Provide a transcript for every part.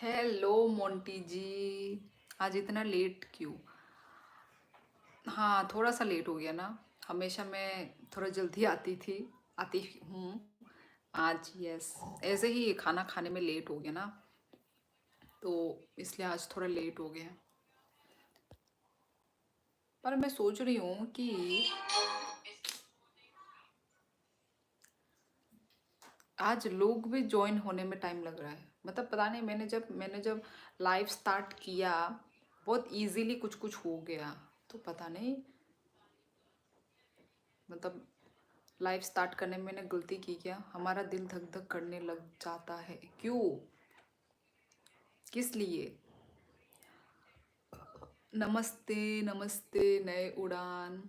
Hello Monty जी। आज इतना late क्यों? हाँ, थोड़ा सा लेट हो गया ना। हमेशा मैं थोड़ा जल्दी आती हूँ। आज यस, ऐसे ही खाना खाने में लेट हो गया ना, तो इसलिए आज थोड़ा लेट हो गया। पर मैं सोच रही हूँ कि आज लोग भी ज्वाइन होने में टाइम लग रहा है। मतलब पता नहीं, मैंने जब लाइव स्टार्ट किया, बहुत इजीली कुछ कुछ हो गया। तो पता नहीं, मतलब लाइफ स्टार्ट करने में मैंने गलती की क्या? हमारा दिल धक धक करने लग जाता है, क्यों? किस लिए? नमस्ते नमस्ते नए उड़ान।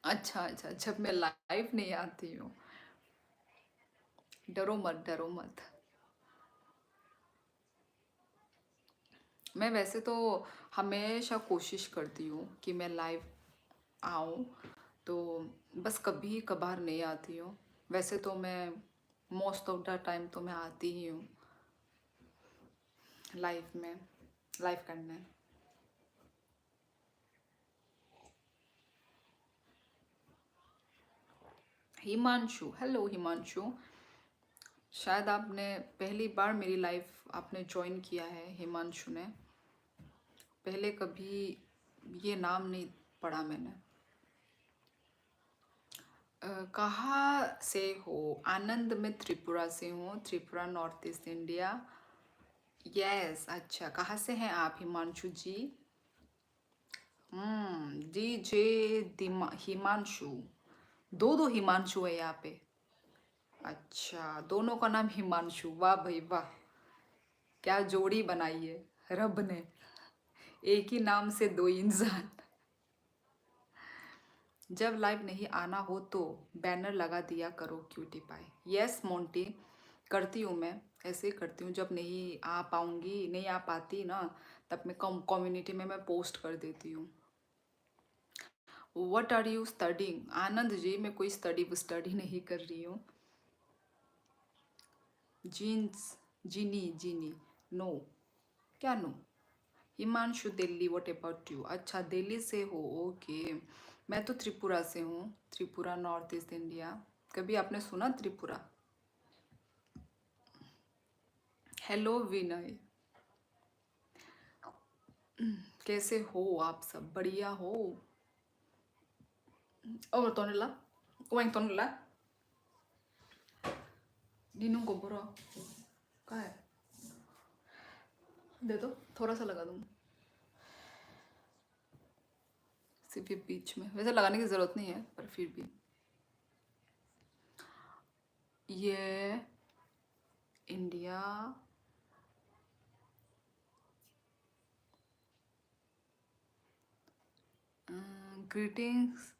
अच्छा अच्छा, जब मैं लाइव नहीं आती हूँ। डरो मत, डरो मत। मैं वैसे तो हमेशा कोशिश करती हूँ कि मैं लाइव आऊँ, तो बस कभी कभार नहीं आती हूँ। वैसे तो मैं मोस्ट ऑफ द टाइम तो मैं आती ही हूँ लाइव में, लाइव करने। हिमांशु, हेलो हिमांशु। शायद आपने पहली बार मेरी लाइफ आपने ज्वाइन किया है हिमांशु ने। पहले कभी ये नाम नहीं पढ़ा मैंने। कहाँ से हो? आनंद, मैं त्रिपुरा से हूँ, Tripura north east India. Yes, अच्छा, कहाँ से हैं आप हिमांशु जी? जी जे हिमांशु। दो दो हिमांशु है यहाँ पे। अच्छा, दोनों का नाम हिमांशु, वाह भाई वाह। क्या जोड़ी बनाई है रब ने, एक ही नाम से दो इंसान। जब लाइव नहीं आना हो तो बैनर लगा दिया करो, क्यूटी पाई। यस मोंटी, करती हूँ मैं। ऐसे ही करती हूँ, जब नहीं आ पाऊँगी, नहीं आ पाती ना, तब मैं कम्युनिटी में मैं पोस्ट कर देती हूँ। What are you studying? Anand ji, मैं कोई स्टडी नहीं कर रही हूँ। Jeans, genie genie, no. क्या no? Himanshu Delhi, what about you? अच्छा, दिल्ली से हो, ओके। मैं तो त्रिपुरा से हूँ, त्रिपुरा नॉर्थ ईस्ट इंडिया। कभी आपने सुना त्रिपुरा? हेलो विनय, कैसे हो आप? सब बढ़िया हो? और तोनेला, ओएं तोनेला, नीनू को बोरो, कहाँ है? दे दो, थोड़ा सा लगा दूँ सिर्फ ये बीच में। वैसे लगाने की ज़रूरत नहीं है, पर फिर भी। ये India, greetings.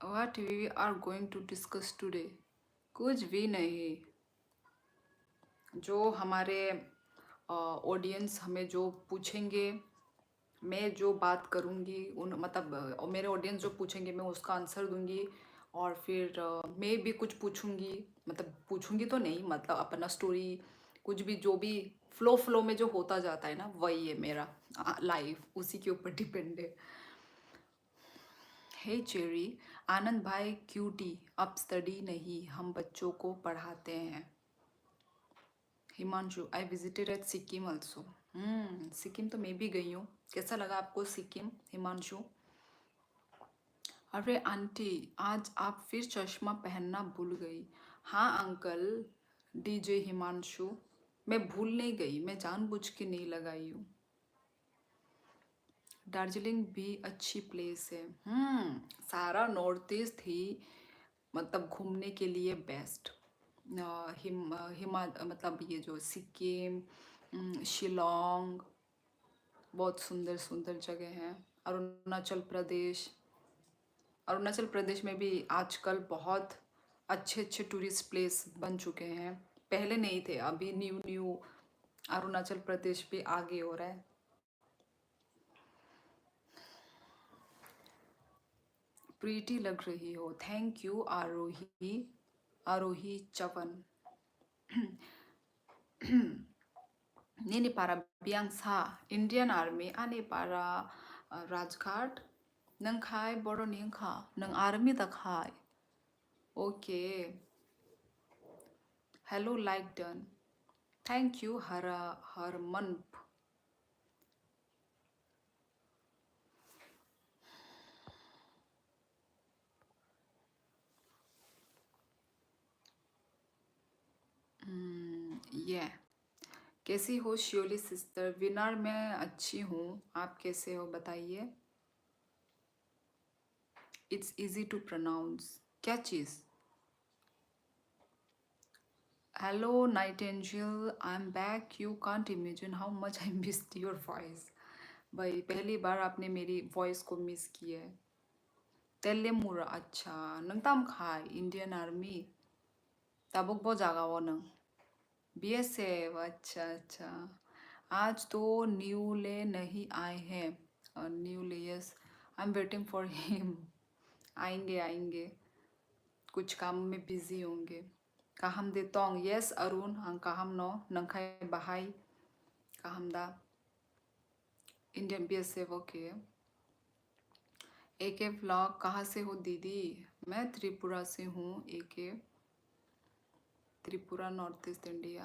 What we are going to discuss today? कुछ भी नहीं। जो हमारे ऑडियंस हमें जो पूछेंगे, मैं जो बात करूँगी उन, मतलब मेरे ऑडियंस जो पूछेंगे मैं उसका आंसर दूंगी। और फिर मैं भी कुछ पूछूंगी, मतलब पूछूंगी तो नहीं, मतलब अपना स्टोरी, कुछ भी जो भी फ्लो फ्लो में जो होता जाता है ना, वही है मेरा लाइफ, उसी के ऊपर डिपेंड है। हे चेरी, आनंद भाई क्यूटी, अब स्टडी नहीं, हम बच्चों को पढ़ाते हैं। Himanshu, I visited at Sikkim also. Sikkim तो मैं भी गई हूँ। कैसा लगा आपको सिक्किम, हिमांशु? अरे आंटी, आज आप फिर चश्मा पहनना भूल गई। हाँ अंकल, डीजे हिमांशु, मैं भूल नहीं गई, मैं जानबूझ के नहीं लगाई हूँ। दार्जिलिंग भी अच्छी प्लेस है। सारा नॉर्थ ईस्ट ही मतलब घूमने के लिए बेस्ट। मतलब ये जो सिक्किम, शिलोंग, बहुत सुंदर सुंदर जगह हैं। अरुणाचल प्रदेश, अरुणाचल प्रदेश में भी आजकल बहुत अच्छे अच्छे टूरिस्ट प्लेस बन चुके हैं। पहले नहीं थे, अभी न्यू न्यू अरुणाचल प्रदेश भी आगे हो रहा है। प्रीटी लग रही हो, thank you Aarohi, Aarohi Chavan. Nini para biang sa Indian Army ani para Rajghat nang khai boro ning kha nang army da khai. Okay. Hello like done. Thank you Harman. Yeah. कैसी हो शियोली सिस्टर? विनर मैं अच्छी हूँ, आप कैसे हो बताइए? It's easy to pronounce. क्या चीज़? Hello nightingale, I am back. You can't imagine how much I missed your voice. भाई पहली बार आपने मेरी वॉइस को मिस किया है। तेलेमुरा, अच्छा नंग ताम खाई इंडियन आर्मी ताबुक बो जागा वो नंग बीएसएफ, अच्छा अच्छा। आज तो न्यू ले नहीं आए हैं, न्यू ले, yes I am waiting for him. आएंगे आएंगे, कुछ काम में बिजी होंगे। कहम दे तोंग, यस अरुण हंग कहम नो नंखाई बहाई कहम दा इंडियन बीएसएफ। ओके। एके व्लॉग कहाँ से हो दीदी? मैं त्रिपुरा से हूँ। एके त्रिपुरा, नॉर्थ ईस्ट इंडिया।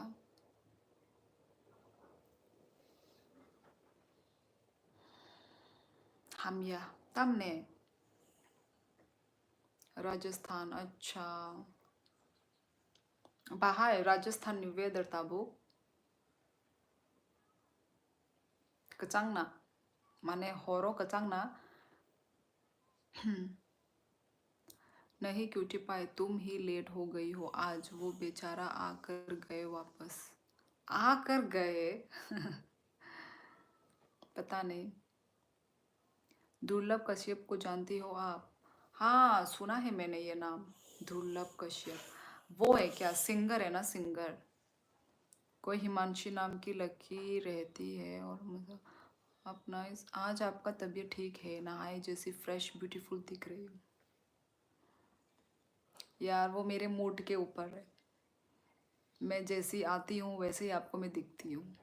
हम या तमने राजस्थान, अच्छा बाहाय राजस्थान वेदर ताबो कचांगना माने होरो कचांगना। नहीं क्यूटी पाए, तुम ही लेट हो गई हो आज। वो बेचारा आकर गए वापस, आकर गए। पता नहीं। दुर्लभ कश्यप को जानती हो आप? हाँ सुना है मैंने ये नाम, दुर्लभ कश्यप। वो है क्या, सिंगर है ना, सिंगर? कोई हिमांशी नाम की लड़की रहती है और मतलब अपना इस आज आपका तबीयत ठीक है? नहाए जैसी फ्रेश ब्यूटीफुल दिख रही हो यार। वो मेरे मूड के ऊपर है, मैं जैसी आती हूँ वैसे ही आपको मैं दिखती हूँ।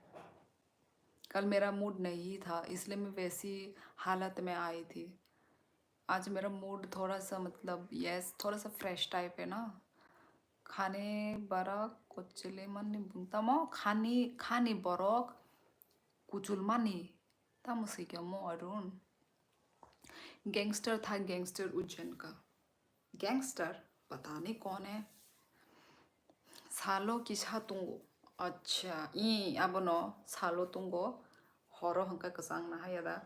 कल मेरा मूड नहीं था इसलिए मैं वैसी हालत में आई थी। आज मेरा मूड थोड़ा सा मतलब यस थोड़ा सा फ्रेश टाइप है ना। खाने बरक कोचले मनी बुंतामो खानी खानी बरक कुचुल मानी तामसी क्या मो अरुण। गैंगस्टर था, गैंगस्टर उज्जैन का। गैंगस्टर पता नहीं कौन है। सालो किसा तुंगो, अच्छा ई अब नो सालो तुंगो हरो हंका कसंग ना है यादा।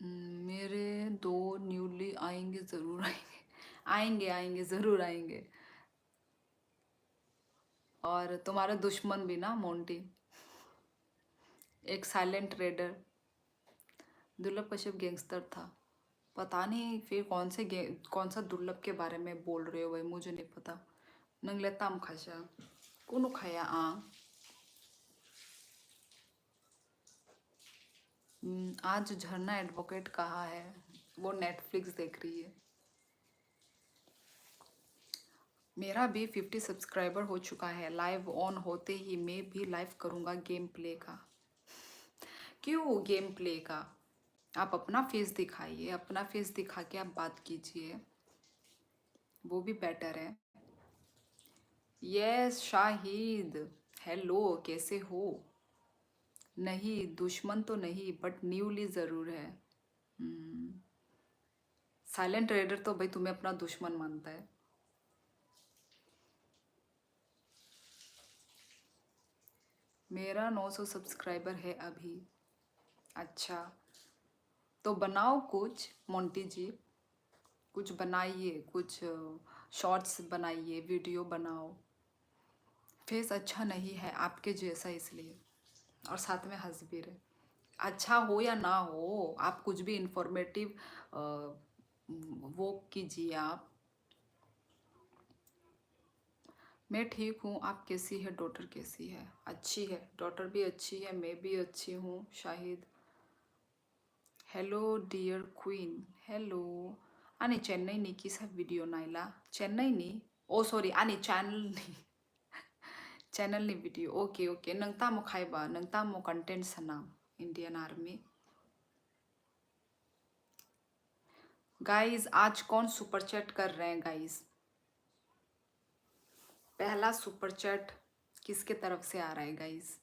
मेरे दो न्यूली आएंगे, ज़रूर आएंगे। आएंगे आएंगे ज़रूर आएंगे। और तुम्हारा दुश्मन भी ना मोंटी, एक साइलेंट रेडर। दुर्लभ कश्यप गैंगस्टर था, पता नहीं फिर कौन सा दुर्लभ के बारे में बोल रहे हो भाई, मुझे नहीं पता। नंगले ताम खाशा कोनो खाया आ। आज झरना एडवोकेट कहाँ है? वो नेटफ्लिक्स देख रही है। मेरा भी 50 सब्सक्राइबर हो चुका है। लाइव ऑन होते ही मैं भी लाइव करूँगा गेम प्ले का। क्यों गेम प्ले का? आप अपना फेस दिखाइए, अपना फेस दिखा के आप बात कीजिए, वो भी बेटर है। यस शाहिद, हेलो कैसे हो? नहीं दुश्मन तो नहीं बट न्यूली ज़रूर है। साइलेंट रेडर तो भाई तुम्हें अपना दुश्मन मानता है। मेरा 900 सब्सक्राइबर है अभी। अच्छा तो बनाओ कुछ मोंटी जी, कुछ बनाइए, कुछ शॉर्ट्स बनाइए, वीडियो बनाओ। फेस अच्छा नहीं है आपके जैसा इसलिए, और साथ में हंस भी रहे। अच्छा हो या ना हो, आप कुछ भी इंफॉर्मेटिव वो कीजिए आप। मैं ठीक हूँ, आप कैसी है? डॉटर कैसी है? अच्छी है, डॉटर भी अच्छी है, मैं भी अच्छी हूँ Shahid. Hello dear queen, hello. आनी चेन्नई नी किसा वीडियो नाइला? चेन्नई नी? ओ सॉरी, आनी चैनल नी। चैनल नी वीडियो। ओके ओके, नंग तामो खाइबा, नंग तामो कंटेंट सनाम इंडियन आर्मी। गाइस आज कौन सुपर चैट कर रहे हैं गाइस? पहला सुपर चैट किसके तरफ से आ रहा है गाइस?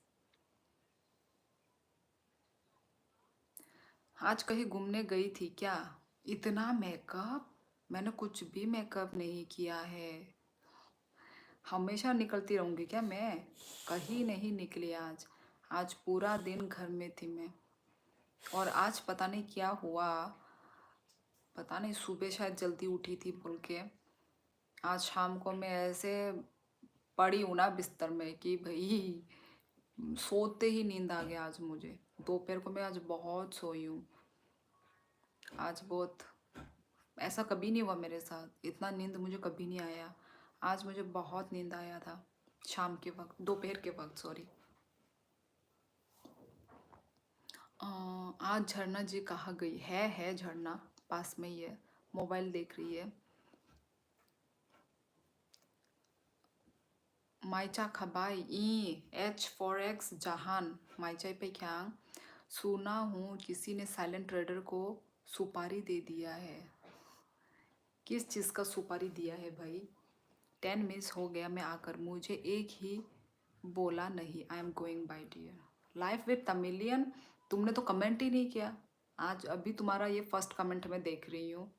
आज कहीं घूमने गई थी क्या? इतना मेकअप? मैंने कुछ भी मेकअप नहीं किया है। हमेशा निकलती रहूंगी क्या मैं? कहीं नहीं निकली आज। आज पूरा दिन घर में थी मैं। और आज पता नहीं क्या हुआ, पता नहीं, सुबह शायद जल्दी उठी थी बोल के आज शाम को मैं ऐसे पड़ी हूँ ना बिस्तर में कि भाई सोते ही नींद आ गया आज मुझे। दोपहर को मैं आज बहुत सोई हूँ। आज बहुत, ऐसा कभी नहीं हुआ मेरे साथ, इतना नींद मुझे कभी नहीं आया। आज मुझे बहुत नींद आया था शाम के वक्त, दोपहर के वक्त सॉरी। आज झरना जी कहाँ गई है झरना पास में ही है, मोबाइल देख रही है। माइचा खबाई ई H4X जहान माइचा पे क्या? सुना हूँ किसी ने साइलेंट ट्रेडर को सुपारी दे दिया है। किस चीज़ का सुपारी दिया है भाई? 10 मिनट्स हो गया मैं आकर, मुझे एक ही बोला नहीं। I am going by dear life with Tamilian. तुमने तो कमेंट ही नहीं किया आज, अभी तुम्हारा ये फर्स्ट कमेंट मैं देख रही हूँ।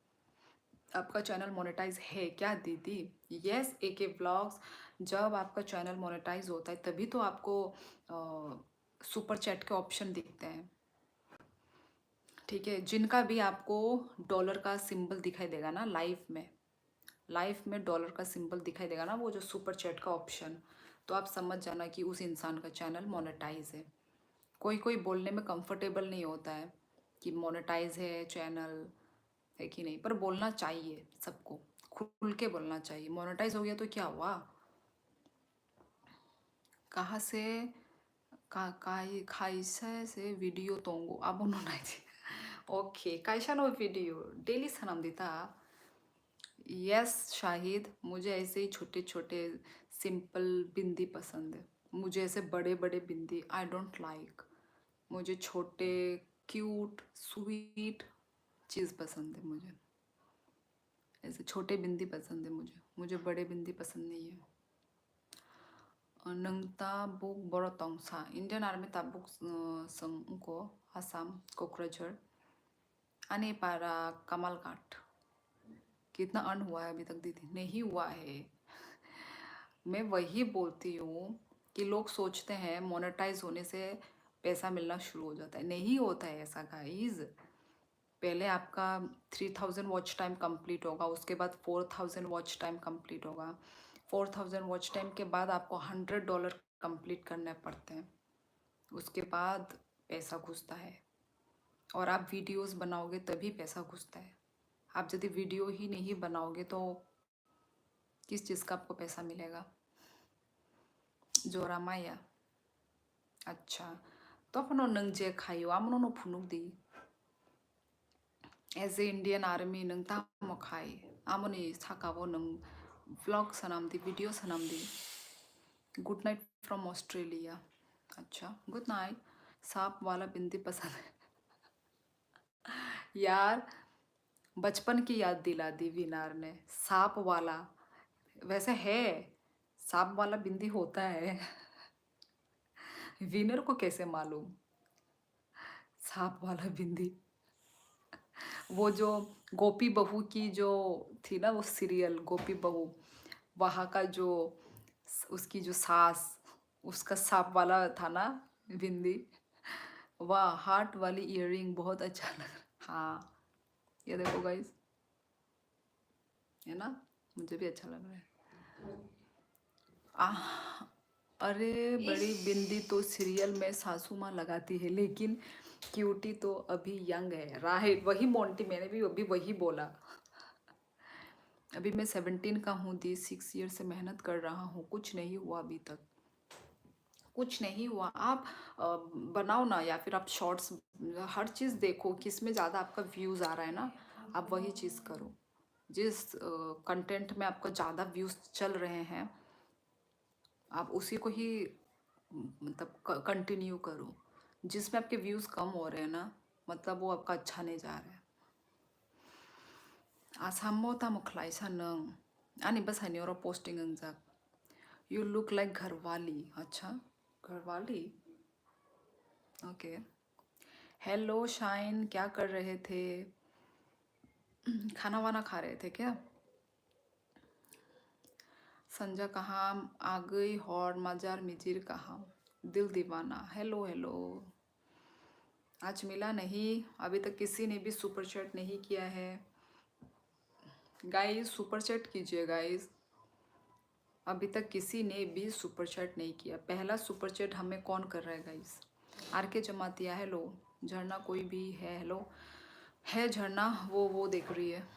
आपका चैनल मोनेटाइज है क्या दीदी? Yes AK vlogs. जब आपका चैनल मोनेटाइज होता है तभी तो आपको सुपर चैट के ऑप्शन दिखते हैं। ठीक है, जिनका भी आपको डॉलर का सिंबल दिखाई देगा ना लाइफ में डॉलर का सिंबल दिखाई देगा ना, वो जो सुपर चैट का ऑप्शन, तो आप समझ जाना कि उस इंसान का चैनल मोनेटाइज है। कोई कोई बोलने में कंफर्टेबल नहीं होता है कि मोनेटाइज है चैनल, है कि नहीं, पर बोलना चाहिए सबको, खुल के बोलना चाहिए। मोनेटाइज हो गया तो क्या हुआ? कहाँ से खाइसा से वीडियो तोंगो अब उन्होंने ओके काइशा नो वीडियो डेली सनम देता। यस शाहिद, मुझे ऐसे ही छोटे छोटे सिंपल बिंदी पसंद है। मुझे ऐसे बड़े बड़े बिंदी आई डोंट लाइक। मुझे छोटे क्यूट स्वीट चीज़ पसंद है। मुझे ऐसे छोटे बिंदी पसंद है, मुझे बड़े बिंदी पसंद नहीं है। नों ताबुक बर तंसा इंडियन आर्मी ताबुक संको आसाम कोकराझार आने पारा कमाल घाट। कितना अर्न हुआ है अभी तक दीदी? नहीं हुआ है। मैं वही बोलती हूँ कि लोग सोचते हैं मोनेटाइज होने से पैसा मिलना शुरू हो जाता है, नहीं होता है ऐसा गाइज। पहले आपका 3000 वॉच टाइम कंप्लीट होगा, उसके बाद 4000 वॉच टाइम कंप्लीट होगा, 4000 वॉच टाइम के बाद आपको $100 कंप्लीट करने पड़ते हैं, उसके बाद पैसा घुसता है। और आप वीडियोस बनाओगे तभी पैसा घुसता है। आप यदि वीडियो ही नहीं बनाओगे तो किस चीज़ का आपको पैसा मिलेगा? जोरा माया। अच्छा, तो अपनो नंग जे खायो आमनो फुनुक दी एज ए इंडियन आर्मी नंग तामो खाई आमोनी साकाबो नंग व्लॉग सनाम दी वीडियो सनाम दी। Good night from Australia. अच्छा गुड नाइट। सांप वाला बिंदी पसंद है यार, बचपन की याद दिला दी विनार ने। सांप वाला वैसे है, सांप वाला बिंदी होता है विनर को कैसे मालूम सांप वाला बिंदी? वो जो गोपी बहू की जो थी ना वो सीरियल गोपी बहू, वहाँ का जो उसकी जो सास, उसका सांप वाला था ना बिंदी। वाह, हार्ट वाली इयररिंग बहुत अच्छा लग रहा। हाँ ये देखो गाइस, है ना, मुझे भी अच्छा लग रहा है। अरे बड़ी बिंदी तो सीरियल में सासू माँ लगाती है, लेकिन क्यूटी तो अभी यंग है। राइट, वही मोंटी, मैंने भी अभी वही बोला। अभी मैं 17 का हूँ दी, 6 ईयर से मेहनत कर रहा हूँ, कुछ नहीं हुआ अभी तक, कुछ नहीं हुआ। आप बनाओ ना, या फिर आप शॉर्ट्स, हर चीज़ देखो किस में ज़्यादा आपका व्यूज़ आ रहा है ना, आप वही चीज़ करो। जिस कंटेंट में आपका ज़्यादा व्यूज़ चल रहे हैं, आप उसी को ही मतलब कंटिन्यू करो। जिसमें आपके व्यूज़ कम हो रहे हैं ना, मतलब वो आपका अच्छा नहीं जा रहा है। आसामो तामुखलाई सानों आनी बस हानि और पोस्टिंग अंजाक। यू लुक लाइक घरवाली। अच्छा, घरवाली, ओके। हेलो शाइन, क्या कर रहे थे? खाना वाना खा रहे थे क्या? संजा कहाँ आ गई? और मजार मिजिर कहाँ? दिल दीवाना, हेलो हेलो। आज मिला नहीं, अभी तक किसी ने भी सुपर चैट नहीं किया है। गाइस सुपर चैट कीजिए गाइस, अभी तक किसी ने भी सुपर चैट नहीं किया। पहला सुपर चैट हमें कौन कर रहा है गाइस? आर के जमातिया, हेलो। झरना कोई भी है? हेलो, है झरना, वो देख रही है।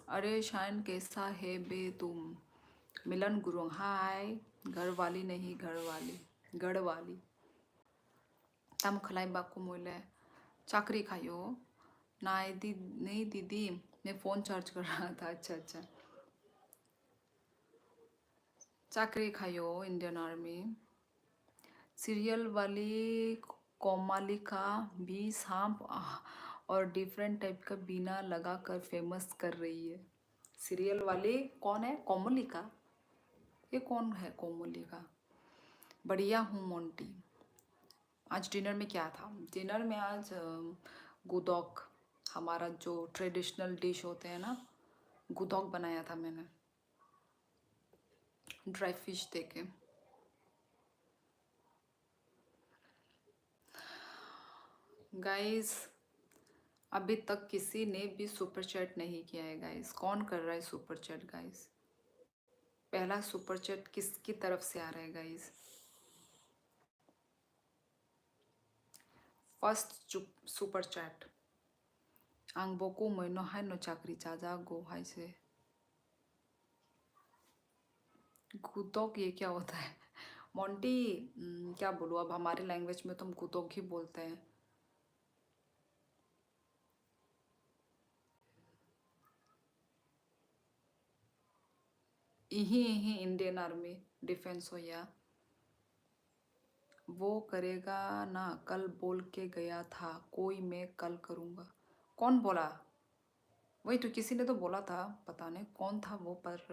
अरे शाइन कैसा है बे तुम? मिलन गुरुंग, हाय। घर वाली नहीं, घर वाली, गढ़ वाली। तम खलाई बाकू मोले चाकरी खायो। नहीं दीदी, मैं फ़ोन चार्ज कर रहा था। अच्छा अच्छा, चाकरी खायो इंडियन आर्मी। सीरियल वाली कोमालिका भी सांप और डिफरेंट टाइप का बीना लगा कर फेमस कर रही है। सीरियल वाली कौन है? कोमलिका? ये कौन है कोमलिका? बढ़िया हूँ मोंटी। आज डिनर में क्या था? डिनर में आज गुदौक, हमारा जो ट्रेडिशनल डिश होते हैं ना, गुदौक बनाया था मैंने, ड्राई फिश देके। गाइस अभी तक किसी ने भी सुपर चैट नहीं किया है गाइस। कौन कर रहा है सुपर चैट गाइस? पहला सुपर चैट किसकी तरफ से आ रहा है गाइस? First super chat. आंगबोको मैनो हाय नो चाकरी चाजा गो हाय से। गुतोक ये क्या होता है मोंटी? क्या बोलूँ अब, हमारे लैंग्वेज में तो हम गुतोक ही बोलते हैं। यही इंडियन आर्मी डिफेंस हो या वो करेगा ना, कल बोल के गया था कोई मैं कल करूँगा। कौन बोला? वही तो, किसी ने तो बोला था, पता नहीं कौन था वो, पर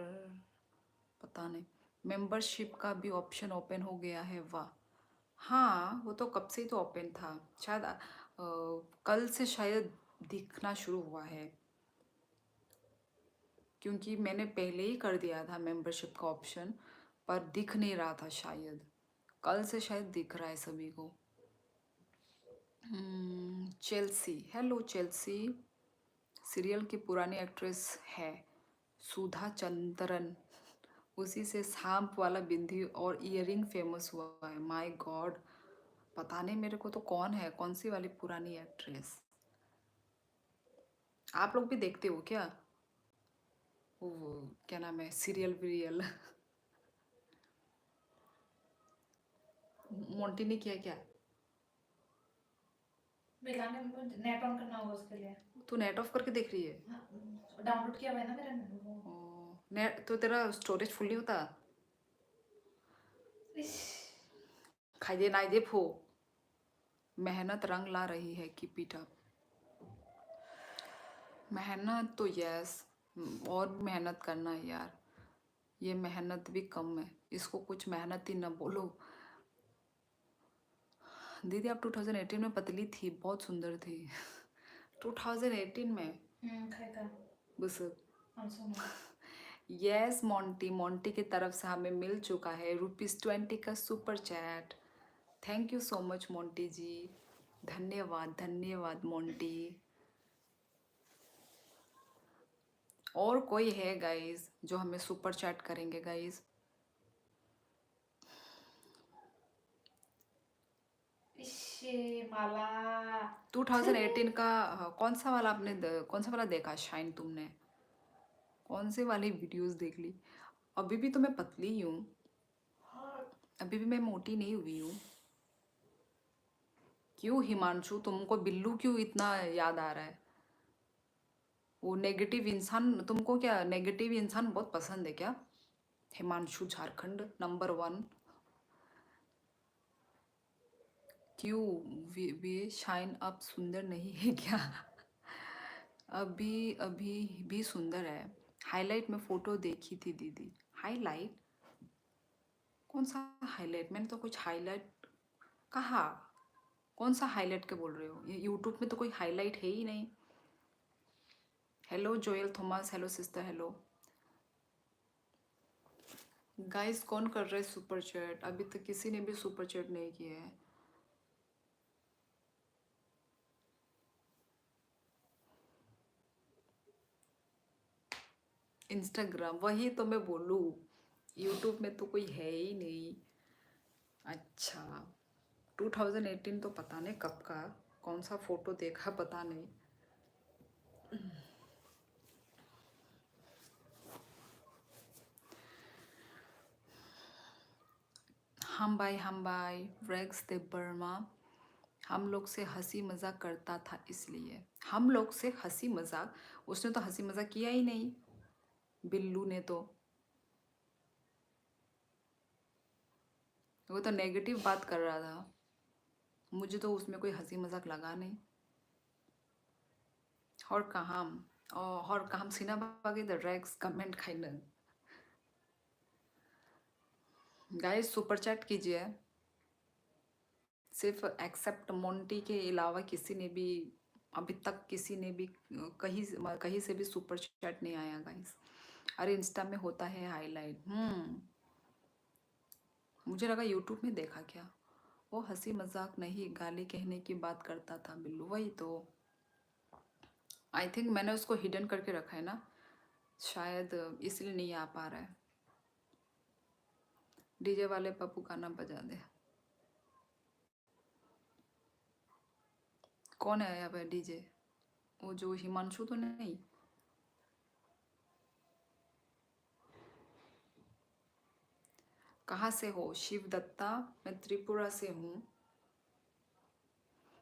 पता नहीं। मेंबरशिप का भी ऑप्शन ओपन हो गया है, वाह। हाँ, वो तो कब से ही तो ओपन था, शायद कल से शायद दिखना शुरू हुआ है, क्योंकि मैंने पहले ही कर दिया था मेंबरशिप का ऑप्शन, पर दिख नहीं रहा था शायद। कल से शायद दिख रहा है सभी को। Chelsea, hello Chelsea. सीरियल की पुरानी एक्ट्रेस है सुधा चंद्रन, उसी से सांप वाला बिंदी और इयरिंग फेमस हुआ है। माय गॉड, पता नहीं मेरे को तो कौन है, कौन सी वाली पुरानी एक्ट्रेस? आप लोग भी देखते हो क्या वो, क्या नाम है, सीरियल वीरियल? मोंटी ने किया क्या? मिलाने में नेट ऑन करना होगा उसके लिए। तू नेट ऑफ करके देख रही है? डाउनलोड किया हुआ है ना मेरा वो। नेट तो तेरा स्टोरेज फुल नहीं होता? खाइए ना दे फो। मेहनत रंग ला रही है, कीप इट अप। मेहनत तो यस, और भी मेहनत करना है यार, ये मेहनत भी कम है, इसको कुछ मेहनत ही ना बोलो। दीदी आप 2018 में पतली थी, बहुत सुंदर थी। 2018 में खाएगा बस। हम सुनो। यस मोंटी, मोंटी की तरफ से हमें मिल चुका है ₹20 का super chat. Thank you so much Monty ji, धन्यवाद धन्यवाद मोंटी। और कोई है गाइस जो हमें सुपर चैट करेंगे गाइस? नीचे माला 2018 का कौन सा वाला कौन सा वाला देखा शाइन तुमने? कौन से वाली वीडियोस देख ली? अभी भी तो मैं पतली ही हूँ, अभी भी मैं मोटी नहीं हुई हूँ। क्यों हिमांशु, तुमको बिल्लू क्यों इतना याद आ रहा है? वो नेगेटिव इंसान, तुमको क्या नेगेटिव इंसान बहुत पसंद है क्या? हिमांशु झारखंड नंबर 1। क्यों वे शाइन अब सुंदर नहीं है क्या? अभी अभी भी सुंदर है। हाईलाइट में फोटो देखी थी दीदी। हाईलाइट? कौन सा हाईलाइट? मैंने तो कुछ हाईलाइट कहा? कौन सा हाईलाइट के बोल रहे हो? ये यूट्यूब में तो कोई हाईलाइट है ही नहीं। Hello Joel Thomas, hello sister, hello guys. कौन कर रहे है सुपर चैट? अभी तक किसी ने भी सुपर चैट नहीं किया है। इंस्टाग्राम, वही तो मैं बोलूँ, यूट्यूब में तो कोई है ही नहीं। अच्छा 2018 तो पता नहीं कब का, कौन सा फोटो देखा पता नहीं। हम भाई रेक्स दे बर्मा हम लोग से हंसी मजाक करता था, इसलिए हम लोग से हंसी मजाक। उसने तो हंसी मजाक किया ही नहीं, बिल्लू ने तो। वो तो नेगेटिव बात कर रहा था, मुझे तो उसमें कोई हंसी मजाक लगा नहीं। हर काम सीना बागे द रेक्स कमेंट खाइने। गाइस सुपर चैट कीजिए। सिर्फ एक्सेप्ट मोंटी के अलावा किसी ने भी अभी तक किसी ने भी कहीं कहीं से भी सुपर चैट नहीं आया गाइस। अरे इंस्टा में होता है हाईलाइट। मुझे लगा यूट्यूब में देखा क्या। वो हंसी मजाक नहीं, गाली कहने की बात करता था बिल्लू, वही तो। आई थिंक मैंने उसको हिडन करके रखा है ना, शायद इसलिए नहीं आ पा रहा है। डीजे वाले पप्पू गाना बजा दे। कौन है यहाँ पे डीजे? वो जो हिमांशु तो नहीं? कहाँ से हो? शिव दत्ता, मैं त्रिपुरा से हूँ।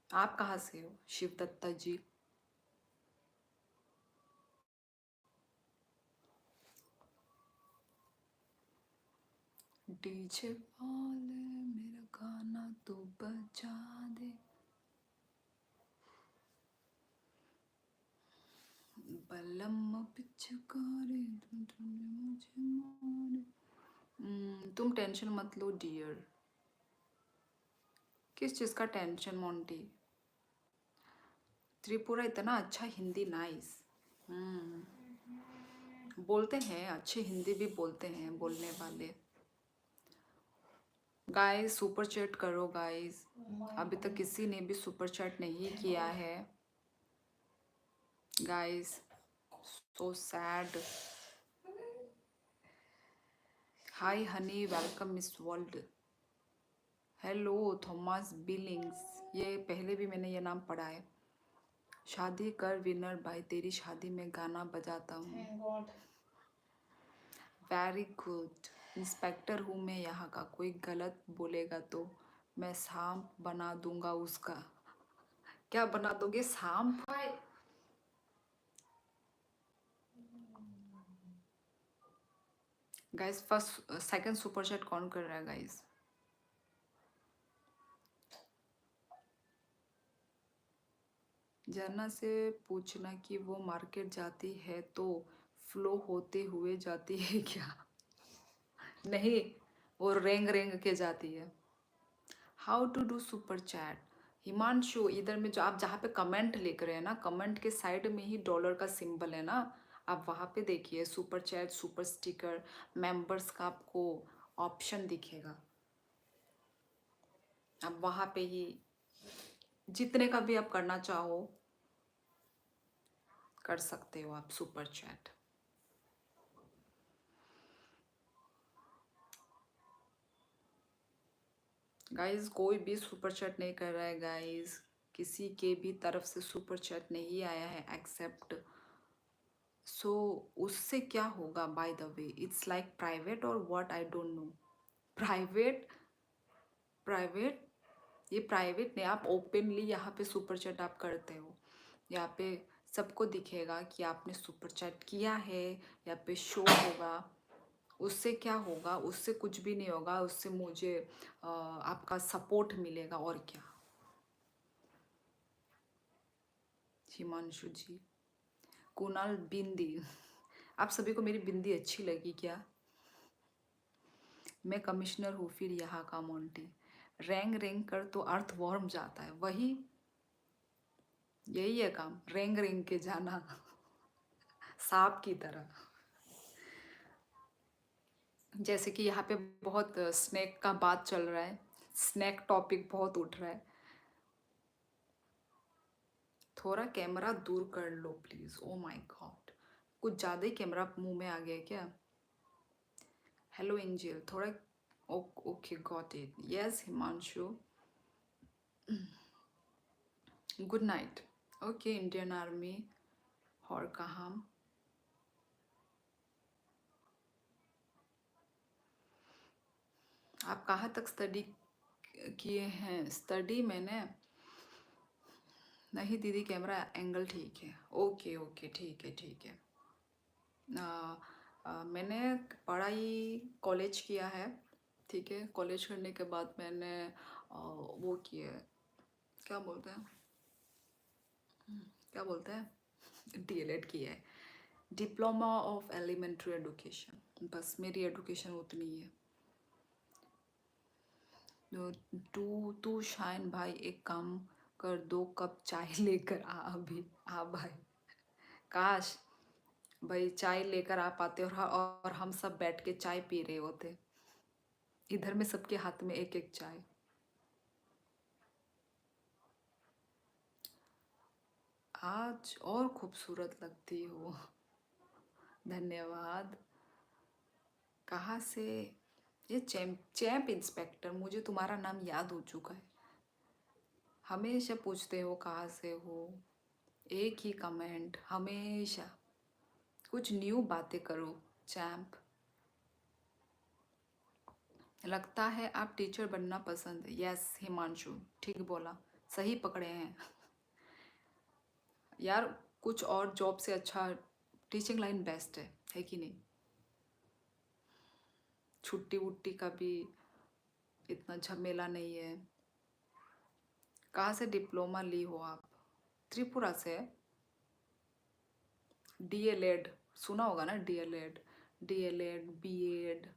आप कहाँ से हो शिव दत्ता जी? डीजे वाले मेरा गाना तो बजा दे। बलम पिचकारी मुझे मारे। तुम टेंशन मत लो डियर। किस चीज़ का टेंशन मोंटी? त्रिपुरा इतना अच्छा हिंदी, नाइस। बोलते हैं, अच्छे हिंदी भी बोलते हैं बोलने वाले। गाइस सुपर चैट करो गाइस। अभी तक किसी ने भी सुपर चैट नहीं किया है guys. So sad. Hi honey, welcome miss world. Hello Thomas Billings, ये पहले भी मैंने ये नाम पढ़ा है। शादी कर विनर भाई, तेरी शादी में गाना बजाता हूँ। Thank God. Very good. Inspector हूँ मैं यहाँ का, कोई गलत बोलेगा तो मैं सांप बना दूंगा उसका। क्या बना दोगे? सांप? Guys first second super chat कौन कर रहा है गाइस? जन्ना से पूछना कि वो मार्केट जाती है तो फ्लो होते हुए जाती है क्या? नहीं, वो रेंग रेंग के जाती है। How to do super chat? Himanshu, इधर में जो आप जहाँ पे कमेंट लिख रहे हैं ना, कमेंट के साइड में ही डॉलर का सिंबल है ना, आप वहाँ पे देखिए super chat, super sticker, members का आपको ऑप्शन दिखेगा। आप वहाँ पे ही जितने का भी आप करना चाहो कर सकते हो आप सुपर चैट। गाइस कोई भी सुपर चैट नहीं कर रहा है गाइस, किसी के भी तरफ से सुपर चैट नहीं आया है एक्सेप्ट। सो उससे क्या होगा? By the way it's like private और what, I don't know. Private? Private? ये प्राइवेट नहीं, आप ओपनली यहाँ पे सुपर चैट आप करते हो, यहाँ पे सबको दिखेगा कि आपने सुपर चैट किया है, यहाँ पे शो होगा। उससे क्या होगा? उससे कुछ भी नहीं होगा, उससे मुझे आपका सपोर्ट मिलेगा और क्या। हिमांशु जी, कुणाल बिंदी, आप सभी को मेरी बिंदी अच्छी लगी क्या? मैं कमिश्नर हूँ फिर यहाँ का मोंटी, रेंग रेंग कर तो अर्थ वॉर्म जाता है, वही यही है काम, रेंग रेंग के जाना सांप की तरह। जैसे कि यहाँ पे बहुत स्नैक का बात चल रहा है, स्नैक टॉपिक बहुत उठ रहा है। थोड़ा कैमरा दूर कर लो प्लीज, ओ माय गॉड, कुछ ज़्यादा ही कैमरा मुंह में आ गया क्या? हेलो एंजल, थोड़ा okay got it, yes Himanshu, good night. Okay Indian army और कहाँ, आप कहाँ तक स्टडी किए हैं? स्टडी मैंने नहीं दीदी, कैमरा एंगल ठीक है, ओके ओके ठीक है ठीक है। मैंने पढ़ाई कॉलेज किया है, ठीक है। कॉलेज करने के बाद मैंने वो किया है, क्या बोलते हैं, क्या बोलते हैं, डीएलएड किया है, डिप्लोमा ऑफ एलिमेंट्री एजुकेशन, बस मेरी एजुकेशन उतनी ही है। तू तू शाइन भाई एक काम कर, 2 कप चाय लेकर आ अभी, आ भाई, काश भाई चाय लेकर आ पाते और हम सब बैठ के चाय पी रहे होते, इधर में सबके हाथ में एक एक चाय। आज और खूबसूरत लगती हो, धन्यवाद। कहाँ से? ये चैम्प चैम्प इंस्पेक्टर, मुझे तुम्हारा नाम याद हो चुका है, हमेशा पूछते हो कहाँ से हो, एक ही कमेंट हमेशा, कुछ न्यू बातें करो चैम्प। लगता है आप टीचर बनना पसंद है, यस हिमांशु ठीक बोला, सही पकड़े हैं यार, कुछ और जॉब से अच्छा टीचिंग लाइन बेस्ट है कि नहीं? छुट्टी वुट्टी का भी इतना झमेला नहीं है। कहाँ से डिप्लोमा ली हो आप? त्रिपुरा से? डीएलएड सुना होगा ना, DElEd, DElEd BEd.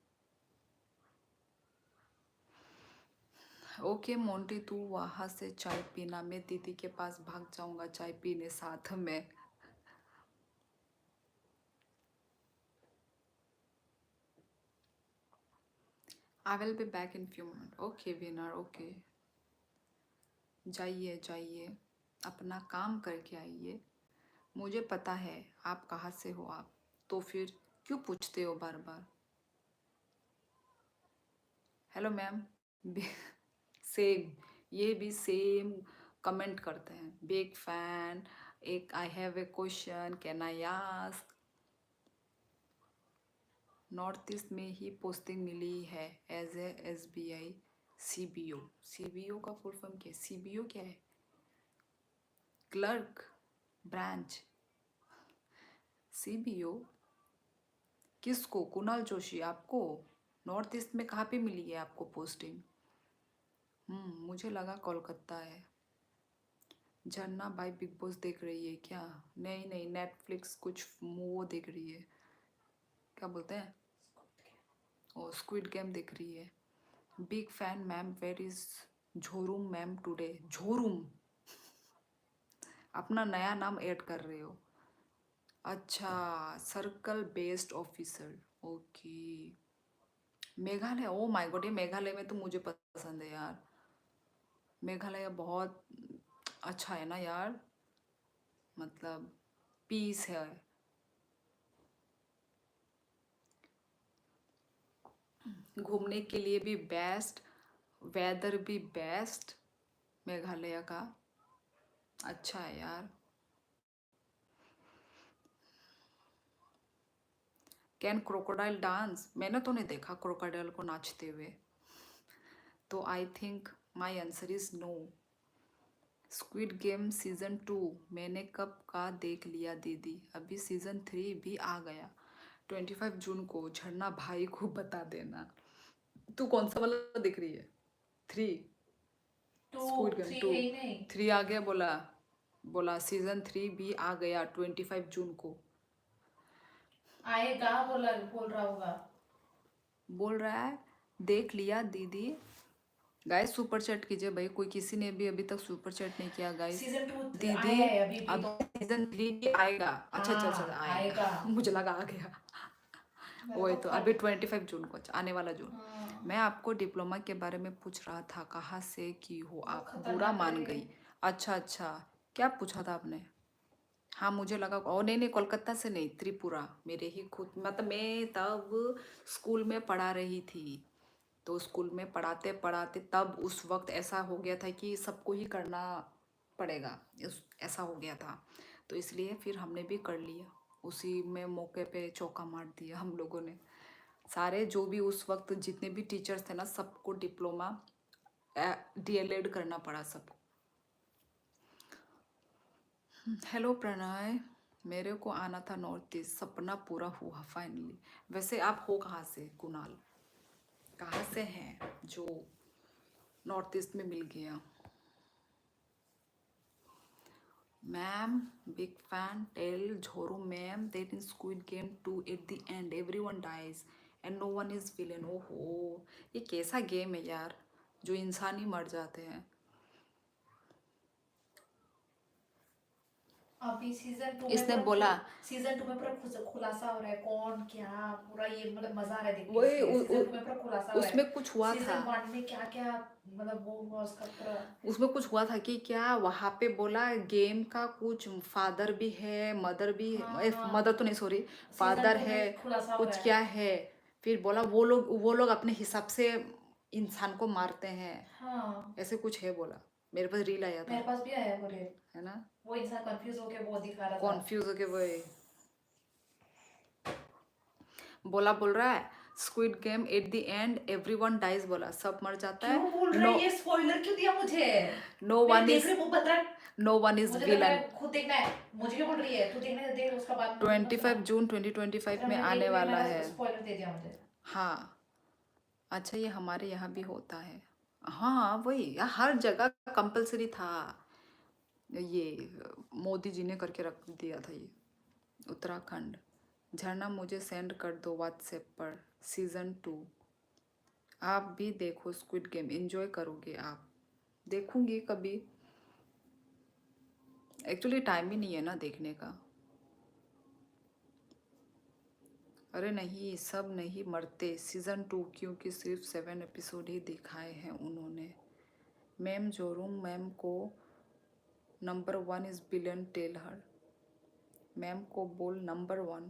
Okay Monty, तू वहाँ से चाय पीना, मैं दीदी के पास भाग जाऊंगा चाय पीने साथ में। I will be back in few minute, okay winner, okay. जाइए जाइए, अपना काम करके आइए, मुझे पता है आप कहाँ से हो, आप तो फिर क्यों पूछते हो बार बार? हेलो मैम, सेम, ये भी सेम कमेंट करते हैं, बिग फैन, एक I have a question, can I ask. North east में ही पोस्टिंग मिली है as a SBI CBO, CBO का फुल फॉर्म क्या है? सीबीओ क्या है? क्लर्क ब्रांच, सीबीओ किसको? कुणाल जोशी आपको? नॉर्थ ईस्ट में कहाँ पे मिली है आपको पोस्टिंग? मुझे लगा कोलकाता है। झरना भाई बिग बॉस देख रही है क्या? नहीं नहीं, नेटफ्लिक्स कुछ वो देख रही है, क्या बोलते हैं, ओ स्क्विड गेम देख रही है। Big fan ma'am, where is Jhorum ma'am today? Jhorum, अपना नया नाम ऐड कर रहे हो? अच्छा, circle based officer, okay. Meghalaya, oh my god, ये मेघालय में तो मुझे पसंद है यार, मेघालय बहुत अच्छा है ना यार, मतलब पीस है। घूमने के लिए भी बेस्ट, वेदर भी बेस्ट मेघालय का। अच्छा है यार। Can crocodile dance? मैंने तो नहीं देखा क्रोकोडाइल को नाचते हुए, तो I think my answer is no. Squid game season 2 मैंने कब का देख लिया दीदी, अभी सीजन 3 भी आ गया। 25 जून को झरना भाई को बता देना। तू कौन सा वाला दिख रही है? 3? Two squid game three 2? है ही नहीं। 3 आ गया बोला। बोला सीजन 3 भी आ गया 25 जून को। आएगा बोला, बोल रहा होगा। बोल रहा है देख लिया दीदी। गाइस सुपर चैट कीजिए भाई, कोई किसी ने भी अभी तक सुपर चैट नहीं किया गाइस। सीजन 2 दीदी आया है अभी भी अब तो। सीजन 3 भी आएगा। अच्छा अच्छा अच्छा हाँ आएगा। आएगा। मुझे लगा आ गया। मेरा वही तो तो फट। अभी 25 जून को, अच्छा, आने वाला जून। हाँ, मैं आपको डिप्लोमा के बारे में पूछ रहा था, कहाँ से की हो बहुत आप? बुरा खतरनाक मान है। गई। अच्छा अच्छा, क्या पूछा था आपने? हाँ मुझे लगा, ओ नहीं नहीं, कोलकाता से नहीं, त्रिपुरा। मेरे ही खुद, मतलब मैं तब स्कूल में पढ़ा रही थी, तो स्कूल में पढ़ाते पढ़ाते तब उस वक्त ऐसा हो गया था कि सबको ही करना पड़ेगा, ऐसा हो गया था। तो इसलिए फिर हमने भी कर लिया, उसी में मौके पे चौका मार दिया हम लोगों ने। सारे जो भी उस वक्त जितने भी टीचर्स थे ना, सबको डिप्लोमा डीएलएड करना पड़ा सबको। हेलो प्रणय, मेरे को आना था नॉर्थ ईस्ट, सपना पूरा हुआ फाइनली। वैसे आप हो कहाँ से कुणाल? कहाँ से हैं जो नॉर्थ ईस्ट में मिल गया? Ma'am big fan, tell Jhoru ma'am that in squid game 2 at the end everyone dies and no one is villain. ओहो, ये कैसा गेम है यार जो इंसान ही मर जाते हैं। अभी सीजन 2 में इसने पूरा बोला सीजन 2 में पूरा खुलासा हो रहा है कौन क्या, पूरा ये मतलब मजा आ रहा है देखने वही इसलिए सीजन 2 में पूरा खुलासा हो रहा है। उसमें कुछ हुआ था। सीजन 1 में क्या क्या मतलब वो हुआ उसका पूरा। उसमें कुछ हुआ था कि क्या वहाँ पे बोला गेम का कुछ फादर भी है, मदर भी हाँ है, हाँ, मदर तो नहीं सॉरी, सीजन फादर 2 है, में खुलासा हो रहा कुछ है। क्या है। फिर बोला वो लोग अपने हिसाब से इंसान को मारते हैं, हाँ, ऐसे कुछ है बोला। मेरे पास रील आया था, मेरे पास भी आया वो रील। है ना? वो इंसान कंफ्यूज होके वो दिखा रहा था। कॉन्फ्यूज होके वो बोल रहा है squid game at the end everyone dies, बोला सब मर जाता है। क्यों बोल रहा नो, है ये, स्पॉइलर क्यों दिया मुझे? नो मैं वन देख इज रही हूँ बंदा। नो वन इज मुझे तो विलन। मैं खुद देखना है, मुझे क्यों बोल रही है? तू देखने देख उसका बाद मुझे मत सुना। 25 जून 2025 तेरा में मैं देख आने रही हूँ, वाला मेरा है। स्पॉइलर दे दिया मुझे। हाँ अच्छा, ये हमारे यहाँ भी होता है। हाँ वही हर जगह कंपलसरी था, ये मोदी जी ने करके रख दिया था ये। उत्तराखंड। झरना मुझे सेंड कर दो व्हाट्सएप पर सीजन 2। आप भी देखो स्क्विड गेम, एंजॉय करोगे आप। देखूंगी कभी, एक्चुअली टाइम ही नहीं है ना देखने का। अरे नहीं, सब नहीं मरते सीजन 2, क्योंकि सिर्फ 7 एपिसोड ही दिखाए हैं उन्होंने। मैम जोरूम मैम को number 1 is billion, tell her. Ma'am को बोल नंबर 1।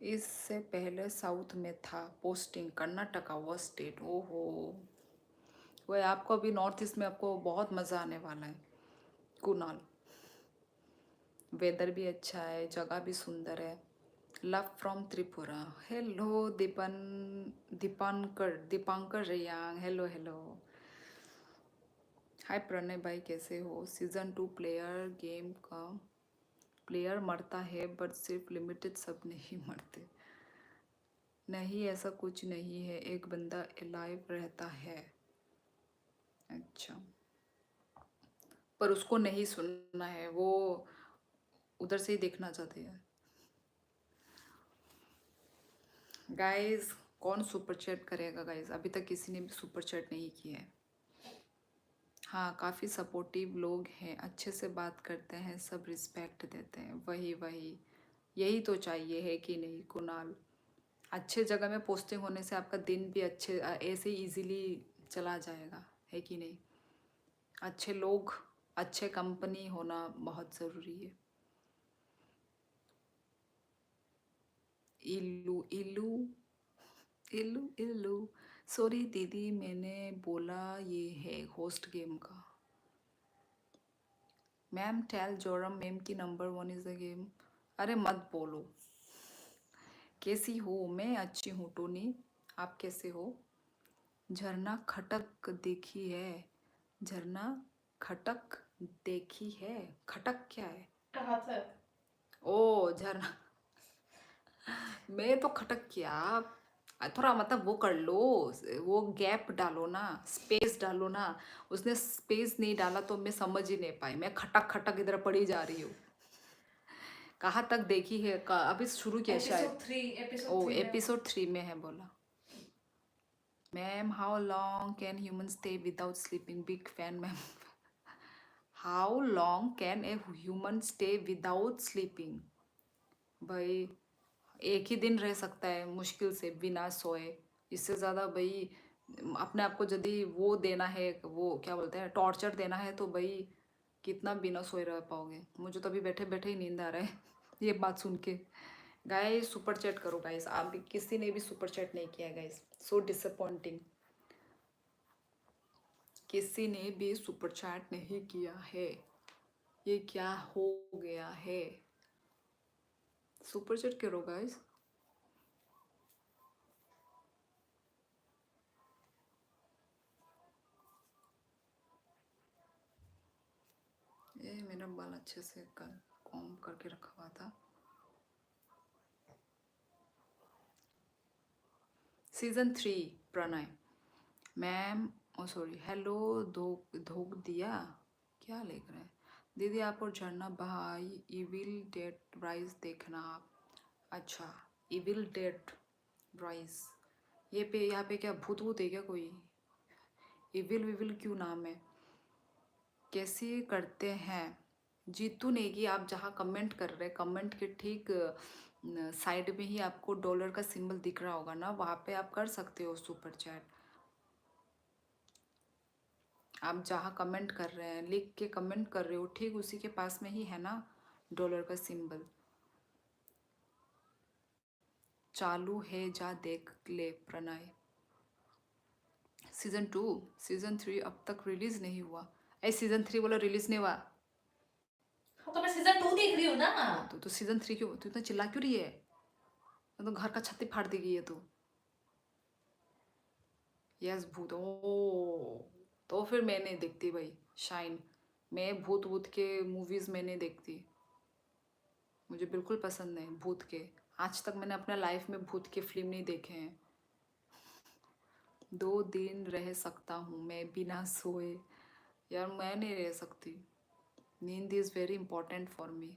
इससे पहले साउथ में था पोस्टिंग, कर्नाटका वो स्टेट। ओहो, वह आपको अभी नॉर्थ ईस्ट में आपको बहुत मज़ा आने वाला है कुणाल। वेदर भी अच्छा है, जगह भी सुंदर है। Love from Tripura. Hello Dipankar Riyang, hello hello. Hi Pranay भाई, कैसे हो? सीजन 2 प्लेयर गेम का प्लेयर मरता है बट सिर्फ लिमिटेड, सब नहीं मरते। नहीं ऐसा कुछ नहीं है, एक बंदा अलाइव रहता है। अच्छा, पर उसको नहीं सुनना है, वो उधर से ही देखना चाहते हैं। गाइस कौन सुपर चैट करेगा गाइस? अभी तक किसी ने भी सुपर चैट नहीं किया है। हाँ काफ़ी सपोर्टिव लोग हैं, अच्छे से बात करते हैं, सब रिस्पेक्ट देते हैं। वही वही, यही तो चाहिए, है कि नहीं कुणाल? अच्छे जगह में पोस्टिंग होने से आपका दिन भी अच्छे ऐसे इजीली चला जाएगा, है कि नहीं? अच्छे लोग, अच्छे कंपनी होना बहुत ज़रूरी है। इल्लू इल्लू इल्लू इल्लू, सॉरी दीदी, मैंने बोला ये है होस्ट गेम का। मैम टेल जोरम मैम की नंबर 1 इज द गेम। अरे मत बोलो। कैसी हो? मैं अच्छी हूँ टोनी, आप कैसे हो? झरना खटक देखी है? झरना खटक देखी है? खटक क्या है? कहाँ तक? ओ झरना। मैं तो खटक किया। थोड़ा मतलब वो कर लो, वो गैप डालो ना, स्पेस डालो ना। उसने स्पेस नहीं डाला तो मैं समझ ही नहीं पाई। मैं खटक खटक इधर पड़ी जा रही हूँ। कहाँ तक देखी है? अभी शुरू किया शायद। एपिसोड ओ 3 में। एपिसोड 3 में है बोला। Ma'am how long can human stay without sleeping? Big fan ma'am. How long can a human stay without sleeping? भाई एक ही दिन रह सकता है मुश्किल से बिना सोए। इससे ज़्यादा भाई अपने आप को यदि वो देना है, वो क्या बोलते हैं, टॉर्चर देना है, तो भाई कितना बिना सोए रह पाओगे? मुझे तो अभी बैठे बैठे ही नींद आ रहा है ये बात सुन के। गाइस सुपर चैट करो गाइस, आप भी, किसी ने भी सुपर चैट नहीं किया है गाइस, सो डिसअपॉइंटिंग। किसी ने भी सुपर चैट नहीं किया है, ये क्या हो गया है? सुपर चैट करो गाइस। ये मेरा बाल अच्छे से कल कॉम्ब करके रखा हुआ था। सीजन 3 प्रणय मैम, ओ सॉरी, हेलो धोख दिया, क्या लिख रहे हैं? दीदी आप और झरना भाई इविल डेड राइज देखना आप। अच्छा, इविल डेड राइज, ये पे यहाँ पे क्या भूत भूत है क्या कोई? इविल विविल क्यों नाम है? कैसे करते हैं? जीतू नेगी, आप जहाँ कमेंट कर रहे हैं, कमेंट के ठीक साइड में ही आपको डॉलर का सिंबल दिख रहा होगा ना, वहाँ पे आप कर सकते हो सुपर चैट। आप जहाँ कमेंट कर रहे हैं, लिख के कमेंट कर रहे हो, ठीक उसी के पास में ही है ना डॉलर का सिंबल। चालू है, जा देख ले प्रणय। सीजन 2, सीजन 3 अब तक रिलीज नहीं हुआ। सीजन 3 बोला रिलीज नहीं हुआ। हाँ, तो मैं सीजन 2 देख रही हूँ ना। तो सीजन 3 क्यों तू इतना चिल्ला क्यों रही है? तो घर का छत्ती फाड़ देगी ये तो। यस भूत, ओ तो फिर मैं नहीं देखती भाई शाइन। मैं भूत भूत के मूवीज में नहीं देखती, मुझे बिल्कुल पसंद नहीं भूत के। आज तक मैंने अपने लाइफ में भूत के फिल्म नहीं देखे हैं। 2 दिन रह सकता हूँ मैं बिना सोए। यार मैं नहीं रह सकती। नींद is very important for me.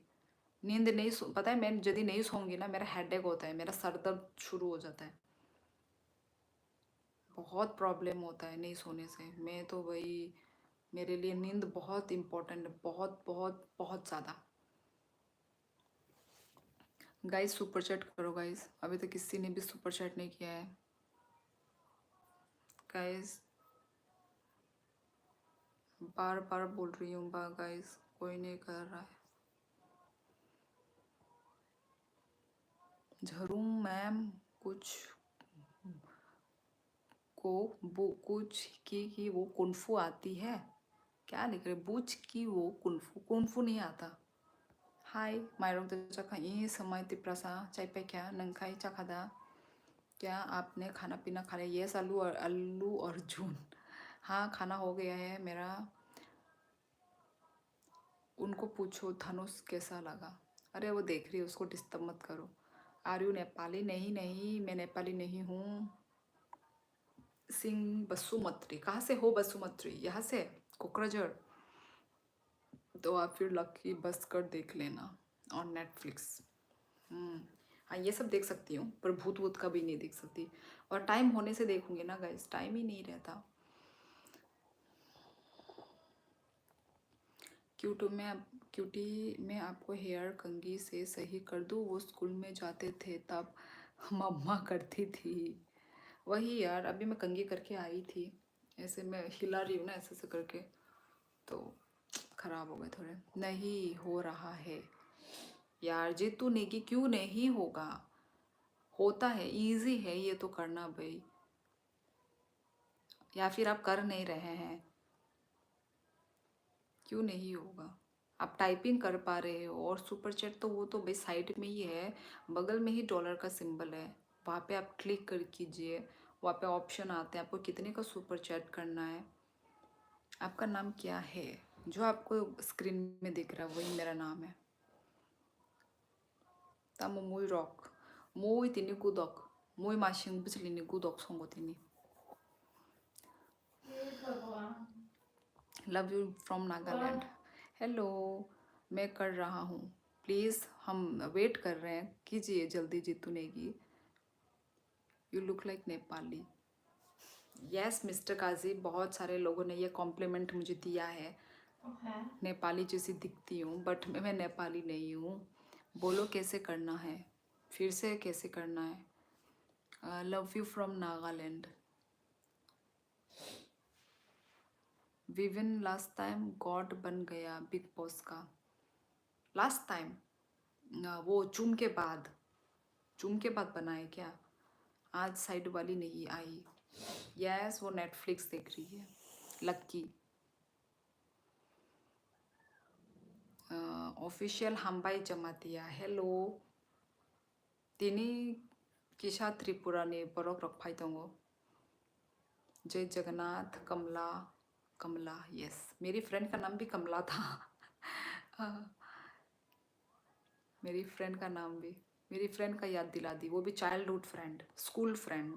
नींद नहीं सो, पता है मैं यदि नहीं सोऊंगी ना, मेरा हेडेक होता है, मेरा सर दर्द शुरू हो जाता है, बहुत प्रॉब्लम होता है नहीं सोने से। मैं तो भाई, मेरे लिए नींद बहुत इम्पोर्टेंट है, बहुत बहुत बहुत ज़्यादा। गाइस सुपर चैट करो गाइस, अभी तक किसी ने भी सुपर चैट नहीं किया है गाइस। बार बार बोल रही हूँ गाइस, कोई नहीं कर रहा है। झरूम मैम कुछ को वो कुछ की वो कुनफू आती है? क्या लिख रहे? बुच की वो कुनफू, कुनफू नहीं आता। हाय माइरों तो चखा ये समय तिप्रसा चाय पे क्या नंखाई चखादा? क्या आपने खाना पीना खा लिया? यस अल्लू अर्जुन, हाँ खाना हो गया है मेरा। उनको पूछो धनुष कैसा लगा? अरे वो देख रही है, उसको डिस्टर्ब मत करो। Are you Nepali? नहीं नहीं मैं नेपाली नहीं हूँ। सिंह बसुमत्री, कहाँ से हो बसुमत्री? यहाँ से कोकराझार। तो आप फिर लकी बस कर देख लेना और नेटफ्लिक्स। हाँ ये सब देख सकती हूँ, पर भूत वूत का भी नहीं देख सकती। और टाइम होने से देखूंगी ना गाइस, टाइम ही नहीं रहता। क्यूटी मैं आपको हेयर कंघी से सही कर दूँ? वो स्कूल में जाते थे तब मम्मा करती थी। वही यार, अभी मैं कंघी करके आई थी, ऐसे मैं हिला रही हूँ ना ऐसे ऐसे करके, तो खराब हो गए थोड़े। नहीं हो रहा है यार जीतू नेगी, क्यों नहीं होगा? होता है, इजी है ये तो करना भाई। या फिर आप कर नहीं रहे हैं? क्यों नहीं होगा? आप टाइपिंग कर पा रहे हो, और सुपर चैट तो वो तो भाई साइड में ही है, बगल में ही डॉलर का सिंबल है, वहाँ पे आप क्लिक कर कीजिए, वहाँ पे ऑप्शन आते हैं आपको कितने का सुपर चैट करना है। आपका नाम क्या है? जो आपको स्क्रीन में दिख रहा है वही मेरा नाम है। तामो मुई रॉक मुई तिनी गुदक मुई माशिंग बिजलिनी गुदक संगो तिनी। हे भगवान। Love you from Nagaland. Hello, मैं कर रहा हूँ, प्लीज़ हम वेट कर रहे हैं, कीजिए जल्दी Jitu Negi. You look like Nepali. Yes mister Kazi, बहुत सारे लोगों ने ये कॉम्प्लीमेंट मुझे दिया है, है नेपाली जैसी दिखती हूँ, बट मैं नेपाली नहीं हूँ। बोलो कैसे करना है, फिर से कैसे करना है। Love you from Nagaland. Woven last time God बन गया बिग बॉस का। लास्ट टाइम वो चूम के बाद बनाए क्या? आज साइड वाली नहीं आई। यस, वो नेटफ्लिक्स देख रही है। लक्की ऑफिशियल हम्बाई जमातिया। हेलो, तिनी किसा त्रिपुरा ने बरक रखफाई दंगो। जय जगन्नाथ। कमला कमला, यस मेरी फ्रेंड का नाम भी कमला था। मेरी फ्रेंड का नाम भी, मेरी फ्रेंड का याद दिला दी, वो भी चाइल्डहुड फ्रेंड, स्कूल फ्रेंड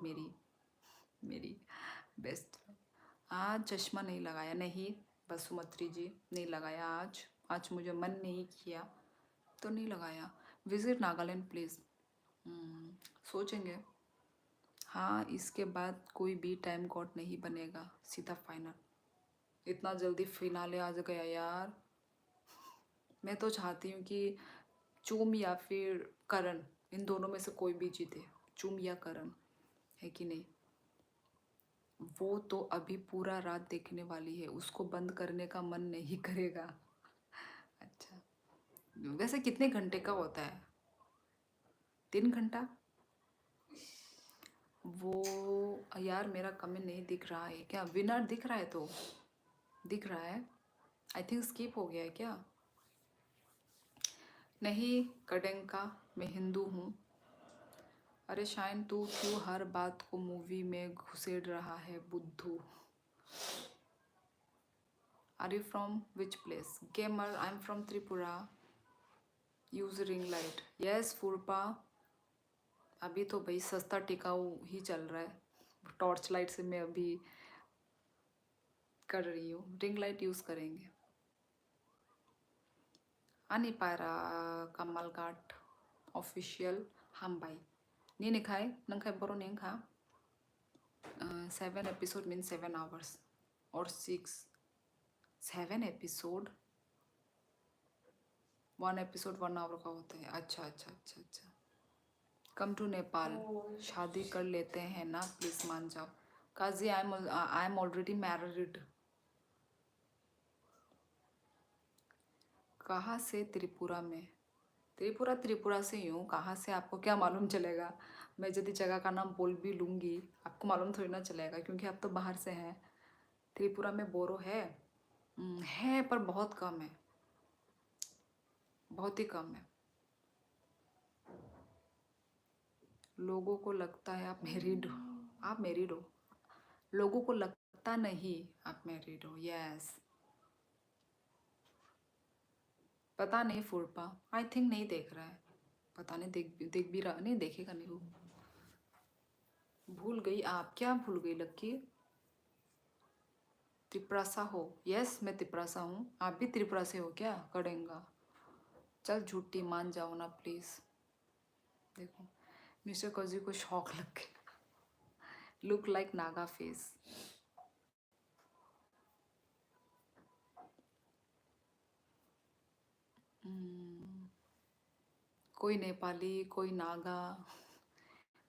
मेरी बेस्ट। आज चश्मा नहीं लगाया, नहीं बसुमत्री जी नहीं लगाया आज मुझे मन नहीं किया तो नहीं लगाया। Visit Nagaland please. सोचेंगे। हाँ, इसके बाद कोई भी टाइम कोड नहीं बनेगा, सीधा फाइनल। इतना जल्दी फिनाले आ गया यार। मैं तो चाहती हूँ कि चूम या फिर करण, इन दोनों में से कोई भी जीते, चूम या करण, है कि नहीं? वो तो अभी पूरा रात देखने वाली है, उसको बंद करने का मन नहीं करेगा। अच्छा, वैसे कितने घंटे का होता है? 3 घंटा? वो यार मेरा कमेंट नहीं दिख रहा है क्या? विनर दिख रहा है तो दिख रहा है। आई थिंक स्किप हो गया है क्या? नहीं कडेंका, मैं हिंदू हूँ। अरे शाइन, तू क्यों हर बात को मूवी में घुसेड़ रहा है बुद्धू? Are you from which place? Gamer, I am from Tripura. Use ring light. Yes Phurpa, अभी तो भाई सस्ता टिकाऊ ही चल रहा है, टॉर्च लाइट से मैं अभी कर रही हूँ, रिंग लाइट यूज़ करेंगे। आनी पायरा कमल घाट ऑफिशियल हम्बाई नहीं निखाए नंखाए बरो नहीं खा। 7 एपिसोड मीन 7 आवर्स और 7 एपिसोड, 1 एपिसोड 1 आवर का होता है। अच्छा अच्छा अच्छा अच्छा। कम टू नेपाल, शादी कर लेते हैं ना, प्लीज़ मान जाओ। काजी, आई एम ऑलरेडी मैरिड। कहाँ से? त्रिपुरा में। त्रिपुरा से ही हूँ, कहाँ से आपको क्या मालूम चलेगा? मैं यदि जगह का नाम बोल भी लूँगी आपको मालूम थोड़ी ना चलेगा, क्योंकि आप तो बाहर से हैं। त्रिपुरा में बोरो है पर बहुत कम है, बहुत ही कम है। लोगों को लगता है आप मैरिड हो। लोगों को लगता नहीं आप मैरिड हो। यस, पता नहीं फूरपा, आई थिंक नहीं देख रहा है, पता नहीं देख भी रहा नहीं, देखेगा नहीं वो। भूल गई? आप क्या भूल गई लक्की? त्रिपुरासा हो? यस मैं त्रिपुरासा हूँ। आप भी त्रिपुरा से हो क्या? करेंगा, चल झूठी मान जाओ ना प्लीज़। देखो मिस्टर कजी को शौक लग गया। Look like Naga face. कोई नेपाली, कोई नागा,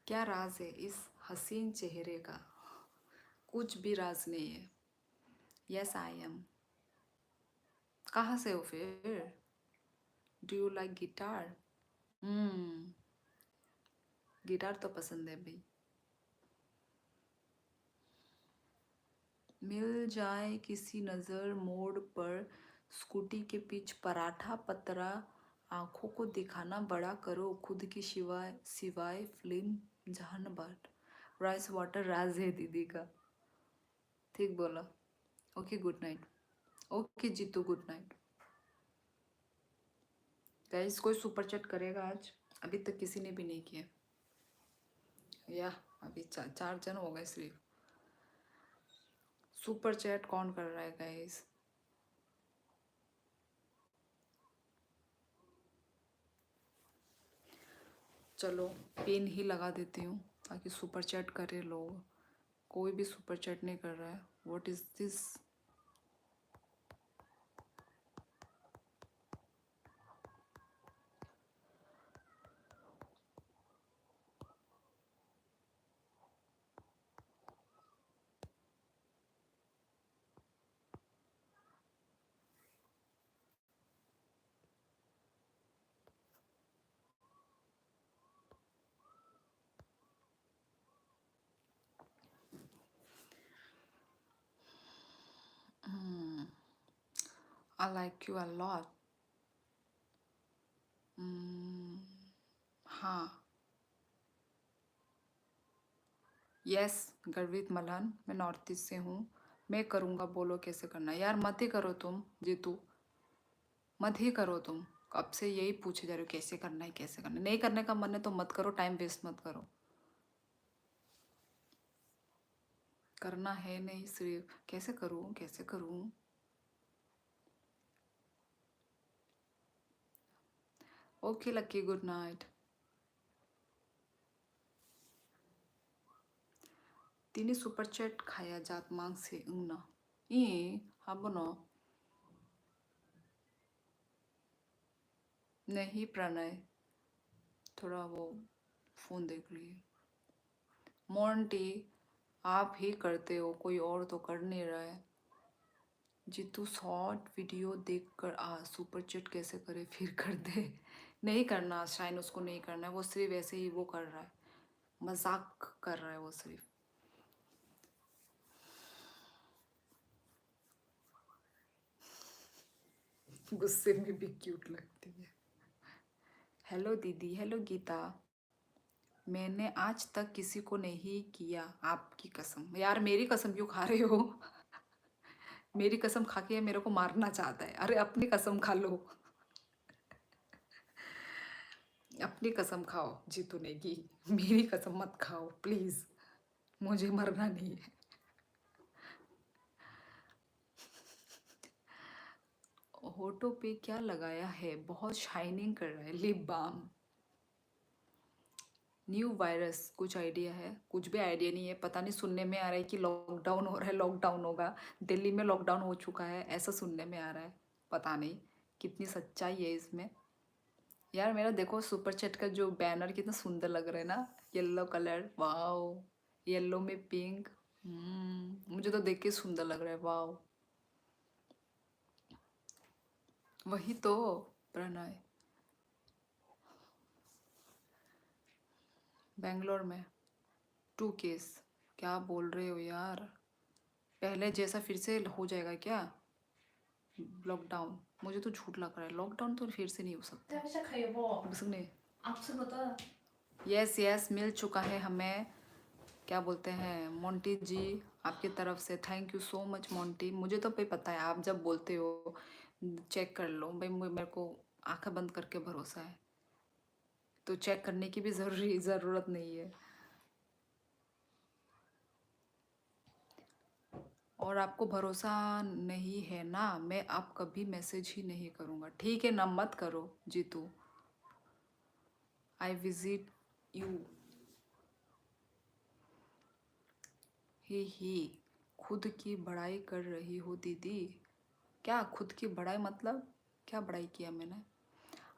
क्या राज है इस हसीन चेहरे का? कुछ भी राज नहीं है। Yes I am. कहाँ से हो फिर? Do you like guitar? Guitar तो पसंद है भाई। मिल जाए किसी नज़र मोड़ पर, स्कूटी के पीछ पराठा पतरा, आंखों को दिखाना बड़ा करो खुद की सिवाय सिवाय फिल्म जहान बाट। राइस वाटर राज है दीदी का। ठीक बोला। Okay good night. Okay Jeetu good night. Guys कोई सुपर चैट करेगा आज? अभी तक किसी ने भी नहीं किया। या अभी चार जन हो गए सिर्फ। सुपर चैट कौन कर रहा है गाइस? चलो पिन ही लगा देती हूँ ताकि सुपर चैट करे लोग। कोई भी सुपर चैट नहीं कर रहा है। What is this? I like you a lot. हाँ यस गर्वित मलान, मैं नॉर्थ ईस्ट से हूँ। मैं करूँगा, बोलो कैसे करना है। यार मत ही करो तुम जीतू, मत ही करो तुम। कब से यही पूछे जा रहे हो कैसे करना है कैसे करना है। नहीं करने का मन है तो मत करो, टाइम वेस्ट मत करो। करना है नहीं सिर्फ कैसे करूँ कैसे करूँ। ओके लक्की गुड नाइट। तिनी सुपर चैट खाया जात मांग से उंगना ई हाबनो नहीं प्रणय, थोड़ा वो फोन देख लिए। मोंटी आप ही करते हो, कोई और तो कर नहीं रहा है। जीतू शॉर्ट वीडियो देखकर सुपर चैट कैसे करे फिर कर दे। नहीं करना शाइन, उसको नहीं करना है, वो सिर्फ ऐसे ही वो कर रहा है, मजाक कर रहा है वो सिर्फ। गुस्से में भी क्यूट लगती है। हेलो दीदी, हेलो गीता। मैंने आज तक किसी को नहीं किया, आपकी कसम। यार मेरी कसम क्यों खा रहे हो? मेरी कसम खा के मेरे को मारना चाहता है। अरे अपनी कसम खा लो। अपनी कसम खाओ जीतू ने की, मेरी कसम मत खाओ प्लीज, मुझे मरना नहीं है। होठों पे क्या लगाया है? बहुत शाइनिंग कर रहा है, लिप बाम। न्यू वायरस कुछ आइडिया है? कुछ भी आइडिया नहीं है। पता नहीं, सुनने में आ रहा है कि लॉकडाउन हो रहा है, लॉकडाउन होगा। दिल्ली में लॉकडाउन हो चुका है ऐसा सुनने में आ रहा है। पता नहीं कितनी सच्चाई है इसमें। यार मेरा देखो सुपर चैट का जो बैनर कितना सुंदर लग रहा है ना, येलो कलर, वाओ। येलो में पिंक, मुझे तो देख के सुंदर लग रहा है, वाओ। वही तो प्रणय, बेंगलोर में 2 केस। क्या बोल रहे हो यार? पहले जैसा फिर से हो जाएगा क्या लॉकडाउन? मुझे तो झूठ लग रहा है, लॉकडाउन तो फिर से नहीं हो सकता। अच्छा खाइए वो उसने आपसे बता। यस यस मिल चुका है हमें। क्या बोलते हैं मोंटी जी, आपकी तरफ से thank you so much Monty. मुझे तो भाई पता है, आप जब बोलते हो चेक कर लो भाई, मेरे को आंखें बंद करके भरोसा है, तो चेक करने की भी ज़रूरत नहीं है। और आपको भरोसा नहीं है ना, मैं अब कभी मैसेज ही नहीं करूँगा। ठीक है ना, मत करो जीतू। आई विजिट यू ही। खुद की बड़ाई कर रही हो दीदी? क्या खुद की बड़ाई मतलब? क्या बड़ाई किया मैंने?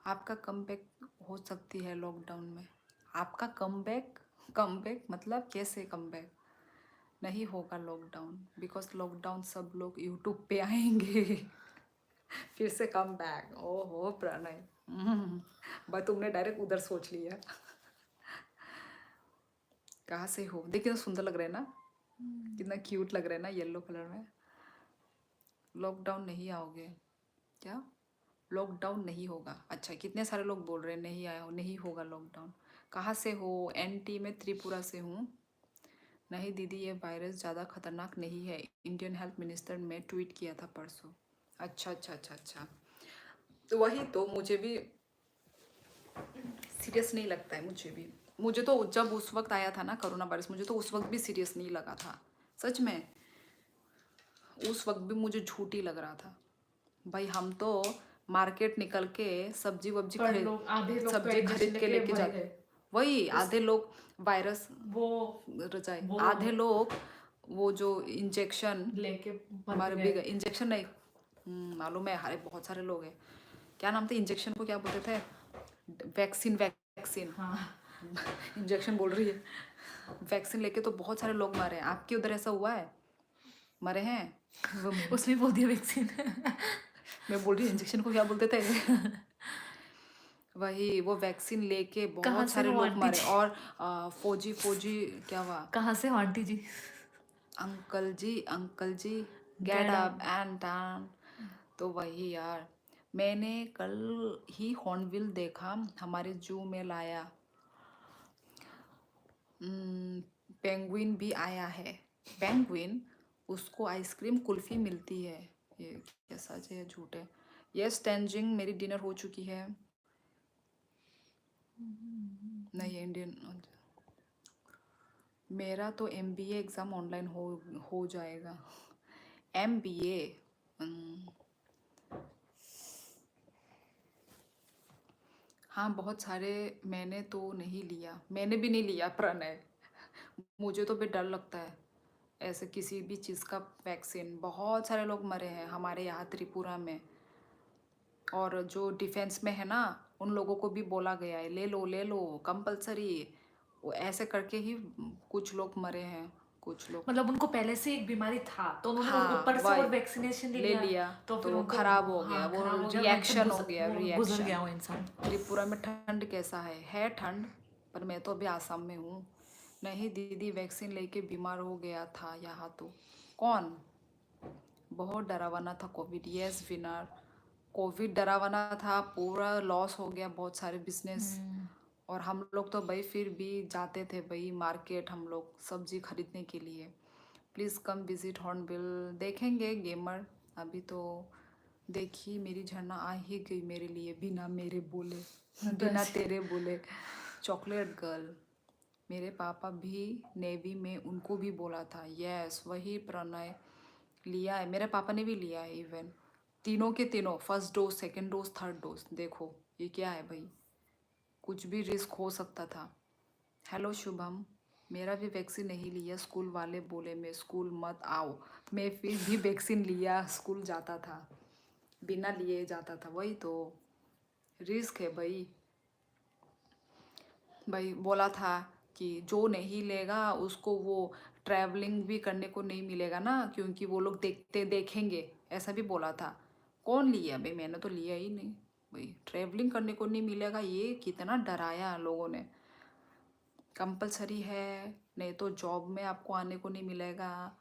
आपका कमबैक हो सकती है लॉकडाउन में। आपका कमबैक? कमबैक मतलब कैसे कमबैक? नहीं होगा लॉकडाउन, बिकॉज लॉकडाउन सब लोग यूट्यूब पे आएंगे। फिर से कम बैक। ओहो प्रणय, भाई तुमने डायरेक्ट उधर सोच लिया। कहाँ से हो? देखिए तो सुंदर लग रहे हैं ना। कितना क्यूट लग रहा है ना येलो कलर में। लॉकडाउन नहीं आओगे क्या? लॉकडाउन नहीं होगा। अच्छा, कितने सारे लोग बोल रहे हैं नहीं आया हो, नहीं होगा लॉकडाउन। कहाँ से हो? एनटी में त्रिपुरा से हूँ। नहीं दीदी, ये वायरस ज़्यादा खतरनाक नहीं है, इंडियन हेल्थ मिनिस्टर ने ट्वीट किया था परसों। अच्छा अच्छा अच्छा अच्छा। तो वही तो, मुझे भी सीरियस नहीं लगता है मुझे भी। मुझे तो जब उस वक्त आया था ना कोरोना वायरस, मुझे तो उस वक्त भी सीरियस नहीं लगा था। सच में उस वक्त भी मुझे झूठ ही लग रहा था। भाई हम तो मार्केट निकल के सब्जी वब्जी पर लोग, आधे लोग तो सब्जी इंजेक्शन खरीद के लेके लेके मर जाते। गए। वही उस आधे लोग वायरस वो रजाई, वो आधे लोग वो जो इंजेक्शन लेके मर भी मर भी गए। गए। इंजेक्शन नहीं, मालूम है, हरे बहुत सारे लोग हैं। क्या नाम था इंजेक्शन को, क्या बोलते थे? Vaccine vaccine. हाँ। इंजेक्शन बोल रही है। वैक्सीन लेके तो बहुत सारे लोग मरे हैं। आपके उधर ऐसा हुआ है? मरे हैं? वो उसने बोल दिया वैक्सीन। मैं बोल रही हूँ इंजेक्शन को क्या बोलते थे? वही वो वैक्सीन लेके कहाँ बहुत से सारे हो लोग आंटी मरे। जी? और फौजी फौजी क्या हुआ? कहाँ से हो auntie ji? Uncle ji get Get up up. And down. तो वही यार, मैंने कल ही हॉर्नबिल देखा, हमारे जू में लाया। पेंगुइन भी आया है। पेंगुइन, उसको आइसक्रीम कुल्फी मिलती है। ये क्या सच है या झूठ है? यस टेंजिंग, मेरी डिनर हो चुकी है। नहीं इंडियन, मेरा तो एमबीए एग्ज़ाम ऑनलाइन हो जाएगा। एमबीए, हाँ बहुत सारे। मैंने तो नहीं लिया, मैंने भी नहीं लिया प्रणय। मुझे तो भी डर लगता है ऐसे किसी भी चीज़ का वैक्सीन। बहुत सारे लोग मरे हैं हमारे यहाँ त्रिपुरा में। और जो डिफेंस में है ना, उन लोगों को भी बोला गया है ले लो कंपलसरी। वो ऐसे करके ही कुछ लोग मरे हैं, कुछ लोग। मतलब उनको पहले से एक बीमारी था तो उन्होंने हाँ ऊपर से वही, और वैक्सीनेशन ले ले लिया। लिया तो फिर तो उनको, खराब हो गया, हाँ, वो खराब हो गया, वो एकदम रिएक्शन हो गया, वो गुजर रिएक्शन। गया वो इंसान। त्रिपुरा में ठंड कैसा है ठंड? पर मैं तो अभी आसाम में हूँ। नहीं दीदी, वैक्सीन लेके बीमार हो गया था यहाँ तो। कौन? बहुत डरावना था कोविड। यस विनर, कोविड डरावना था, पूरा लॉस हो गया बहुत सारे बिजनेस। और हम लोग तो भाई फिर भी जाते थे भाई मार्केट, हम लोग सब्जी खरीदने के लिए। Please come visit hornbill. देखेंगे गेमर। अभी तो देखिए मेरी झरना आ ही गई मेरे लिए, बिना मेरे बोले, बिना तेरे बोले। चॉकलेट गर्ल, मेरे पापा भी नेवी में, उनको भी बोला था। यस वही प्रणय लिया है, मेरे पापा ने भी लिया है इवन। तीनों के तीनों, first dose, second dose, third dose. देखो ये क्या है भाई, कुछ भी रिस्क हो सकता था। हेलो शुभम, मेरा भी वैक्सीन नहीं लिया, स्कूल वाले बोले मैं स्कूल मत आओ। मैं फिर भी वैक्सीन लिया, स्कूल जाता था, बिना लिए जाता था। वही तो रिस्क है भाई। भाई बोला था कि जो नहीं लेगा उसको वो ट्रैवलिंग भी करने को नहीं मिलेगा ना, क्योंकि वो लोग देखेंगे, ऐसा भी बोला था। कौन लिया भाई? मैंने तो लिया ही नहीं भाई, ट्रैवलिंग करने को नहीं मिलेगा, ये कितना डराया लोगों ने। कंपलसरी है, नहीं तो जॉब में आपको आने को नहीं मिलेगा।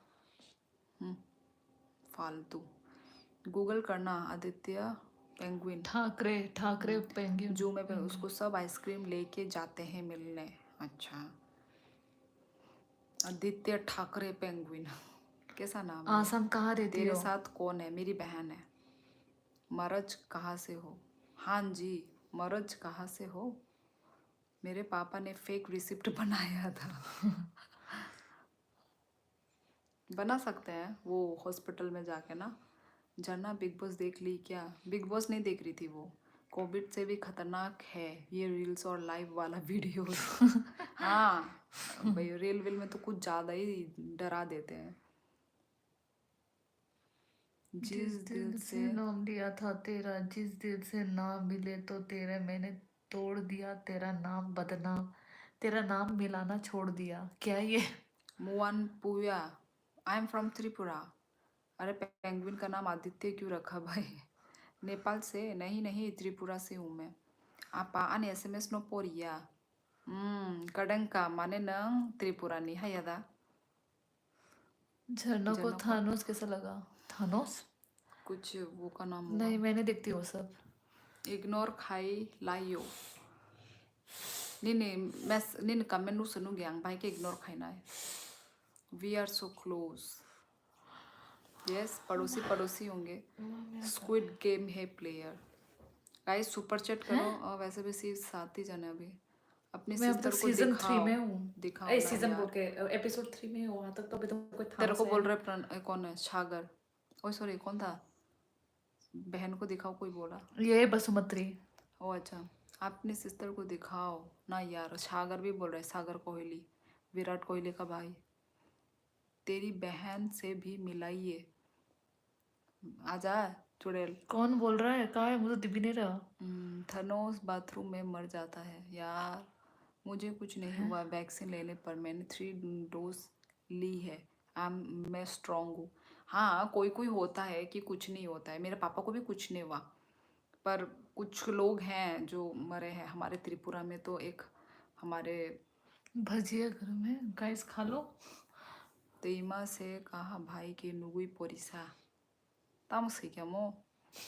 फालतू। गूगल करना आदित्य पेंगुइन ठाकरे ठाकरे पेंगुइन। जू में उसको सब आइसक्रीम लेके जाते हैं मिलने। अच्छा, आदित्य ठाकरे पेंगुइन, कैसा नाम है? आसाम कहाँ रहती तेरे हो? साथ कौन है? मेरी बहन है। मरज कहाँ से हो? हाँ जी, मरज कहाँ से हो? मेरे पापा ने फेक रिसिप्ट बनाया था। बना सकते हैं वो हॉस्पिटल में जाके ना। झरना बिग बॉस देख ली क्या? बिग बॉस नहीं देख रही थी वो, कोविड से भी खतरनाक है ये रील्स और लाइव वाला वीडियोस। हाँ भाई, रील वील में तो कुछ ज़्यादा ही डरा देते हैं। जिस जिस दिल दिल से से नाम लिया था तेरा, जिस दिल से नाम मिले तो तेरा, मैंने तोड़ दिया तेरा नाम बदनाम, तेरा नाम मिलाना छोड़ दिया। क्या ये? Muan Puia, I am from Tripura. अरे पेंगुइन का नाम आदित्य क्यों रखा भाई? नेपाल से? नहीं नहीं, त्रिपुरा से हूँ मैं। Apaan ya SMS no Poria? Kadang ka mana nang Tripura nih hayada. झरना को झरना को थानोस कैसा लगा? थानोस? कुछ वो का नाम होगा। नहीं, मैंने देखती वो सब। इग्नोर खाई लाइयो नहीं मैं कमेंट नु सुनूंगी आंग भाई के इग्नोर खाना है। We are so close. Yes, पड़ोसी पड़ोसी होंगे। स्क्विड गेम है प्लेयर। गाइस सुपर चैट करो। और वैसे भी सिर्फ 7 ही जने अभी। अपनी मैं अब तक सिस्टर को सीजन 3 दिखाओ में हूँ। दिखाओ ना सीजन बोल यार। के एपिसोड 3 में हूँ। वहां तक तो अभी तो कोई तेरे थानोस को है बोल नहीं। रहे कौन है? छागर। ओए सॉरी, कौन था? बहन को दिखाओ कोई बोला। ये बसुमती। ओ अच्छा, आप अपनी सिस्टर को दिखाओ ना यार। छागर भी बोल रहे, सागर कोहली, विराट कोहली का भाई। तेरी बहन से भी मिलाइए। आजा चुड़ैल। कौन बोल रहा है? कहाँ है? मुझे दिख भी नहीं रहा। थनोस बाथरूम में मर जाता है यार। मुझे कुछ नहीं हुआ वैक्सीन लेने पर। मैंने 3 डोज ली है। मैं स्ट्रांग हूँ। हाँ, कोई कोई होता है कि कुछ नहीं होता है। मेरे पापा को भी कुछ नहीं हुआ, पर कुछ लोग हैं जो मरे हैं। हमारे त्रिपुरा में तो एक हमारे भजिया गरम है, गाइस खा लो। तेईमा से कहा भाई की नुगुई पोरिसा तम से क्या मो।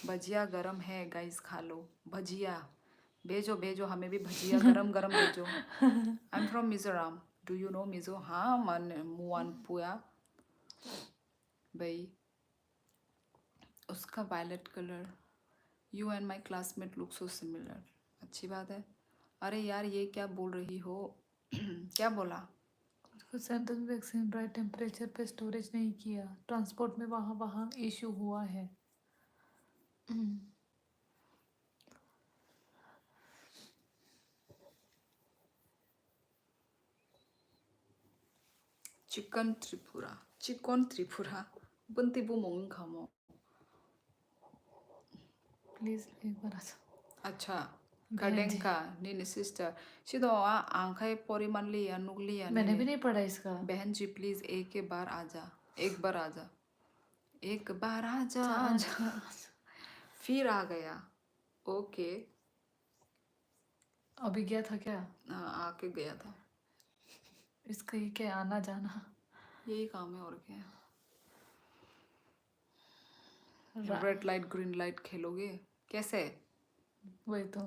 भजिया गरम है गाइस, खा लो भजिया। भेजो भेजो, हमें भी भजिया गरम गरम भेजो। I am from Mizoram. Do you know Mizo? हाँ मन मुआन पुया भाई। उसका violet colour. You and my classmate look so similar. अच्छी बात है। अरे यार ये क्या बोल रही हो? क्या बोला? कुछ सेंटेंस वैक्सीन राइट टेम्परेचर पे स्टोरेज नहीं किया, ट्रांसपोर्ट में वहाँ वहाँ इशू हुआ है। चिकन त्रिपुरा। चिकन त्रिपुरा बनती वो मोंग खामो। प्लीज एक बार आ जाओ। अच्छा, बहन जी, काडेंका नीनी सिस्टर सिदो आंखाई परिमाण लिया नुक लिया मैंने भी नीने। नहीं पढ़ा इसका। बहन जी प्लीज एक बार आजा। एक बार आजा। एक बार आजा अच्छा, आजा। अच्छा। फिर आ गया। ओके। अभी गया था क्या? आके गया था। इसका ये क्या आना जाना? यही काम है और क्या है। रा- रेड लाइट ग्रीन लाइट खेलोगे? कैसे वही तो।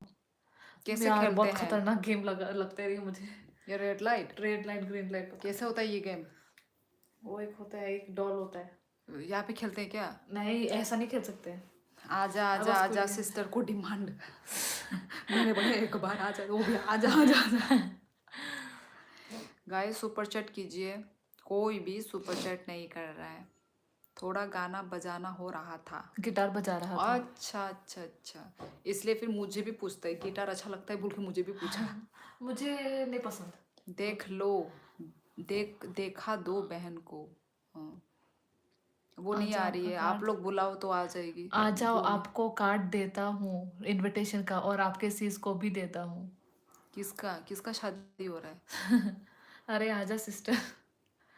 कैसे यार खेलते बहुत हैं खतरनाक गेम लगता रही मुझे। ये red light? Red light green light. कैसे होता है ये गेम? वो एक होता है, एक डॉल होता है। यहाँ पे खेलते हैं क्या? नहीं, ऐसा नहीं खेल सकते। आजा अब आजा बस आजा कोई सिस्टर को डिमांड। मैंने बोला एक बार आजा, वो भी आजा आजा आजा। गाइस सुपर चैट कीजिए। कोई भी सुपर चैट नहीं कर रहा है। थोड़ा गाना बजाना हो रहा था। गिटार बजा रहा था। अच्छा अच्छा अच्छा, इसलिए फिर मुझे भी पूछता है गिटार अच्छा लगता है बोल के मुझे भी पूछा। मुझे नहीं पसंद। देख लो, देखा दो बहन को। हाँ, वो आ नहीं जाओ आ रही आपका है। आप कार्ड। लोग बुलाओ तो आ जाएगी। आ जाओ, वो नहीं। आपको कार्ड देता हूँ इनविटेशन का, और आपके सीस को भी देता हूँ। किसका किसका शादी हो रहा है? अरे आजा sister.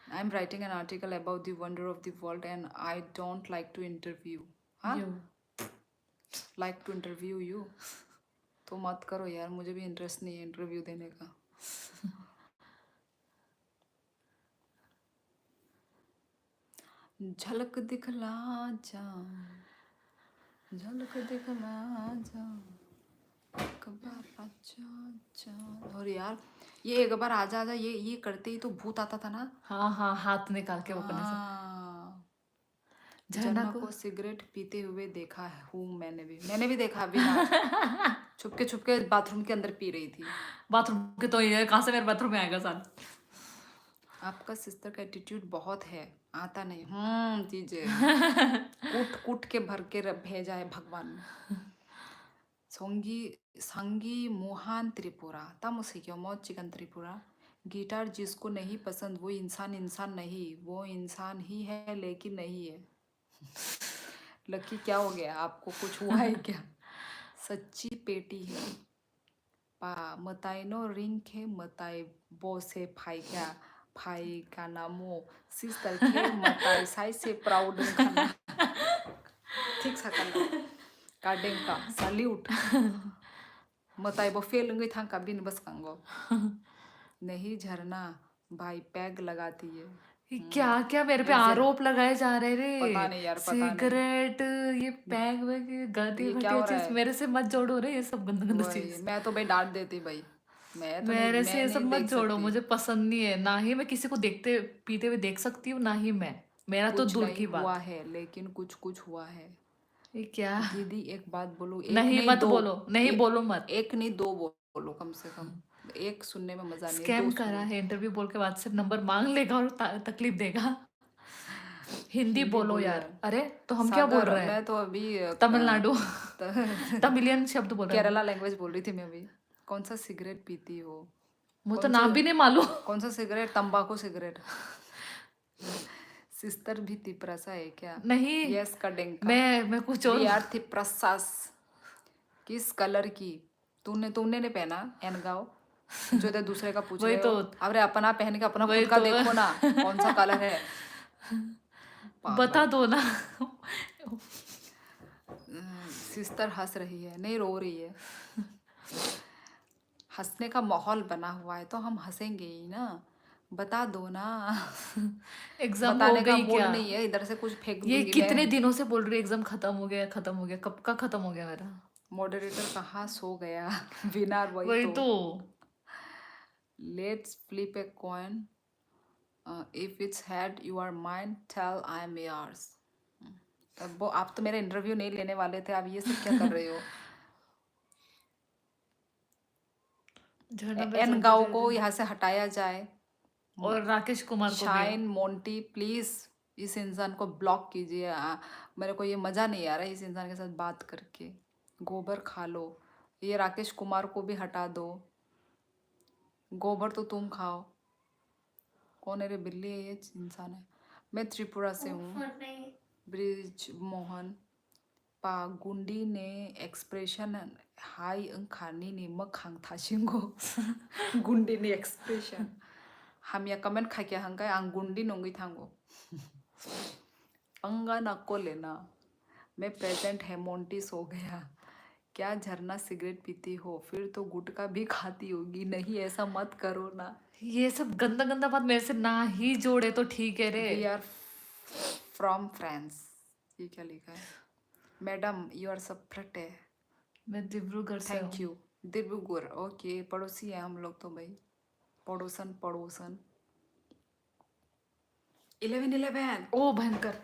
I am writing an article about the wonder of the world and I don't like to interview. हाँ, you like to interview you तो मत करो यार। मुझे भी इंटरेस्ट नहीं है इंटरव्यू देने का। झलक दिखला जा, झलक दिखला जा, एक बार आजा आजा। और यार ये एक बार आजा आजा ये करते ही तो भूत आता था ना। हाँ हाँ, हाथ निकाल के वो करने से। हाँ, झरना झरना को को सिगरेट पीते हुए देखा हूँ। मैंने भी देखा अभी ना। छुपके छुपके बाथरूम के अंदर पी रही थी। बाथरूम के तो ये कहाँ से मेरे बाथरूम में आएगा साथ? आपका सिस्टर का एटीट्यूड बहुत है। आता नहीं चीजें। कूट कूट के भर के भेजा है भगवान ने। संगी संगी मोहान त्रिपुरा तामुसी क्यों मौत चिकन त्रिपुरा। गिटार जिसको नहीं पसंद वो इंसान इंसान नहीं। वो इंसान ही है लेकिन नहीं है। लकी क्या हो गया? आपको कुछ हुआ है क्या? सच्ची पेटी है। पा मताइनो रिंग के मताई बोसे फाई क्या फाई का नामो सिस्टर के मताई साई से प्राउड खाना। ठीक सा करना काडेंका सल्यूट। मताई बो फेल गई था बिन बस कंगो। नहीं झरना भाई पैग लगाती है। ये क्या क्या मेरे पे एग्जैक्ट। आरोप लगाए जा रहे पता रे। नहीं यार, पता नहीं। सिगरेट, ये पैग वैग, ये घटिया ये क्या घटिया हो रहा चीज है? मेरे से मत जोड़ो रे, ये सब गंदा गंदा वही चीज। मैं तो भाई डांट देती भाई। मैं तो नहीं, मेरे से मैं ये सब नहीं मत देख जोड़ो, सकती। मुझे पसंद नहीं है। ना ही मैं किसी को देखते पीते हुए देख सकती हूँ, ना ही मैं, मेरा तो कुछ दूर नहीं की हुआ बात। है, लेकिन कुछ कुछ हुआ है। ये क्या? दीदी एक बात बोलूं, एक नहीं नहीं मत दो। बोलो, नहीं ए, बोलो मत। एक नहीं दो बोलो कम से कम। एक सुनने में मजा नहीं है, दो स्कैम करा सुनो। है, इंटरव्यू बोल के व्हाट्सएप नंबर मांग लेगा और तकलीफ देगा। हिंदी हिंदी बोलो बोलो यार। यार। अरे तो हम क्या बोल सागर, रहे हैं? मैं तो अभी तमिलनाडु। त- तमिलियन शब्द बोल रहे हैं हम। केरला लैंग्वेज बोल रही थी मैं अभी। कौन सा सिगरेट पीती हो? मुझे तो कौन सा? नाम भी नहीं मालूम। कौन सा सिगरेट? तंबाकू सिगरेट। सिस्टर भी तिप्रसा है क्या? नहीं, यस कडेंका। मैं कुछ वी और। आर तिप्रसास। किस कलर की? तूने तूने नहीं पहना एनगाओ, जो ते दूसरे का पूछ वही रहे हो। तो, अरे अपना पहन के अपना वही खुद का तो। देखो ना, कौन सा कलर है। बता पागल। दो ना। सिस्टर हंस रही है, नहीं रो रही है। हंसने का माहौल बना हुआ है तो हम हंसेंगे ही ना। बता दो ना। एग्जाम हो बताने का गई मूड क्या? नहीं है, इधर से कुछ फेंक ये दूंगी मैं। कितने दिनों से बोल रही है एग्जाम खत्म हो गया, खत्म हो गया, कब का खत्म हो गया मेरा? मॉडरेटर कहाँ सो गया? विनर वही वही तो। तो। Let's flip a coin. If it's head you are mine, tail I am yours. अब वो, आप तो मेरा इंटरव्यू नहीं लेने वाले थे, आप ये सब क्या कर रहे हो? झरना पे एन चलते गाँव को थे। यहाँ से हटाया जाए। और राकेश कुमार को भी। शाइन मोंटी प्लीज इस इंसान को ब्लॉक कीजिए। मेरे को ये मज़ा नहीं आ रहा है इस इंसान के साथ बात करके। गोबर खा लो। ये राकेश कुमार को भी हटा दो। गोबर तो तुम खाओ। कौन है रे? बिल्ली है ये इंसान है? मैं त्रिपुरा से हूँ। ब्रिज मोहन पागुंडी ने एक्सप्रेशन हाई खानी ने मग खांग था शिंगो। गुंडी ने एक्सप्रेशन हम या कमेंट खा के हंगा आंग गुंडी नोंगी थांगो। पंगा नको लेना। मैं प्रेजेंट है, मोंटी सो गया। क्या झरना सिगरेट पीती हो? फिर तो गुटखा भी खाती होगी। नहीं ऐसा मत करो ना। ये सब गंदा गंदा बात मेरे से ना ही जोड़े तो ठीक है रे। We are from France. ये क्या लिखा है? मैडम यू आर सप्रट है। मैं डिब्रूगढ़ से थैंक हूँ। यू। दिब्रुगढ़, ओके, पड़ोसी है हम लोग तो भाई। पड़ोसन पड़ोसन। 11-11। ओ भयंकर।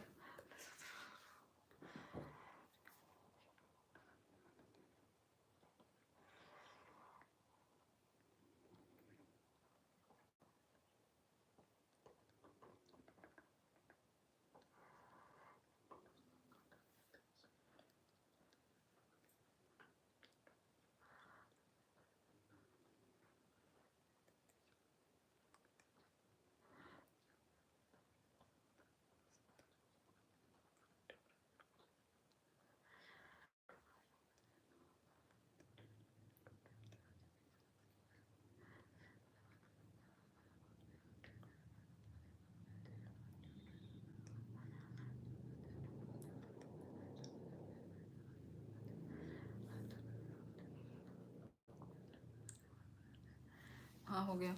हाँ हो गया।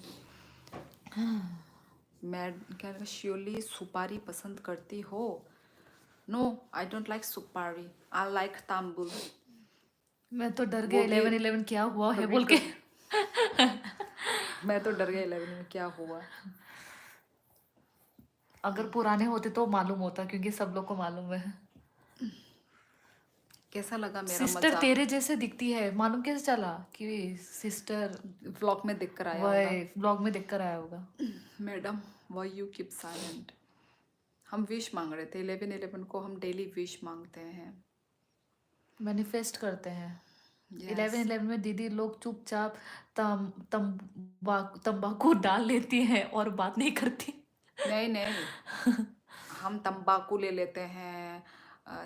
मैं क्या लगा, श्योरली सुपारी पसंद करती हो? नो, आई डोंट लाइक सुपारी, आई लाइक तांबुल। मैं तो डर गया, वो भी 11-11 क्या हुआ है कभी बोल के। कभी। मैं तो डर गई 11 में क्या हुआ। अगर पुराने होते तो मालूम होता, क्योंकि सब लोग को मालूम है। कैसा लगा मेरा सिस्टर मजाक? तेरे जैसे दिखती है, मालूम कैसे चला कि सिस्टर? व्लॉग में देख कर आया होगा। वही ब्लॉग में देखकर आया होगा। Madam why you keep silent. हम विश मांग रहे थे, 11-11 को हम डेली विश मांगते हैं। मैनिफेस्ट करते हैं। यस। 11-11 में दीदी लोग चुपचाप तंबाकू डाल लेती हैं और बात नहीं करती। नहीं नहीं, हम तंबाकू ले लेते हैं,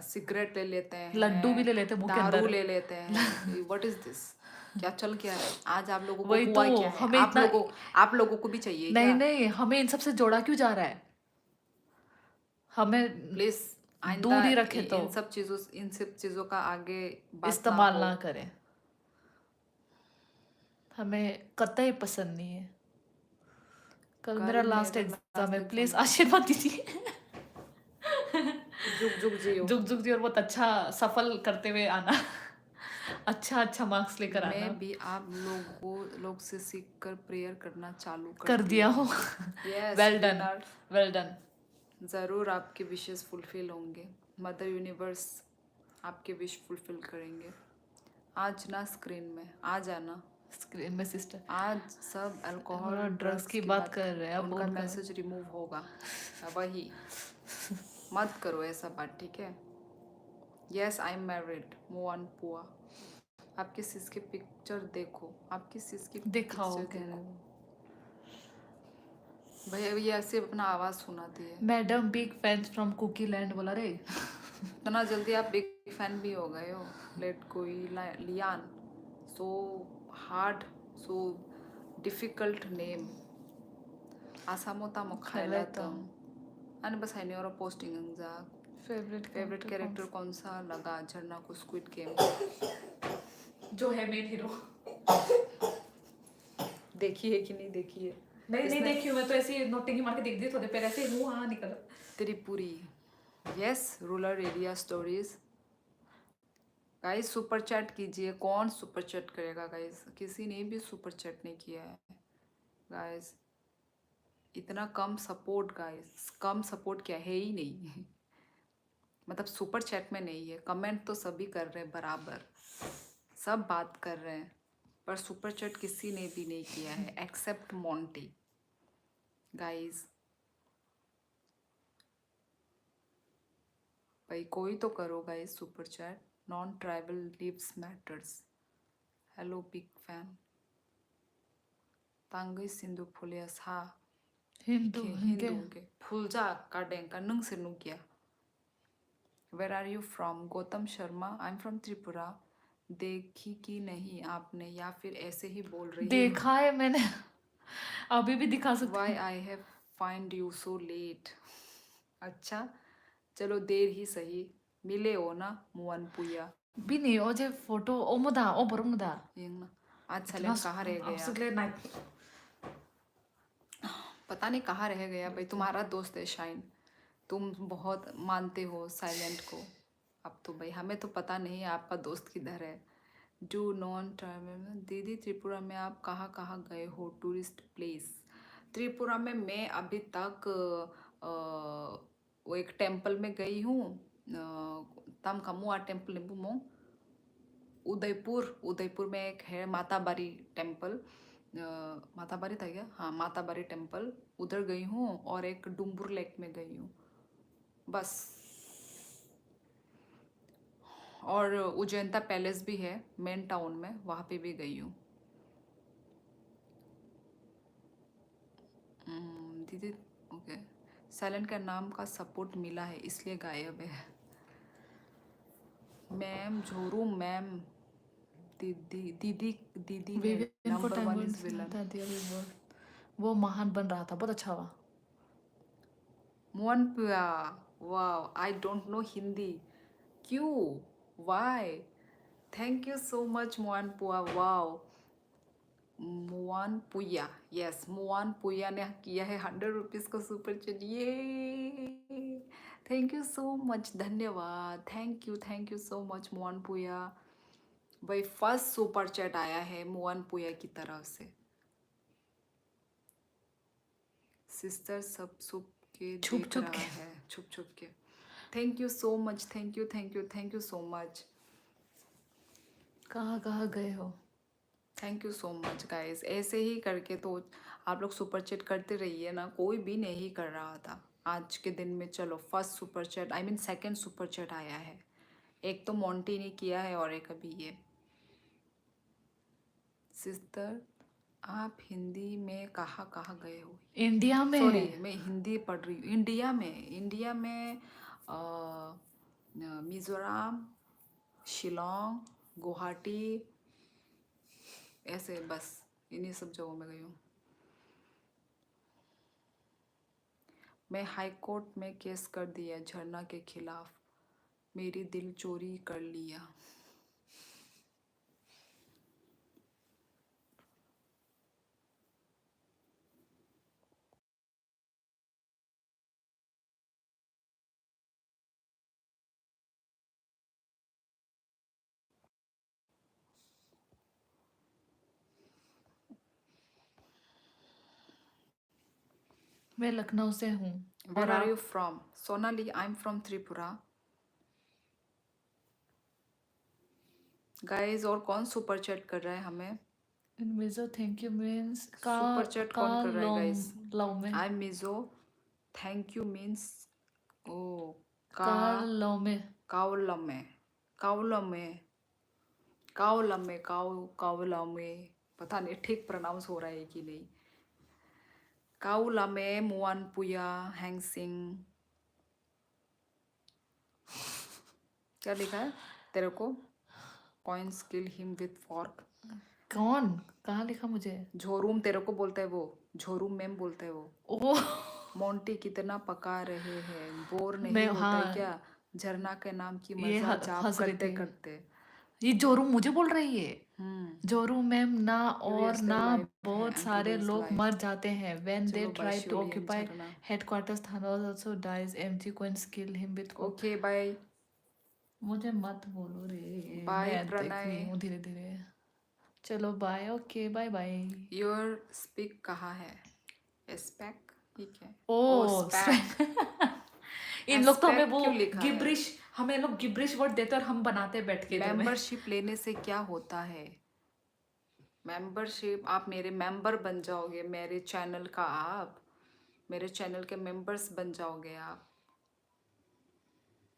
सिगरेट ले लेते लड्डू भी हैं, ले लेते मुंह के दारू अंदर। ले लेते हैं। What is this? क्या चल क्या है आज? आप लोगों को वही तो। हुआ क्या है? हमें इतना, आप लोगों को भी चाहिए नहीं क्या? नहीं, हमें इन सब से जोड़ा क्यों जा रहा है? हमें प्लीज आइंदा दूर ही रखे तो, इन सब चीजों का आगे बात ना इस्तेमाल हो। ना करें। हमें कतई पसंद नहीं है। कल कल मेरा लास्ट मेरा एग्जाम लास्ट है, प्लीज एग्जाम है। आशीर्वाद दीजिए। जुग जुग जियो। जुग जुग जी और बहुत अच्छा सफल करते हुए आना। अच्छा अच्छा मार्क्स लेकर मैं आना। भी आप लोग से सीख कर प्रेयर करना चालू कर कर दिया हूँ। Yes well done, winner. Well done. ज़रूर आपके विशेस फुलफिल होंगे। मदर यूनिवर्स आपके विश फुलफिल करेंगे। आज ना स्क्रीन में आ जाना। स्क्रीन में सिस्टर आज सब अल्कोहल और ड्रग्स की की बात बात कर रहे हैं, अब उनका उनका मैसेज रिमूव होगा। वही मत करो ऐसा बात, ठीक है। Yes I am married Mohan पुआ। आपके सिस की पिक्चर देखो, आपकी सिस की दिखाओ पिक्चर कह रहे देखो। हो। भैया ये ऐसे अपना आवाज़ सुनाती है। Madam big fans from Kuki land बोला रे। इतना जल्दी आप बिग फैन भी हो गए हो। लेट कोई Lian so hard so difficult name आसामोता मोखायला तम आणि बस हायने और पोस्टिंग अंजाक। फेवरेट कैरेक्टर कौन सा लगा झरना को स्क्विड गेम? जो है मेन हीरो। देखी है कि नहीं देखी है? नहीं देखी हूँ मैं तो, ऐसे नोटिंग मार के देख दी थोड़े पैर ऐसे मुंह हाँ निकल। Tripuri yes rural area stories. Guys super chat कीजिए। कौन सुपर चैट करेगा गाइस? किसी ने भी सुपर चैट नहीं किया है गाइस। इतना कम सपोर्ट गाइस, कम सपोर्ट क्या है ही नहीं। मतलब सुपर चैट में नहीं है। कमेंट तो सभी कर रहे हैं बराबर, सब बात कर रहे हैं, पर सुपर चैट किसी ने भी नहीं किया है एक्सेप्ट मोंटी गाइस। भाई कोई तो करो guys super chat. Non tribal lives matters. Hello big fan. तांगई सिंधु फुलियास हा हिंदू हिंदू के फुलजा काडें का नंग से नु किया। Where are you from? Gautam Sharma I am from Tripura. देखी कि नहीं आपने, या फिर ऐसे ही बोल रही हो? देखा है मैंने, अभी भी दिखा सकते वाई हैं। I have find you so let. अच्छा चलो देर ही सही, मिले हो ना मुअन पुया। भी नहीं ओ जे फोटो ओ मुदा ओ बरो मुदा यंग ना आज साइलेंट कहाँ रह गया? पता नहीं कहाँ रह गया भाई। तुम्हारा दोस्त है शाइन, तुम बहुत मानते हो साइलेंट को। अब तो भाई हमें तो पता नहीं है आपका दोस्त किधर है। Do non travel. दीदी त्रिपुरा में आप कहाँ कहाँ गए हो टूरिस्ट प्लेस? त्रिपुरा में मैं अभी तक वो एक टेम्पल में गई हूँ। तम कमुआ टेम्पल निबुमो। उदयपुर में एक है माताबारी टेम्पल। माताबारी था क्या? हाँ माताबारी टेम्पल, उधर गई हूँ। और एक डुम्बुर लेक में गई हूँ बस। और उज्जैनता पैलेस भी है मेन टाउन में, वहाँ पे भी गई हूँ। दीदी ओके। साइलेंट का नाम का सपोर्ट मिला है इसलिए गायब है। Ma'am Jhoru ma'am. दीदी दीदी दीदी ने विवेन को नंबर टाइम 1 इज विलन। दिया भी वो महान बन रहा था, बहुत अच्छा हुआ। Mohan Puia wow I don't know Hindi. क्यों? Why? Thank you so much Mohan Pua. Wow Mohan Puia, yes Mohan Puia ने किया है 100 रुपीज़ को सुपर चैट। ये थैंक यू सो मच, धन्यवाद। Thank you so much Mohan Puia. भाई फर्स्ट सुपर चैट आया है मोहन पुया की तरफ से। सिस्टर सब छुप के छुप देख छुप रहा के है, छुप छुप के। Thank you so much, thank you so much. कहाँ कहाँ गए हो? Thank you so much guys. ऐसे ही करके तो आप लोग सुपर चैट करते रहिए ना। कोई भी नहीं कर रहा था आज के दिन में। चलो first super chat I mean second super chat आया है। एक तो मोंटी ने किया है और एक अभी ये। सिस्टर आप हिंदी में कहाँ कहाँ गए हो? इंडिया में। सॉरी मैं हिंदी पढ़ रही हूँ। इंडिया में मिज़ोरम, शिलोंग, गुवाहाटी, ऐसे बस इन्हीं सब जगहों में गई हूँ। मैं हाई कोर्ट में केस कर दिया झरना के खिलाफ, मेरी दिल चोरी कर लिया। मैं लखनऊ से हूँ। और Where are you आप? from? Sonali, I'm from Tripura. Guys, और कौन सुपर चैट कर रहा है हमें? Mizo thank you means super chat कौन कर रहा है गाइस? लव में I Mizo thank you means ओ का कार लव में कावलमे कावलमे कावलमे कावलमे पता नहीं ठीक प्रोनाउंस हो रहा है कि नहीं। कावलमे मुआन पुया हैंग सिंह। क्या लिखा है तेरे को? Coins kill him with fork. कौन? कहाँ लिखा मुझे? झोरूम तेरे को बोलता है वो, झोरूम मैम बोलता है वो। ओ मोंटी कितना पका रहे हैं, बोर मैं नहीं होता है हाँ क्या? झरना के नाम की ये मजा जाप हंस रही करते थी। करते। ये जोरू मुझे बोल रही है। हम्म जोरू मैम ना और यूएस ना लाइफ है बहुत एंड सारे टुडेज लोग लाइफ। मर जाते हैं when they चलो बाय try to शिवली and occupy Jharna. headquarters Thanos also dies empty coins kill him with okay bye मुझे मत बोलो रे बाय मैं देख प्रणय। रही हूँ धीरे धीरे। चलो bye okay bye bye. Your speak कहाँ है? स्पेक ठीक है। ओ ओ स्पैक। इन लोग तो हमें स्पेक वो क्यों लिखा है? गिब्रिश हमें लोग गिब्रिश वर्ड देते और हम बनाते बैठ के इधर में। मेंबरशिप लेने से क्या होता है? मेंबरशिप आप मेरे मेंबर बन जाओगे, मेरे चैनल का आप मेरे चैनल के मेंबर्स बन जाओगे आप।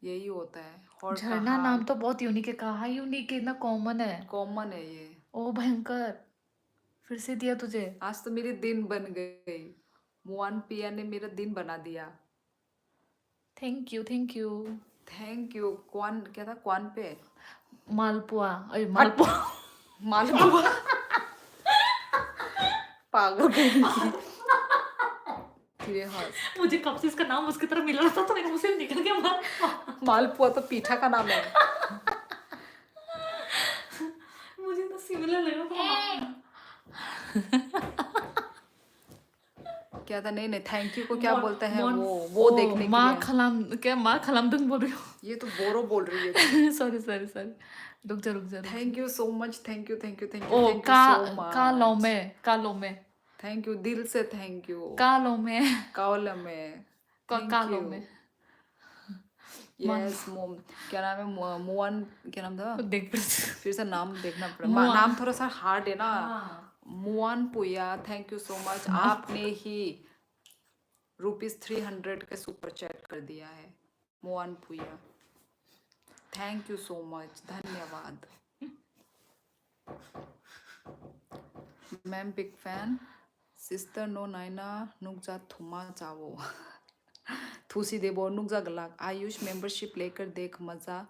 यही होता है। और झरना नाम तो बहुत यूनिक है। कहाँ यूनिक है? इतना कॉमन है। कॉमन है ये। ओ भयंकर फिर से दिया तुझे। आज तो मेरी दिन बन गई। मुआन पिया ने मेरा दिन बना दिया। Thank you thank you. Thank you. कौन क्या था? कौन पे? मालपुआ अरे हट मालपुआ मालपुआ। पागल कहीं की। फिर ये हंस। मुझे कब से इसका नाम उसकी तरह मिल रहा था तो मेरे मुंह से निकल गया मालपुआ। मालपुआ तो पीठा का नाम है। मुझे तो सिमिलर लगा था। क्या था? नहीं नहीं थैंक यू को क्या बोलते हैं मॉन वो देखने के माँ लिए। खलाम क्या माँ खलामदुन बोल रही हूँ। ये तो बोरो बोल रही है। सॉरी सॉरी सॉरी रुक जा रुक जा रुक जा। Thank you so much. Thank you thank you thank you oh thank you so कालो में थैंक यू दिल से थैंक यू। कालो में कावल में थैंक कालो यू। में यस मोम क्या नाम है? मुआन क्या नाम था? देख फिर से नाम देखना पड़ा। मुआ नाम थोड़ा सा हार्ड है ना। हाँ Muan Puia thank you so much. आपने ही ₹300 के सुपर चैट कर दिया है। Muan Puia thank you so much, धन्यवाद। मैम बिग फैन सिस्टर नो नाइना नुकजा थुमा चावो थूसी देबो नुकजा गलाक। आयुष मेंबरशिप लेकर देख मजा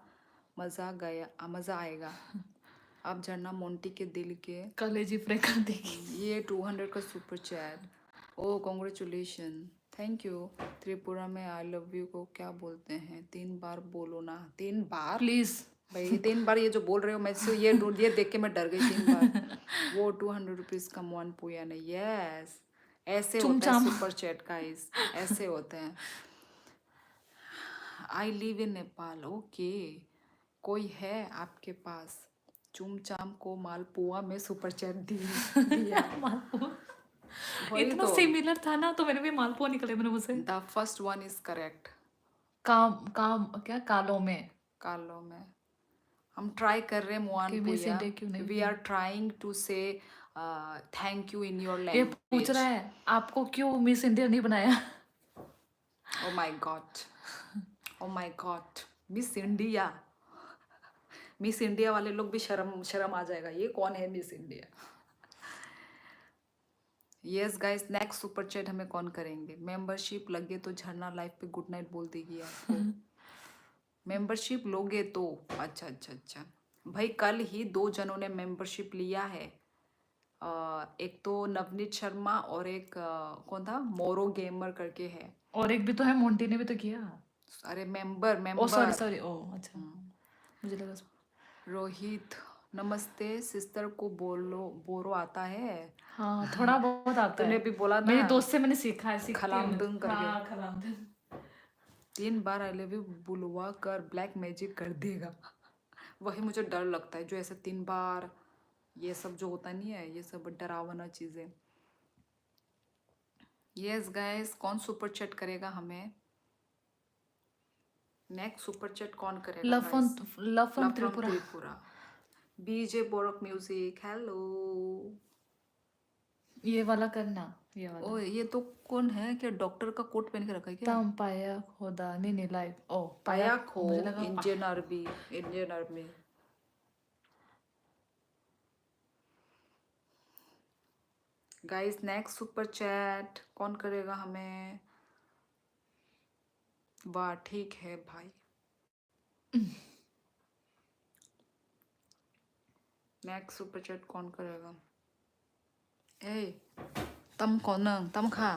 आएगा। आप झरना मोंटी के दिल के कलेजी फ्राई कर देगी। ये 200 का super chat. Oh congratulation thank you. Tripura में आई लव यू को क्या बोलते हैं? 3 बार बोलो ना। 3 बार प्लीज भाई? ये 3 बार ये जो बोल रहे हो मैं से ये देख के मैं डर गई 3 बार। वो 200 रुपीज का मोहन पुया ने। यस ऐसे होता है चुमचाम सुपर चैट गाइस, ऐसे होते हैं। I live in Nepal. Okay कोई है आपके पास? चुमचाम को मालपुआ में सुपर चैट दिया। मालपुआ वही इतना तो। सिमिलर था ना तो मेरे भी मालपुआ निकले मेरे मुंह से। The first one is correct. काम काम क्या कालो में कालो में हम ट्राई कर रहे हैं मुआन कि मिस पुया। इंडिया क्यों नहीं वी आर ट्राइंग टू से थैंक यू इन योर ये पूछ रहा लैंग्वेज। है आपको क्यों मिस इंडिया नहीं बनाया। ओ my God O my God miss India. Miss India वाले लोग भी शर्म शर्म आ जाएगा। ये कौन है miss India? Yes guys next super chat हमें कौन करेंगे? मेंबरशिप लगे तो झरना लाइफ पे गुड नाइट बोल देगी आपको। मेंबरशिप लोगे तो अच्छा अच्छा अच्छा भाई कल ही 2 जनों ने मेंबरशिप लिया है। एक तो नवनीत शर्मा और एक कौन था? मोरो गेमर करके है। और एक भी तो है मोंटी ने भी तो किया। अरे मेंबर ओ सॉरी मेंबर। सॉरी ओ अच्छा मुझे लगा रोहित नमस्ते सिस्टर को बोरो आता है? हाँ थोड़ा बहुत आता तूने है। भी बोला ना मेरी दोस्त से मैंने सीखा है सीखती हूँ मैं। खलामदुंग करके। हाँ खलामदुंग 3 बार आई लव यू बुलवा कर ब्लैक मैजिक कर देगा। वही मुझे डर लगता है जो ऐसे 3 बार ये सब जो होता नहीं है, ये सब डरावना चीज़ें। यस गाइस, कौन सुपर चैट करेगा हमें? नेक्स्ट सुपर चैट कौन करेगा love from guys? Love from love from Tripura. Tripura. BJ Borok music, hello. ये वाला करना, ये वाला। ओ ये तो कौन है? क्या डॉक्टर का कोट पहन के रखा है क्या? तम पाया खोदा, नहीं लाइव। ओ पाया, पाया खो, मुझे लगा Indian army, Indian Army. Guys next super chat कौन करेगा हमें? वाह ठीक है भाई। नेक्स्ट सुपर चैट कौन करेगा? ए तम कौन तम खा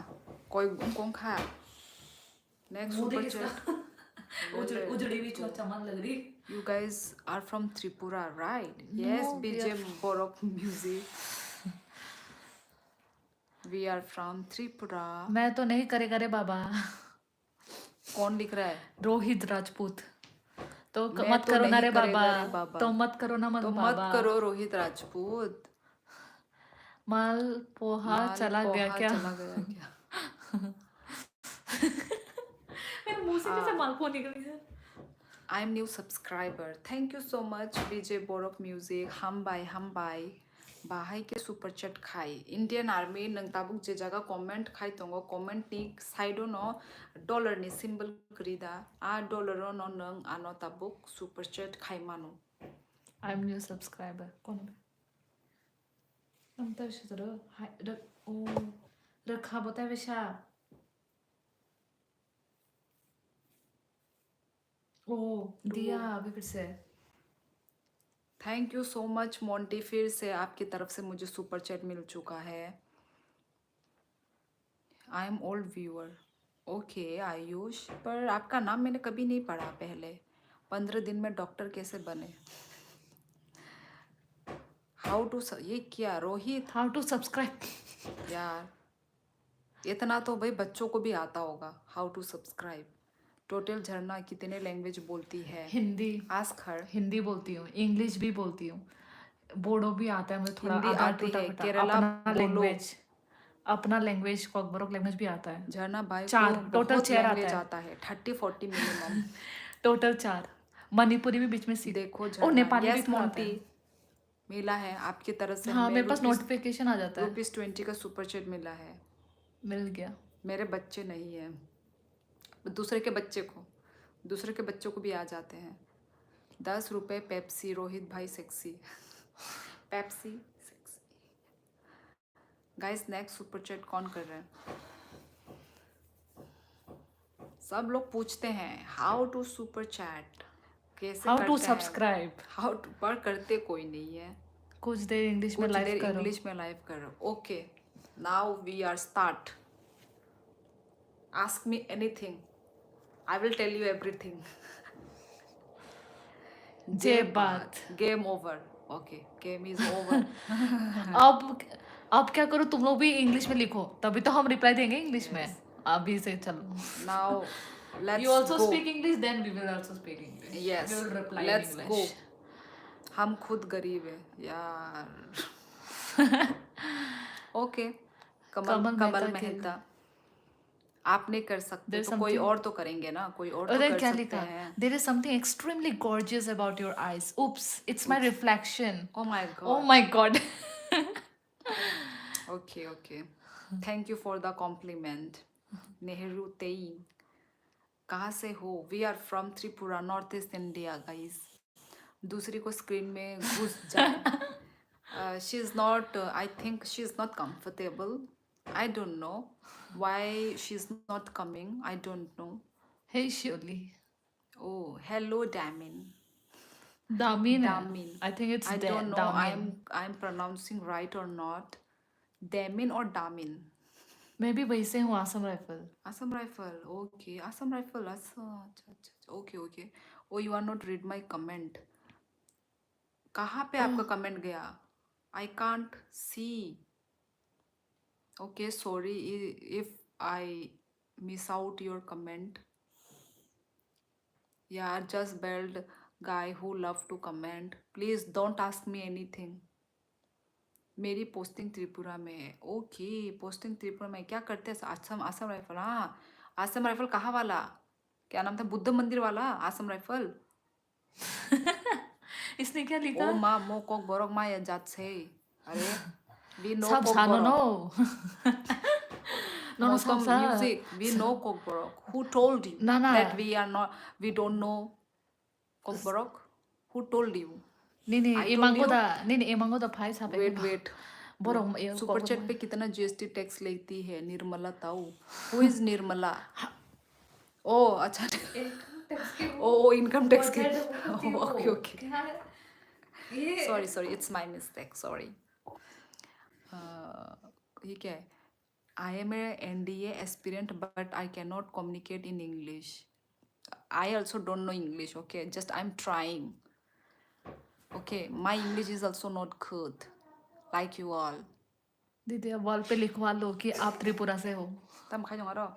कोई कौन खा? Next super chat. उजड़ी भी चमक लग रही। You guys are from Tripura, right? Yes, No, we BJ are Borok music. We are from Tripura. मैं तो नहीं करेगा रे बाबा। कौन लिख रहा है? रोहित राजपूत। तो मैं मत तो करो ना नहीं रे बाबा। करेगा रे बाबा। तो मत करो ना तो बाबा। मत करो रोहित राजपूत। माल पोहा माल चला गया पोहा क्या? चला गया क्या? मेरे मुंह से कैसे हाँ। मालपुआ निकल गया? I am new subscriber. Thank you so much BJ Borok music. हम बाय बाहाय के सुपर चैट खाई इंडियन आर्मी नंग ताबुक जे जगह कमेंट खाई तंगो कमेंट नि साइडो नो डॉलर नि सिंबल करीदा आ डॉलर नो नंग आनो ताबुक सुपर चैट खाई मानो. I am new subscriber. कौन है? हम तो शुद्र हाय रख ओ रखा बता वैसा। ओ दिया अभी फिर से। Thank you so much Monty, फिर से आपकी तरफ से मुझे सुपर चैट मिल चुका है. I am old viewer. Okay Ayush, पर आपका नाम मैंने कभी नहीं पढ़ा पहले. 15 दिन में डॉक्टर कैसे बने? हाउ टू ये क्या रोहित? How to subscribe? यार इतना तो भाई बच्चों को भी आता होगा. How to subscribe. टोटल झरना कितने लैंग्वेज बोलती है? हिंदी। Ask her. हिंदी बोलती हूँ, इंग्लिश भी बोलती हूँ, बोडो भी आता है मुझे थोड़ा हिंदी आधा आती टूटा है, फटा। केरला अपना बोलो. लैंग्वेज, अपना लैंग्वेज कॉकबरोक लैंग्वेज भी आता है। झरना भाई को 4 टोटल बहुत 4 लैंग्वेज आता है। आता है, 30-40 मिनिमम. टोटल 4। मणिपुरी भी बीच में सीख। देखो ओ झरना. नेपाली भी यस थोड़ा आता मोंटी, है। मिला है आपकी तरफ से हाँ हमें. मेरे पास नोटिफिकेशन आ जाता है। ₹20 का सुपर चैट मिला है. मिल गया। मेरे बच्चे नहीं है, दूसरे के बच्चे को, दूसरे के बच्चों को भी आ जाते हैं. ₹10 पेप्सी. रोहित भाई sexy. Pepsi sexy. Guys next super chat कौन कर रहे हैं? सब लोग पूछते हैं हाउ टू सुपर चैट कैसे हाउ करते टू हैं. सब्सक्राइब? हाउ टू, पर करते कोई नहीं है. कुछ देर इंग्लिश में कुछ लाइव देर करो। इंग्लिश में लाइव करो. Okay now we are start. Ask me anything, I will tell you everything. जे बात। Game over. Okay game is over. अब क्या करो, तुम लोग भी इंग्लिश में लिखो, तभी तो हम रिप्लाई देंगे इंग्लिश में। अभी से चलो। Now let's You also go. speak English, then we will also speak English. Yes We will reply in let's go. English. हम खुद गरीब है यार. ओके कमल मेहता आप नहीं कर सकते There's तो कोई something- और तो करेंगे ना, कोई और तो अरे कर क्या सकते लिखा? हैं. There is something extremely gorgeous about your eyes. Oops, it's my reflection. Oh my Oh god. my god. Okay. Thank you for the compliment. Nehru तेई कहाँ से हो? We are from Tripura, north east India guys. दूसरी को screen में घुस जाए. She is not, I think she is not comfortable. I don't know why she's not coming. I don't know. Hey Shirley. Oh hello Damin. Damin. Damin. I think it's I don't know Damin. I'm pronouncing right or not. Damin or Damin? Maybe वैसे हूँ Assam rifle. Assam Rifle. Okay, Assam Rifle. Okay. Oh, you are not read my comment. कहाँ पे आपका comment गया? I can't see. Okay, sorry if I miss out your comment. Yeah, just build guy who love to comment. Please don't ask me anything. मेरी posting Tripura में है। Okay, posting Tripura में क्या करते हैं? आसम आसम राइफल, हाँ। आसम राइफल कहाँ वाला? क्या नाम था? बुद्ध मंदिर वाला आसम राइफल? इसने क्या लिखा? ओ मा मो कोक बोरक मा या जात से। अरे वी नो सब कोक सा नो नो बोरक। नो नो सब Moscow सा music, we know Kokborok. Who told you ना ना that we don't know Kokborok? Who told you? नहीं नहीं I told इमांगो you? दा नहीं नहीं इमांगो दा भाई साहब Wait, wait, wait. बोरो ये सुपर कोको चैट पे कितना जीएसटी टैक्स लेती है निर्मला ताऊ? Who is Nirmala? ओ अच्छा। ओ इनकम टैक्स की। Okay okay, sorry sorry, it's my mistake, sorry. ये क्या है? I am a NDA aspirant, but I cannot communicate in English. I also don't know English, okay? Just I'm trying. Okay, my English is also not good, like you all. दीदी अब wall पे लिखवा लो कि आप त्रिपुरा से हो। Tam khai jong aro.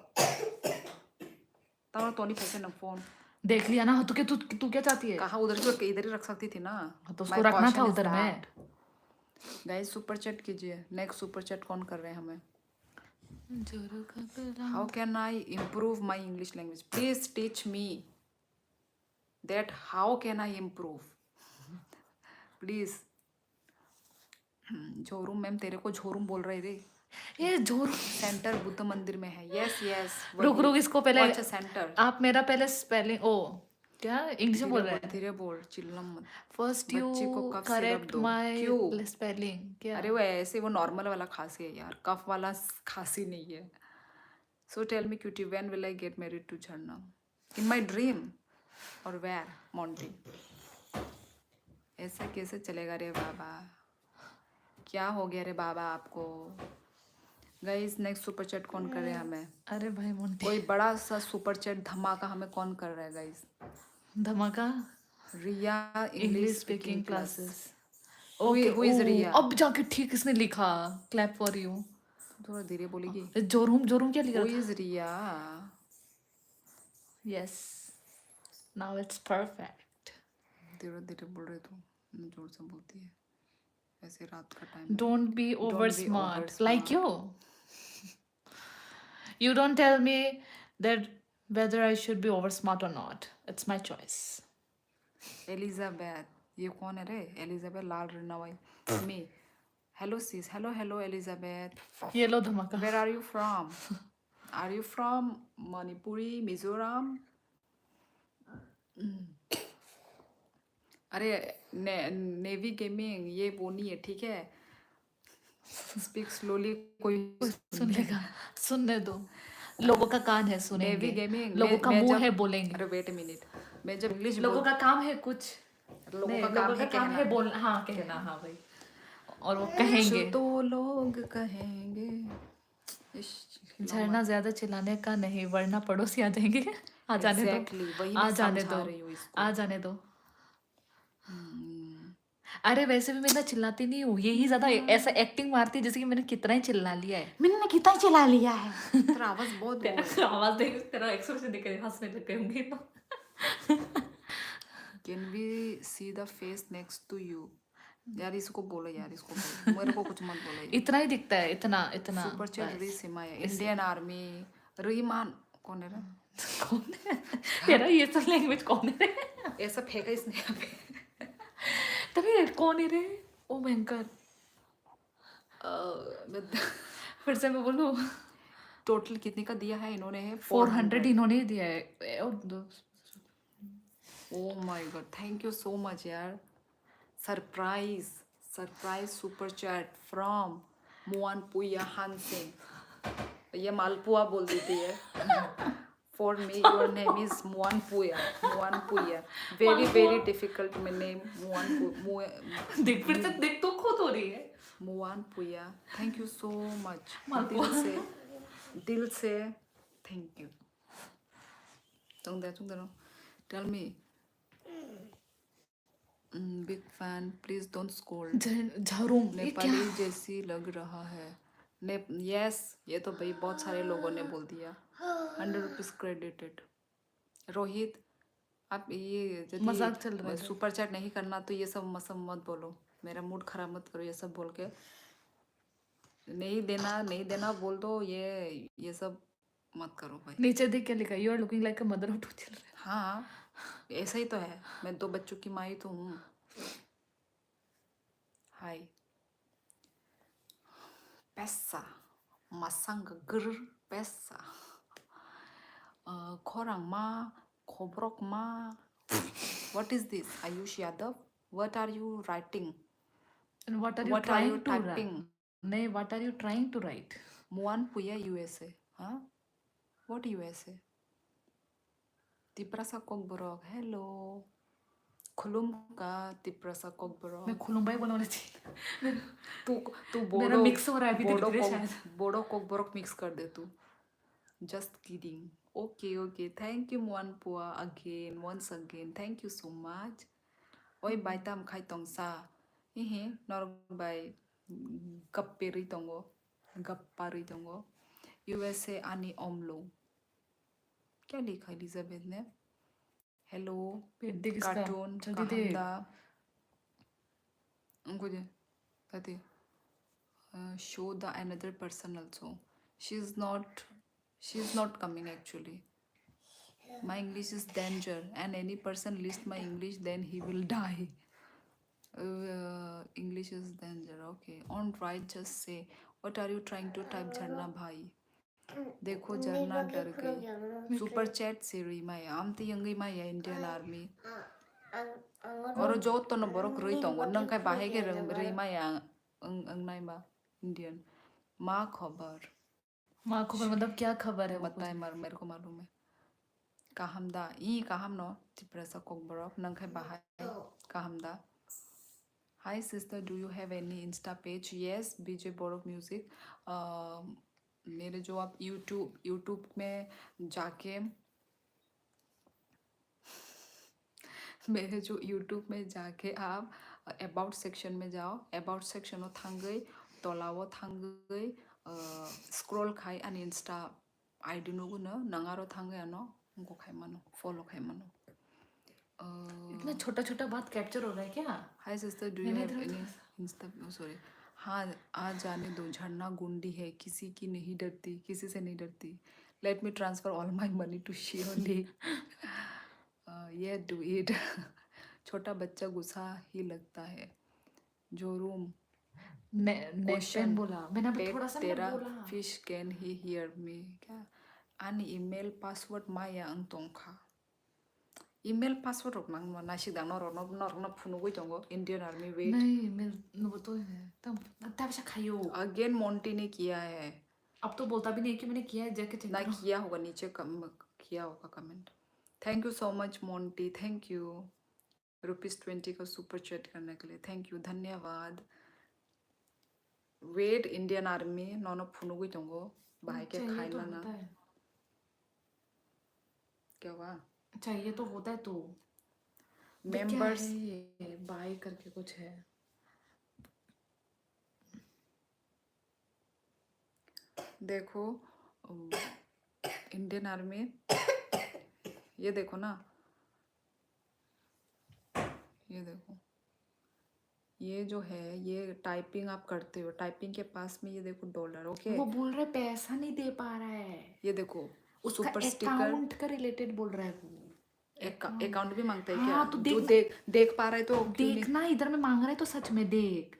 Tam तो नहीं फेंके ना फोन। देख लिया ना तू तू क्या चाहती है? कहाँ? उधर की इधर ही रख सकती थी ना। तो My उसको रखना था caution is उधर में। that. Guys, सुपर चैट कीजिए। नेक्स्ट सुपर चैट कौन कर रहे हैं हमें? How can I improve my English language? Please teach me that how can I improve? Please. Jhorum ma'am, तेरे को झोरूम बोल रहे थे। ये जोर सेंटर बुद्ध मंदिर में है। यस यस, रुक रुक इसको पहले अच्छा सेंटर। आप मेरा पहले स्पेलिंग ओ क्या इंग्लिश में बोल रहे हैं? धीरे बोल, चिल्लम मत। फर्स्ट यू बच्ची को कफ सिरप करेक्ट दो। माय क्यों? स्पेलिंग क्या? अरे वो ऐसे, वो नॉर्मल वाला खांसी है यार, कफ वाला खांसी नहीं है। So tell me cutie, when will I get married to Jharna? In my dream और वेयर मॉन्टी? ऐसा कैसे चलेगा रे बाबा? क्या हो गया रे बाबा आपको? गाइस, नेक्स्ट सुपर चैट कौन कर रहे हैं हमें? अरे भाई मोंटी कोई बड़ा सा सुपर चैट धमाका हमें कौन कर रहा है गाइस? धमाका Riya English speaking classes. Who okay is Riya? अब जाके ठीक इसने लिखा क्लैप फॉर यू। थोड़ा धीरे बोलेगी। जोरूम जोरूम क्या लिख Who रहा is Riya? था? Yes now it's perfect. धीरे धीरे बोल रहे तू, जोर से बोलती है। ऐसे रात का time. Don't be over be smart over like smart. you don't tell me that whether I should be over smart or not. It's my choice. Elizabeth, ये कौन है रे? एलिजाबेथ लाल रनावाई। मी। हेलो सिस, हेलो एलिजाबेथ। ये लो धमाका। Where are you from? Are you from Manipuri, Mizoram? अरे navy gaming ये वो नहीं है, ठीक है? स्पीक स्लोली, कोई सुन लेगा, सुनने दो। लोगों का कान है सुनेंगे। Navy gaming. लोगों का मुंह है बोलेंगे। अरे वेट मिनट, मैं जब इंग्लिश लोगों का काम है कुछ। लोगों का काम है बोलना। हाँ कहना, हाँ भाई। और वो कहेंगे तो लोग कहेंगे। झरना ज्यादा चिल्लाने का नहीं वरना पड़ोसी आ जाएंगे। आ जाने Exactly, दो, वही आ मैं जाने समझा दो, रही हूँ इसको। आ जाने दो। अरे वैसे भी मैं इतना चिल्लाती नहीं हूँ, यही ज्यादा ऐसा एक्टिंग मारती है जैसे कि मैंने कितना ही चिल्ला लिया है। मैंने कितना चला लिया है। तेरा आवाज बहुत आवाज देख तेरा एक्सप्रेशन देख के हंसने लग गए होंगे ना। Can we see the face next to you? यार इसको बोलो, यार इसको बोलो, मेरे को कुछ मत बोलो। इतना ही दिखता है, इतना इतना। सुपर चैट री सीमा है। इंडियन आर्मी रीमान कौन है रे? कौन है तेरा? ये सब लैंग्वेज कौन है रे? ऐसा फेंका इसने यहाँ पे। तभी कौन है रे? ओ भयंकर। फिर से मैं बोलूं? टोटल कितने का दिया है इन्होंने? है 400 इन्होंने ही दिया है। और oh my god, thank you so much यार। Surprise super chat from Muan Puia Han Singh. ये मालपुआ बोल देती है। For me your name is Muan Puia. Very difficult में नेम। देख फिर से देख तो खुद हो रही है। Muan Puia, thank you so much. Malpua. दिल से thank you. Tell me. Big fan, please don't scold. Jhorum Nepali जैसी लग रहा है। यस, ये तो भाई बहुत सारे लोगों ने बोल दिया। 100 रुपीज क्रेडिटेड। रोहित, आप ये मजाक चल रहा है। सुपर चैट नहीं करना तो ये सब मत बोलो, मेरा मूड खराब मत करो ये सब बोल के। नहीं देना बोल दो, ये सब मत करो भाई। नीचे देख क्या लिखा है? You are looking like a mother of 2 children. हाँ, ऐसा ही तो है, मैं 2 बच्चों की माँ ही तो हूँ। हाय। पैसा masang ger pesa korang ma kobrok ma. What is this? Ayush Yadav, what are you writing? And what are you What are you trying to write? typing? नहीं, what are you trying to write? Muan Puya USA. Huh? What USA? Tiprasa Kokborok, hello. खुलुम का तिप्रसा मैं कोकबरोक। खुलुम्बाई बोलने वाली थी। तू तू मेरा बोडो मिक्स हो रहा है अभी धीरे धीरे शायद। बोडो कोकबरोक मिक्स कर दे तू। Just kidding. Okay. Thank you, Muanpua, again, once again. Thank you so much. Oi, bai tam khai tong sa. Hehe, nor bai gapperi tongo. Gappari tongo. USA ani omlo. क्या लिखा एलिजाबेथ ने? Hello देख इसका cartoon जल्दी दे। काहमदा उनको दे show the another person also. She's not coming actually. My English is danger, and any person list my English, then he will die. English is danger. Okay. On right, just say what are you trying to type, Jharna bhai? देखो झरना डर गई। Super chat से रिमाय आमती यंगी my Indian army और जो तो न बरक रही तो नंग काय बाहे के रिमाय अंग नाय बा इंडियन माँ खबर मतलब क्या खबर है? बताए मेरे को मालूम है। काहमदा ई काहम नो तिप्रसा कोकबरक नंग काय बाहे काहमदा। Hi sister, do you have any Insta page? Yes, BJ Borok Music. मेरे जो आप YouTube में जाके मेरे जो YouTube में जाके आप अबाउट सेक्शन में जाओ। अबाउट सेक्शन थांगई तलाव थांगई स्क्रॉल खाई आन इंस्टा आईडी नुगुनो नंगारो थांगई आनो उनको खाई मानो फॉलो खाई मानो। इतना छोटा छोटा बात कैप्चर हो रहा है क्या? हाय sister, do you have any Insta? Sorry. हाँ, आज जाने दो, झरना गुंडी है, किसी की नहीं डरती, किसी से नहीं डरती। Let me transfer all my money to she only. ये डू इट। छोटा बच्चा गुस्सा ही लगता है। जो रूम नेशन बोला मैंने अभी थोड़ा सा तेरा बोला। Fish can he hear me क्या आन ईमेल पासवर्ड माया अंतोंखा ईमेल पासवर्ड रख मांग ना सिदा नर फुनु गई दंगो इंडियन आर्मी वेट नहीं मैं वो तो है तब तब से खाइयो। अगेन मोंटी ने किया है। अब तो बोलता भी नहीं कि मैंने किया है, जाके चेक ना करो। किया होगा, नीचे किया होगा comment. Thank you so much Monty, thank you ₹20 का सुपर चैट करने के लिए, थैंक यू, धन्यवाद। वेट इंडियन आर्मी नौनो फुनु गई दंगो भाई के चाहिए तो खाइला ना होता है। क्या हुआ? चाहिए तो होता है तो मेंबर्स ये बाय करके कुछ है। देखो इंडियन आर्मी ये देखो ना, ये देखो, ये जो है ये टाइपिंग आप करते हो, टाइपिंग के पास में ये देखो डॉलर। ओके, वो बोल रहा है पैसा नहीं दे पा रहा है, ये देखो उसका सुपर अकाउंट का रिलेटेड बोल रहा है वो। अकाउंट भी मांगता है क्या? हाँ, तो जो देख पा रहा है तो क्यों नहीं? देखना इधर में मांग रहा है तो सच में देख।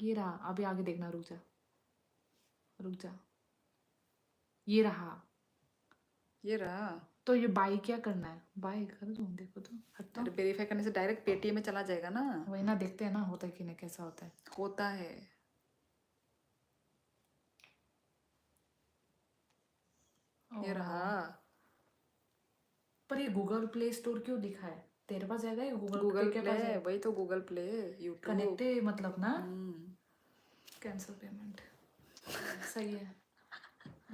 ये रहा, अभी आगे देखना, रुक जा, ये रहा। तो ये बाय क्या करना है? बाय कर दो, देखो तो हटता। अरे वेरीफाई करने से डायरेक्ट पेटीएम में चला जाएगा ना। वही ना, देखते हैं ना होता है कि नहीं, कैसा होता है। होता है। ये रहा। पर ये गूगल प्ले स्टोर क्यों लिखा है? तेरे पास जाएगा या गूगल प्ले? वही तो गूगल प्ले, यूट्यूब कनेक्टेड मतलब ना। Cancel payment. सही है,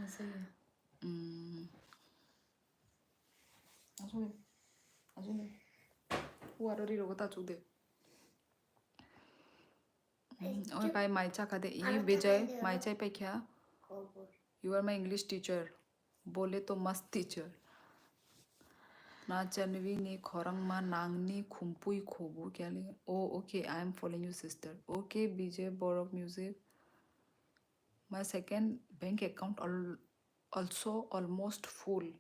सही है। 아주네 우아르리 로고다 주데 और भाई माइचा खाते ये विजय माइचा पे क्या? You are my English teacher, बोले तो मस्त टीचर। ना चनवी ने खोरंग मा नांगनी खुम्पुई खोबू क्या ले? Oh okay, I am following you sister. Okay BJ Borok music, my second bank account also almost full.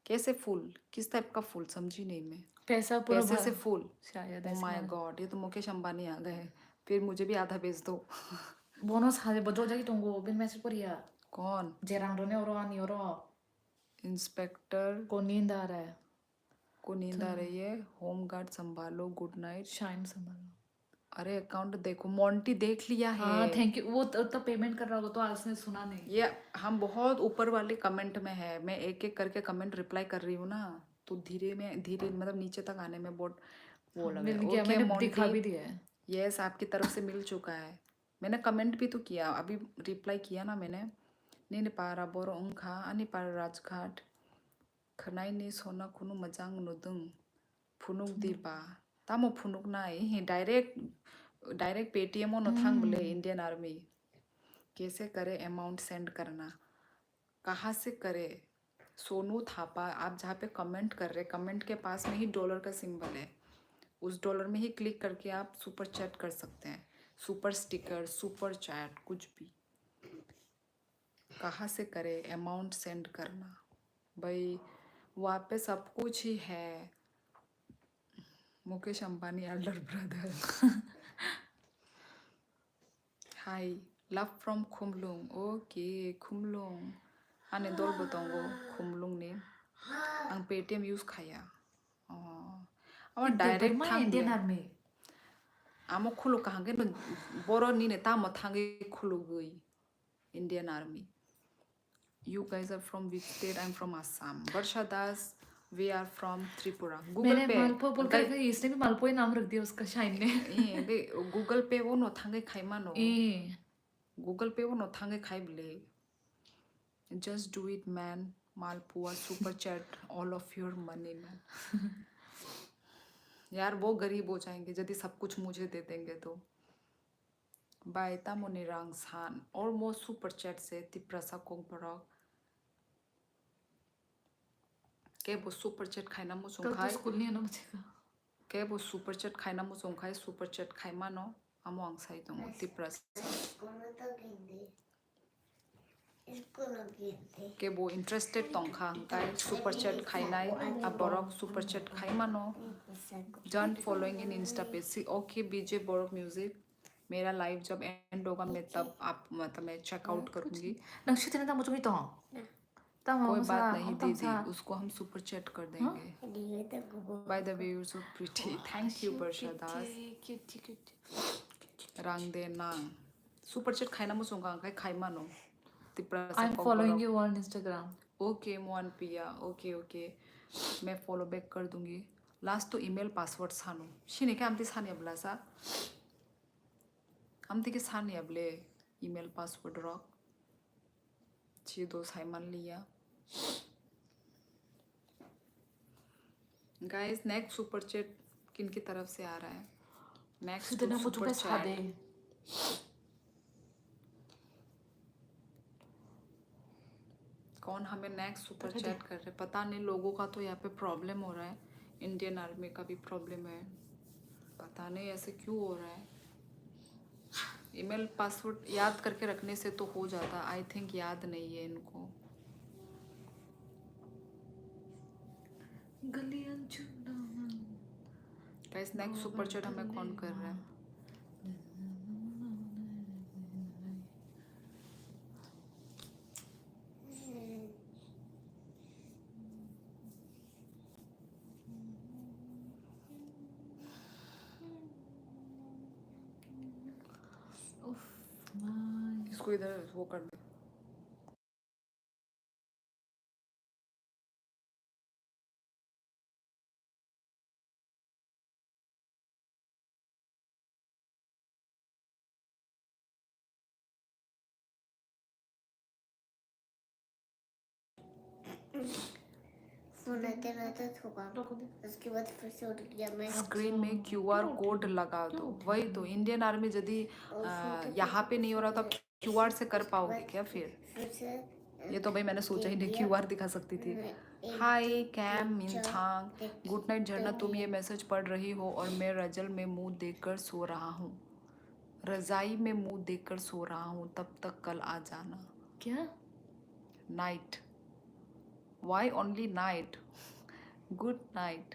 कैसे फुल? किस टाइप का फुल? समझी नहीं मैं। पैसा पूरा पैसे भर से फुल? शायद ओ ऐसा माय है। गॉड, ये तो मुकेश अंबानी आ गए। फिर मुझे भी आधा भेज दो। 보너스 하지 뭐 저기 동고 빈 메시ज कोरिया कौन? 제랑 रोने और आनी और इंस्पेक्टर को नींद आ रहा है को नींद आ रही है। होम गार्ड संभालो, गुड नाइट। शाइन संभालो। अरे अकाउंट देखो, मोंटी देख लिया है। हाँ थैंक यू। वो तो पेमेंट कर रहा होगा तो आज ने सुना नहीं। ये हम बहुत ऊपर वाले कमेंट में है। मैं एक एक करके कमेंट रिप्लाई कर रही हूँ ना, तो धीरे में धीरे मतलब नीचे तक आने में बहुत वो लग रहा मिल है। गया, ओके मैंने दिखा मोंटी, भी दिया है। यस आपकी तरफ से मिल चुका है। मैंने कमेंट भी तो किया, अभी रिप्लाई किया ना मैंने। नी पारा बोरो उंखा अनि पारा राजघाट खनाई नि सोना खुनु मजांग नुदुं फुनुक दीपा तामो फुनुक नाई डायरेक्ट पेटीएम ओ नथांग बोले इंडियन आर्मी। कैसे करे अमाउंट सेंड करना? कहाँ से करे? सोनू थापा, आप जहाँ पे कमेंट कर रहे, कमेंट के पास में ही डॉलर का सिंबल है, उस डॉलर में ही क्लिक करके आप सुपर चैट कर सकते हैं। सुपर स्टिकर, सुपर चैट, कुछ भी। कहाँ से करे अमाउंट सेंड करना? भाई वहाँ पे सब कुछ ही है। Mukesh Ambani elder brother. Hi, love from Khumulung. Okay Khumulung आने दोल बताऊंगो खुमलुंग ने आं पेटीएम यूज खाया। आमा डायरेक्ट थांग इंडियन बोले आर्मी आमो खुलु कहांगे न बोरो नी ने तामो थांगे खुलु गई Indian army. You guys are from which state? I'm from Assam. Varsha Das, we are from Tripura. Google मैंने पे मालपुआ बोल कर इसने भी मालपुआ ही नाम रख दिया उसका शाइन ने। गूगल पे वो नो थांगे खाई मानो। ए गूगल पे वो नो थांगे खाई बोले। Just do it man. Malpua super chat all of your money man. यार वो गरीब हो जाएंगे यदि सब कुछ मुझे दे देंगे तो। बाय तामोनी रांगसान और मो सुपर चैट से तिप्रसा कोंगपरक के वो सुपर चैट खाइना मो कल तो सुंखाई स्कूल नहीं है ना बच्चे का। के वो सुपर चैट खाइना मो सुंखाई सुपर चैट खाई मानो आमो आंगसाई तो तिप्रसा के वो इंटरेस्टेड तोंखा अंकाई सुपर चैट खाइनाई अब बोरक सुपर चैट खाई मानो जन फॉलोइंग इन इंस्टा पे सी। ओके बीजे बोरक म्यूजिक मेरा लाइव जब एंड होगा मैं तब आप मतलब मैं चेकआउट करूँगी। नक्शे तेरे दाम मुझे तो कोई बात नहीं दीदी, उसको हम सुपर चैट कर देंगे। By the way you so pretty. Thank you Varsha Das. रांग दे नांग सुपर चैट खाइना मुझोंगा अंकाई खाई मानो Tipra I am following you on Instagram. Okay Mohan Piya okay okay मैं फॉलो बैक कर दूंगी। लास्ट तो ईमेल पासवर्ड सानो शिने क्या हमती सानी अबला सा हमती के सानी अबले ईमेल पासवर्ड रॉक ची दो साइमन लिया। गाइस नेक्स्ट सुपर चैट किन की तरफ से आ रहा है? नेक्स्ट सुपर चैट कौन हमें नेक्स्ट सुपर चैट कर रहे? पता नहीं, लोगों का तो यहाँ पे प्रॉब्लम हो रहा है। इंडियन आर्मी का भी प्रॉब्लम है, पता नहीं ऐसे क्यों हो रहा है। ईमेल पासवर्ड याद करके रखने से तो हो जाता, आई थिंक याद नहीं है इनको। गाइस नेक्स्ट सुपर चैट हमें कौन कर रहा है? इसको इधर वो कर दे। फोन आते रहता होगा उसके बाद फिर से उठ गया। मैं स्क्रीन में क्यूआर कोड लगा दो। वही तो इंडियन आर्मी यदि यहाँ पे नहीं हो रहा तो आप क्यूआर से कर पाओगे क्या फिर से ये तो भाई मैंने सोचा ही नहीं क्यूआर दिखा सकती थी। हाय कैम मिनथांग गुड नाइट झरना, तुम ये मैसेज पढ़ रही हो और मैं रजल में मुंह देखकर सो रहा हूँ। रजाई में मुंह देकर सो रहा हूँ, तब तक कल आ जाना। क्या? Night, why only night? Good night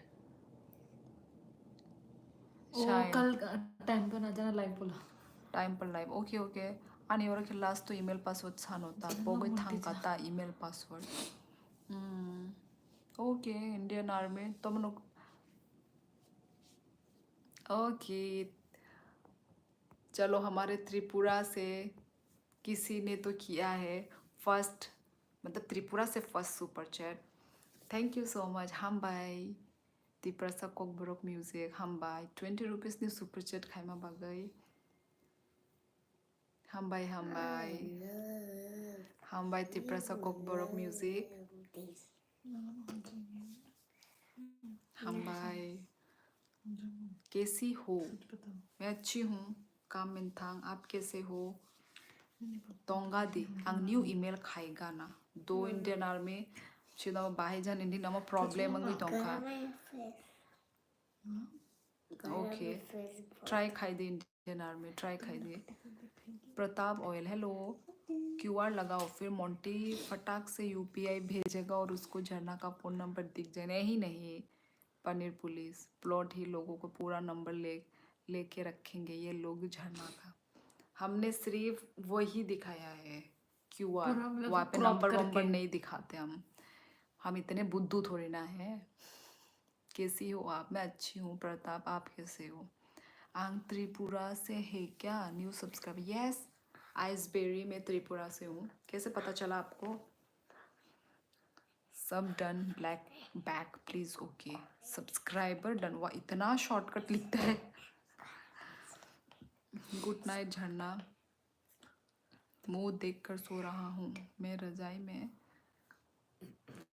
oh शायद। कल टाइम पे ना जाना, लाइव बोला. टाइम पर लाइव. 오케이 오케이. 아니 이렇게 라스트 이메일 파스워드 사놓다. 보고 탕갔다 이메일 파스워드. 오케이. इंडियन आर्मी तुम लोग. ओके, चलो हमारे त्रिपुरा से किसी ने तो किया है फर्स्ट, मतलब त्रिपुरा से first super chat. Thank you so much. हम बाय त्रिपुरा कोकबरक म्यूजिक हम बाय 20 रुपीसनि सुपर चैट खाइमा बागै. हम बाय त्रिपुरा कोकबरक म्यूजिक हम बाय. कैसी हो? मैं अच्छी हूँ. काम मिनथांग, आप कैसे हो? तोंगादी आं न्यू ईमेल खाएगा ना. दो इंडियन आर्मी सिदा बाहे जान इंडी नामा प्रॉब्लम अंगी तोंखा. ओके, ट्राई खाई दे इंडियन आर्मी, ट्राई खाई दे. Pratap oil, hello. क्यूआर लगाओ, फिर मोंटी फटाक से यूपीआई भेजेगा और उसको झरना का फ़ोन नंबर दिख जाए. नहीं, पनीर पुलिस प्लॉट ही लोगों को पूरा नंबर लेके रखेंगे ये लोग झरना का. हमने सिर्फ वही दिखाया है क्यूआर, पर हम लोग वहाँ पे crop नंबर करके. वंबर नहीं दिखाते हम इतने बुद्धू थोड़ी ना है. कैसी हो आप? मैं अच्छी हूँ. प्रताप, आप कैसे हो? आंग त्रिपुरा से है क्या? New subscriber. यस, आइसबेरी में त्रिपुरा से हूँ. कैसे पता चला आपको? सब done, black back please. Okay, subscriber done. वाह, इतना शॉर्टकट लिखता है. गुड नाइट झरना. मुंह देखकर सो रहा हूँ मैं रजाई में.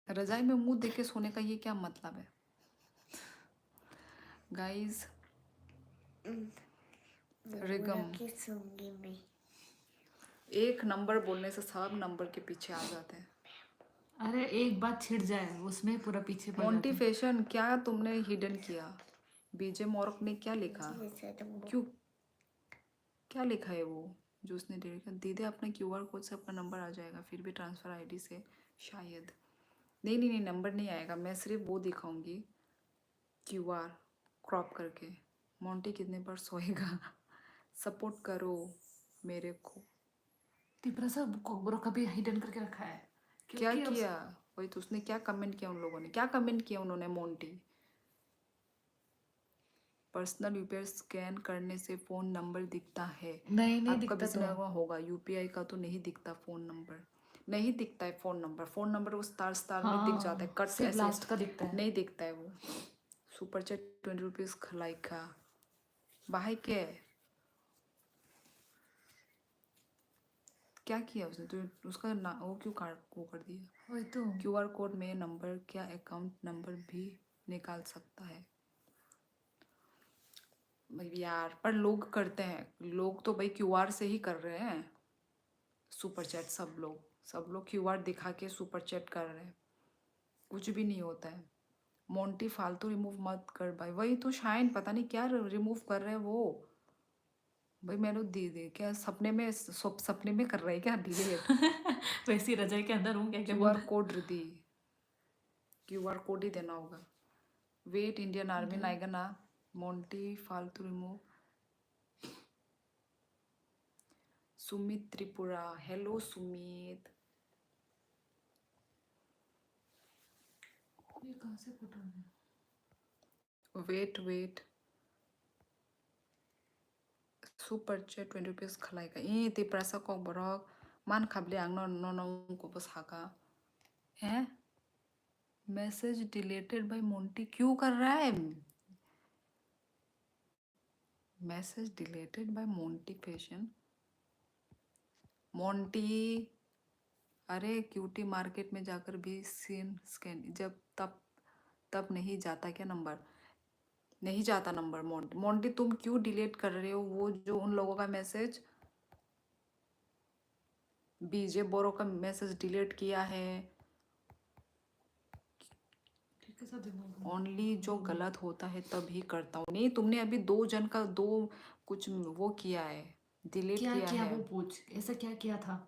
रजाई में मुंह देख के सोने का ये क्या मतलब है गाइस? रिगम, एक नंबर बोलने से सब नंबर के पीछे आ जाते हैं. अरे एक बात छिड़ जाए उसमें पूरा पीछे पड़ जाते हैं. मोटिवेशन क्या तुमने हिडन किया? बीजे मॉर्क ने क्या लिखा? क्यों, क्या लिखा है वो जो उसने डिलीट कर? दीदी अपने क्यूआर कोड से आपका नंबर आ जाएगा, फिर भी ट्रांसफ़र आईडी से शायद. नहीं, नंबर नहीं आएगा. मैं सिर्फ वो दिखाऊंगी क्यूआर क्रॉप करके. मोंटी कितने बार सोएगा? सपोर्ट करो मेरे को. त्रिपुरा सब कोकबरो कभी हिडन करके रखा है. क्या क्योंकि किया? वही तो, उसने क्या कमेंट किया? उन लोगों ने क्या कमेंट किया? उन्होंने मोंटी, पर्सनल यूपीआई स्कैन करने से फ़ोन नंबर दिखता है. नहीं आपका दिखता बिजनेस तो. होगा. यूपीआई का तो नहीं दिखता फ़ोन नंबर. नहीं दिखता है फ़ोन नंबर वो स्टार में दिख जाता है. हाँ कट सिर्फ ऐसे लास्ट का दिखता है. नहीं दिखता है वो. सुपर चैट 20 रुपीज़ खलाई का बाहे के. क्या किया उसने? तो उसका ना वो क्यों वो कर दिया? वही तो. क्यूआर कोड में नंबर क्या अकाउंट नंबर भी निकाल सकता है यार? पर लोग करते हैं. लोग तो भाई क्यूआर से ही कर रहे हैं सुपर चैट. सब लोग क्यूआर दिखा के सुपर चैट कर रहे हैं. कुछ भी नहीं होता है. मोंटी फालतू रिमूव मत कर भाई. वही तो शाइन, पता नहीं क्या रिमूव कर रहे हैं वो भाई. मैंने दे क्या सपने में कर रहे हैं क्या डिलीट? वैसी रजाई के अंदर हूँ क्या क्यूआर कोड दी. क्यूआर कोड ही देना होगा. वेट, इंडियन आर्मी नाइगा ना. मोंटी फालतू रिमूव. सुमित त्रिपुरा, हेलो सुमित. ये कहाँ से फोटो है? वेट सुपर चैट 20 रुपीज़ खलाएगा. ये त्रिपुरा सा कॉक बरक मान खाबले आंग नौ को बस हाका है. मैसेज डिलीटेड बाय मोंटी क्यों कर रहा है? Message deleted bye Monty fashion. Monty, अरे क्यूटी मार्केट में जाकर भी सीन स्कैन जब तब नहीं जाता क्या नंबर? नहीं जाता नंबर. मोंटी तुम क्यों डिलीट कर रहे हो वो जो उन लोगों का मैसेज? बीजे बोरो का मैसेज डिलीट किया है. ओनली जो गलत होता है तभी करता हूँ. नहीं, तुमने अभी 2 जन का 2 कुछ वो किया है. डिलीट क्या किया किया है। वो पूछ, ऐसा क्या किया था?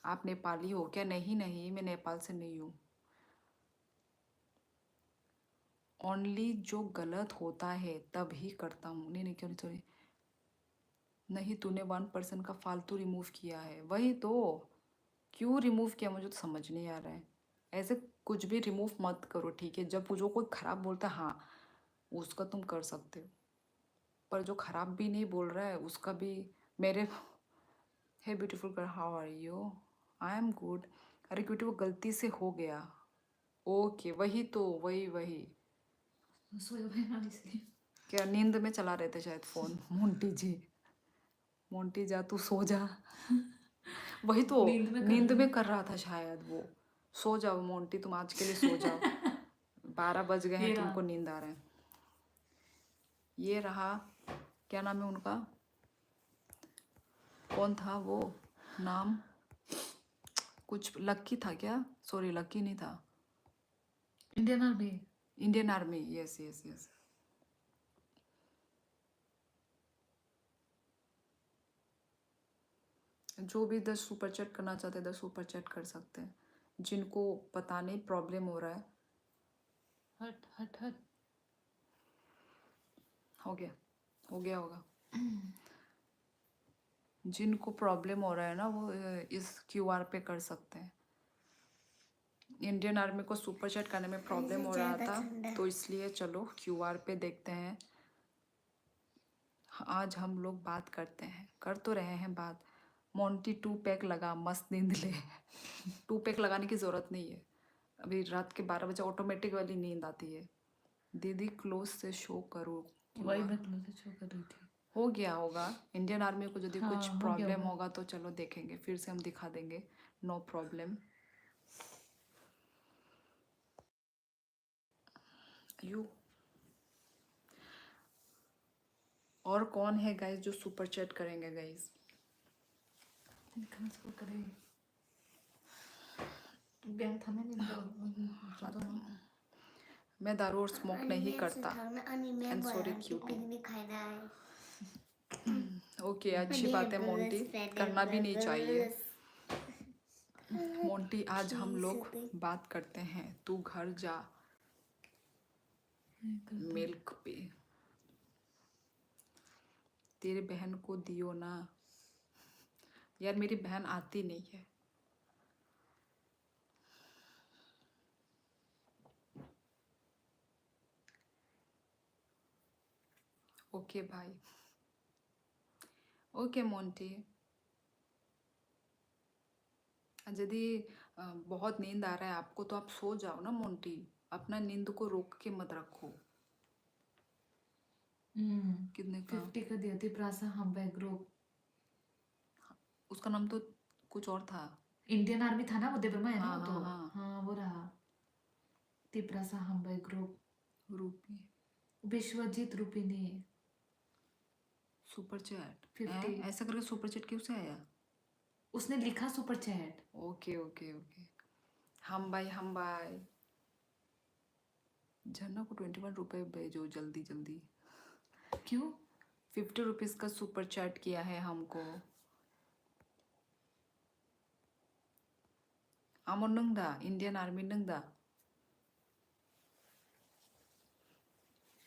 आप नेपाली हो क्या? नहीं नहीं, मैं नेपाल से नहीं हूँ। ओनली जो गलत होता है तब ही करता हूँ। नहीं नहीं, क्यों नहीं, सॉरी। नहीं, तूने 1% का फालतू रिमूव किया है। वही तो, क्यों रिमूव किया मुझे तो समझ नहीं आ रहा है। ऐसे कुछ भी रिमूव मत करो, ठीक है? जब जो कोई खराब बोलता है, हाँ उसका तुम कर सकते हो, पर जो खराब भी नहीं बोल रहा है उसका भी। मेरे hey beautiful girl, how are you? I am good. अरे क्योंकि वो गलती से हो गया। ओके, वही तो, वही वही। सोया है ना इसलिए। क्या नींद में चला रहे थे शायद फोन? मोंटी जी, मोंटी जा तू सो जा। वही तो, नींद में कर नींद रही में हूँ। कर रहा था शायद वो। सो जाओ मोंटी, तुम आज के लिए सो जाओ। 12 बज गए हैं, ये रहा। तुमको नींद आ रहा है। ये रहा, क्या नाम है उनका? कौन था वो? नाम कुछ लक्की था क्या? सॉरी, लक्की नहीं था। Indian army. Indian army, yes yes yes. जो भी 10 सुपर चैट करना चाहते हैं 10 सुपर चैट कर सकते हैं। जिनको पता नहीं प्रॉब्लम हो रहा है। हट हट हट। हो गया, हो गया होगा। जिनको प्रॉब्लम हो रहा है ना, वो इस क्यूआर पे कर सकते हैं। इंडियन आर्मी को सुपर चैट करने में प्रॉब्लम हो रहा ज़्यादा था, ठंडा। तो इसलिए चलो क्यूआर पे देखते हैं। आज हम लोग बात करते हैं, कर तो रहे हैं बात। मोंटी 2 पैक लगा, मस्त नींद ले। 2 पैक लगाने की ज़रूरत नहीं है। अभी रात के 12 बजे ऑटोमेटिक वाली नींद आती है। दीदी क्लोज से शो करो वही QR। मैं क्लोज शो कर रही थी। हो गया होगा। इंडियन आर्मी को यदि हाँ, कुछ हो गया प्रॉब्लम होगा। होगा तो चलो देखेंगे, फिर से हम दिखा देंगे। No problem. यू और कौन है गाइस जो सुपर चैट करेंगे गाइस? दिखना शुरू करे। गया था मैं नींद। मैं दारू और स्मोक नहीं करता। And sorry cutie. पिकनिक खाना है। ओके, अच्छी बात है मोंटी, करना भी नहीं चाहिए। मोंटी, आज हम लोग बात करते हैं। तू घर जा मिल्क पे। तेरे बहन को दियो ना। यार मेरी बहन आती नहीं है। ओके भाई, ओके मोंटी। यदि बहुत नींद आ रहा है आपको तो आप सो जाओ ना मोंटी। अपना नींद को रोक के मत रखो। कितने का? 50 का दिया थी प्रासा हम बैक ग्रुप। उसका नाम तो कुछ और था। इंडियन आर्मी था ना वो, देवरमा है ना हाँ वो हाँ तो। हाँ। हाँ वो रहा। तिप्रासा हम बैक ग्रुप। रूपी विश्वजीत रूपिनी। Super chat 50। ऐसा करके सुपर चैट क्यों से आया? उसने लिखा super chat. Okay okay okay. हम भाई झरना को 21 रुपये भेजो जल्दी जल्दी। क्यों? 50 रुपीज़ का सुपर चैट किया है हमको। आमोन नंगदा, इंडियन आर्मी नंगदा।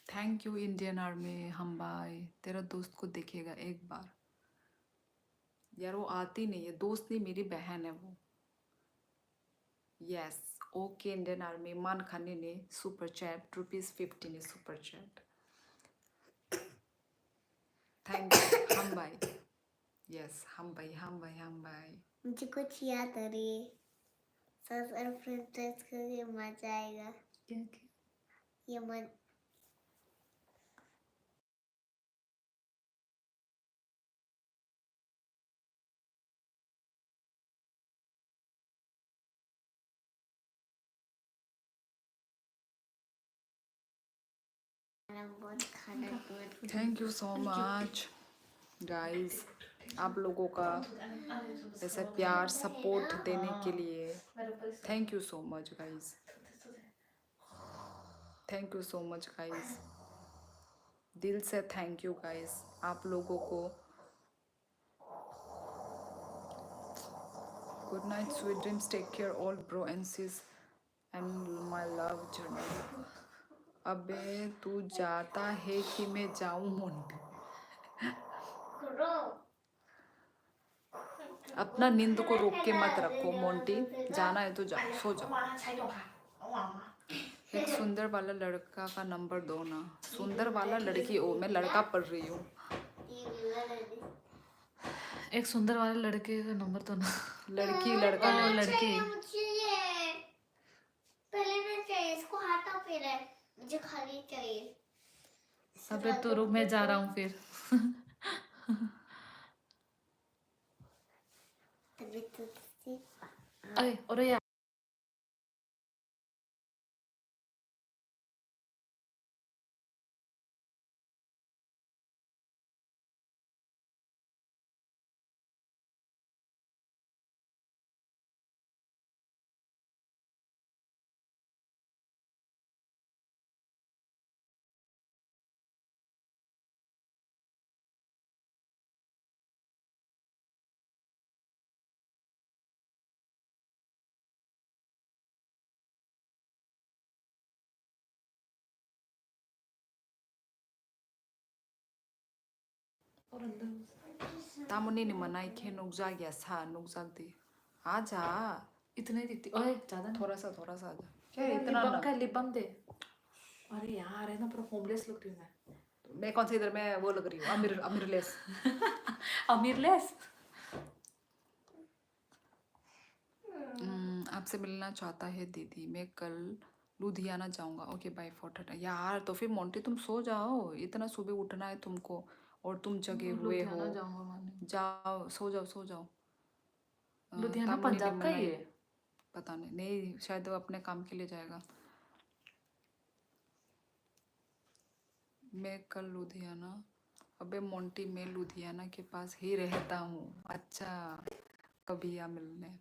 Thank you Indian army. हम भाई तेरा दोस्त को देखेगा एक बार। यार वो आती नहीं है, दोस्त नहीं, मेरी बहन है वो। Yes, okay Indian army. मान खाने ने सुपर चैट ₹50 ने सुपर चैट। थैंक यू हम भाई। यस हम भाई। मुझे कुछ याद आ रही है। सस और फ्रेंच करके मजा आएगा। क्या? ये मन बहुत खाना तो thank you so much guys, आप लोगों का ऐसे प्यार सपोर्ट देने के लिए। Thank you so much guys. Thank you so much guys. दिल से थैंक यू गाइस। आप लोगों को Good night, sweet dreams. Take care, all bro and sis, and my love journey. अबे तू जाता है कि मैं जाऊं मोंटी? अपना नींद को रोक के मत रखो मोंटी, जाना है तो जाओ, सो जाओ। एक सुंदर वाला लड़का का नंबर दो ना। सुंदर वाला लड़की, ओ मैं लड़का पढ़ रही हूँ। एक सुंदर वाले लड़के का नंबर तो ना। लड़की लड़का ओ नहीं। लड़की। मुझे ये पहले ना चाहिए, इसको हटा, फिर है मुझे खाली चाहिए। अबे तो रुक, मैं जा रहा हूँ फिर। तभी तो अरे अरे यार। और अंदर तामुनी ने मनाई के नुकजा गया सा नुकजा दी। आ जा, इतने दिखती। ओए ज्यादा नहीं। थोड़ा सा आ जा। क्या यार, इतना लिप ना? बाम का लिप बाम दे। अरे यार, है ना, पूरा होमलेस लग रही हूँ मैं कौन सी इधर मैं वो लग रही हूँ, अमीर लेस। अमीर लेस। आपसे मिलना चाहता है दीदी, मैं कल लुधियाना जाऊंगा। Okay bye for tata. यार तो फिर मोंटी तुम सो जाओ, इतना सुबह उठना है तुमको और तुम जगे हुए हो। लुधियाना जाऊंगा मैंने। जाओ सो जाओ सो जाओ। लुधियाना तामुनी पंजाब का ही है। पता नहीं शायद वो अपने काम के लिए जाएगा। मैं कल लुधियाना। अबे मोंटी मैं लुधियाना के पास ही रहता हूँ। अच्छा, कभी आ मिलने।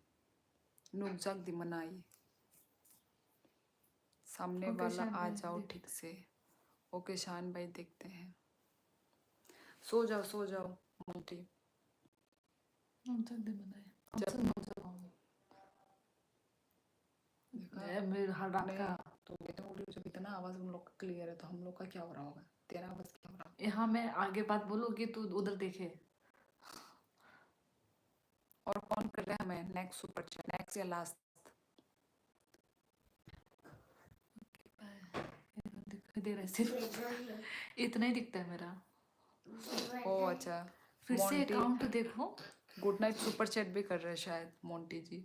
नुकजाक दी मनाई। सामने ओके वाला शान आ भाई, जाओ देख। ठीक से। ओके शान भाई देखते हैं। सो जाओ मोंटी। नौचक दे बनाए। जब हमसे नौचक आऊंगी। देखा मेरे हर रात का। तो कहते हैं जब इतना आवाज हम लोग का क्लियर है तो हम लोग का क्या हो रहा होगा? तेरा आवाज क्या हो रहा होगा? यहाँ मैं आगे बात बोलूंगी, तू उधर देखे। और कौन कर रहा है हमें नेक्स्ट सुपर चैट, नेक्स्ट या लास्ट? दिखाई दे रहा है सिर्फ। इतना ही दिखता है मेरा। ओ अच्छा, फिर से मोंटी अकाउंट देखो। गुड नाइट सुपर चैट भी कर रहे हैं शायद मोंटी जी।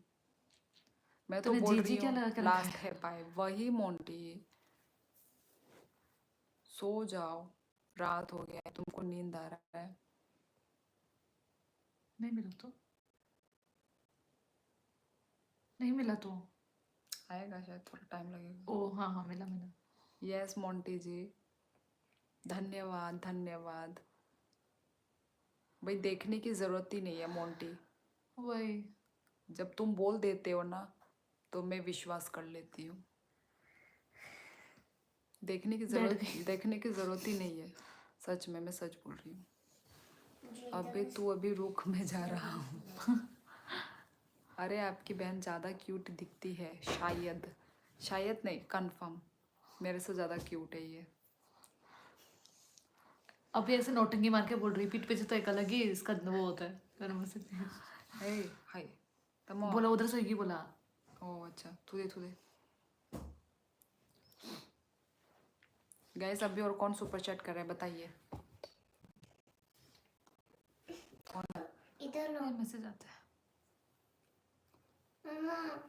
मैं तो तूने बोल जी रही क्या हूँ लगा के रखा लास्ट है बाय। वही मोंटी, सो जाओ, रात हो गया है, तुमको नींद आ रहा है। नहीं मिला तो नहीं मिला तो। आएगा शायद, थोड़ा टाइम लगेगा। ओ हाँ हाँ, मिला मिला। यस मोंटी जी, धन्यवाद धन्यवाद। भाई देखने की जरूरत ही नहीं है मोंटी, वही। जब तुम बोल देते हो ना तो मैं विश्वास कर लेती हूँ। देखने की जरूरत ही नहीं है। सच में, मैं सच बोल रही हूँ। अबे तू अभी रुक, मैं जा रहा हूँ। अरे आपकी बहन ज़्यादा क्यूट दिखती है शायद नहीं, कंफर्म मेरे से ज़्यादा क्यूट है ये। अभी ऐसे नौटंकी मार के बोल रही, पीठ पीछे तो एक अलग ही इसका वो होता है। कर्म से। हे हाय तमो। बोला उधर स्विगी बोला। ओ अच्छा, तू दे। गाइस अभी और कौन सुपर चैट कर रहा है बताइए? इधर लो। मैसेज आता है।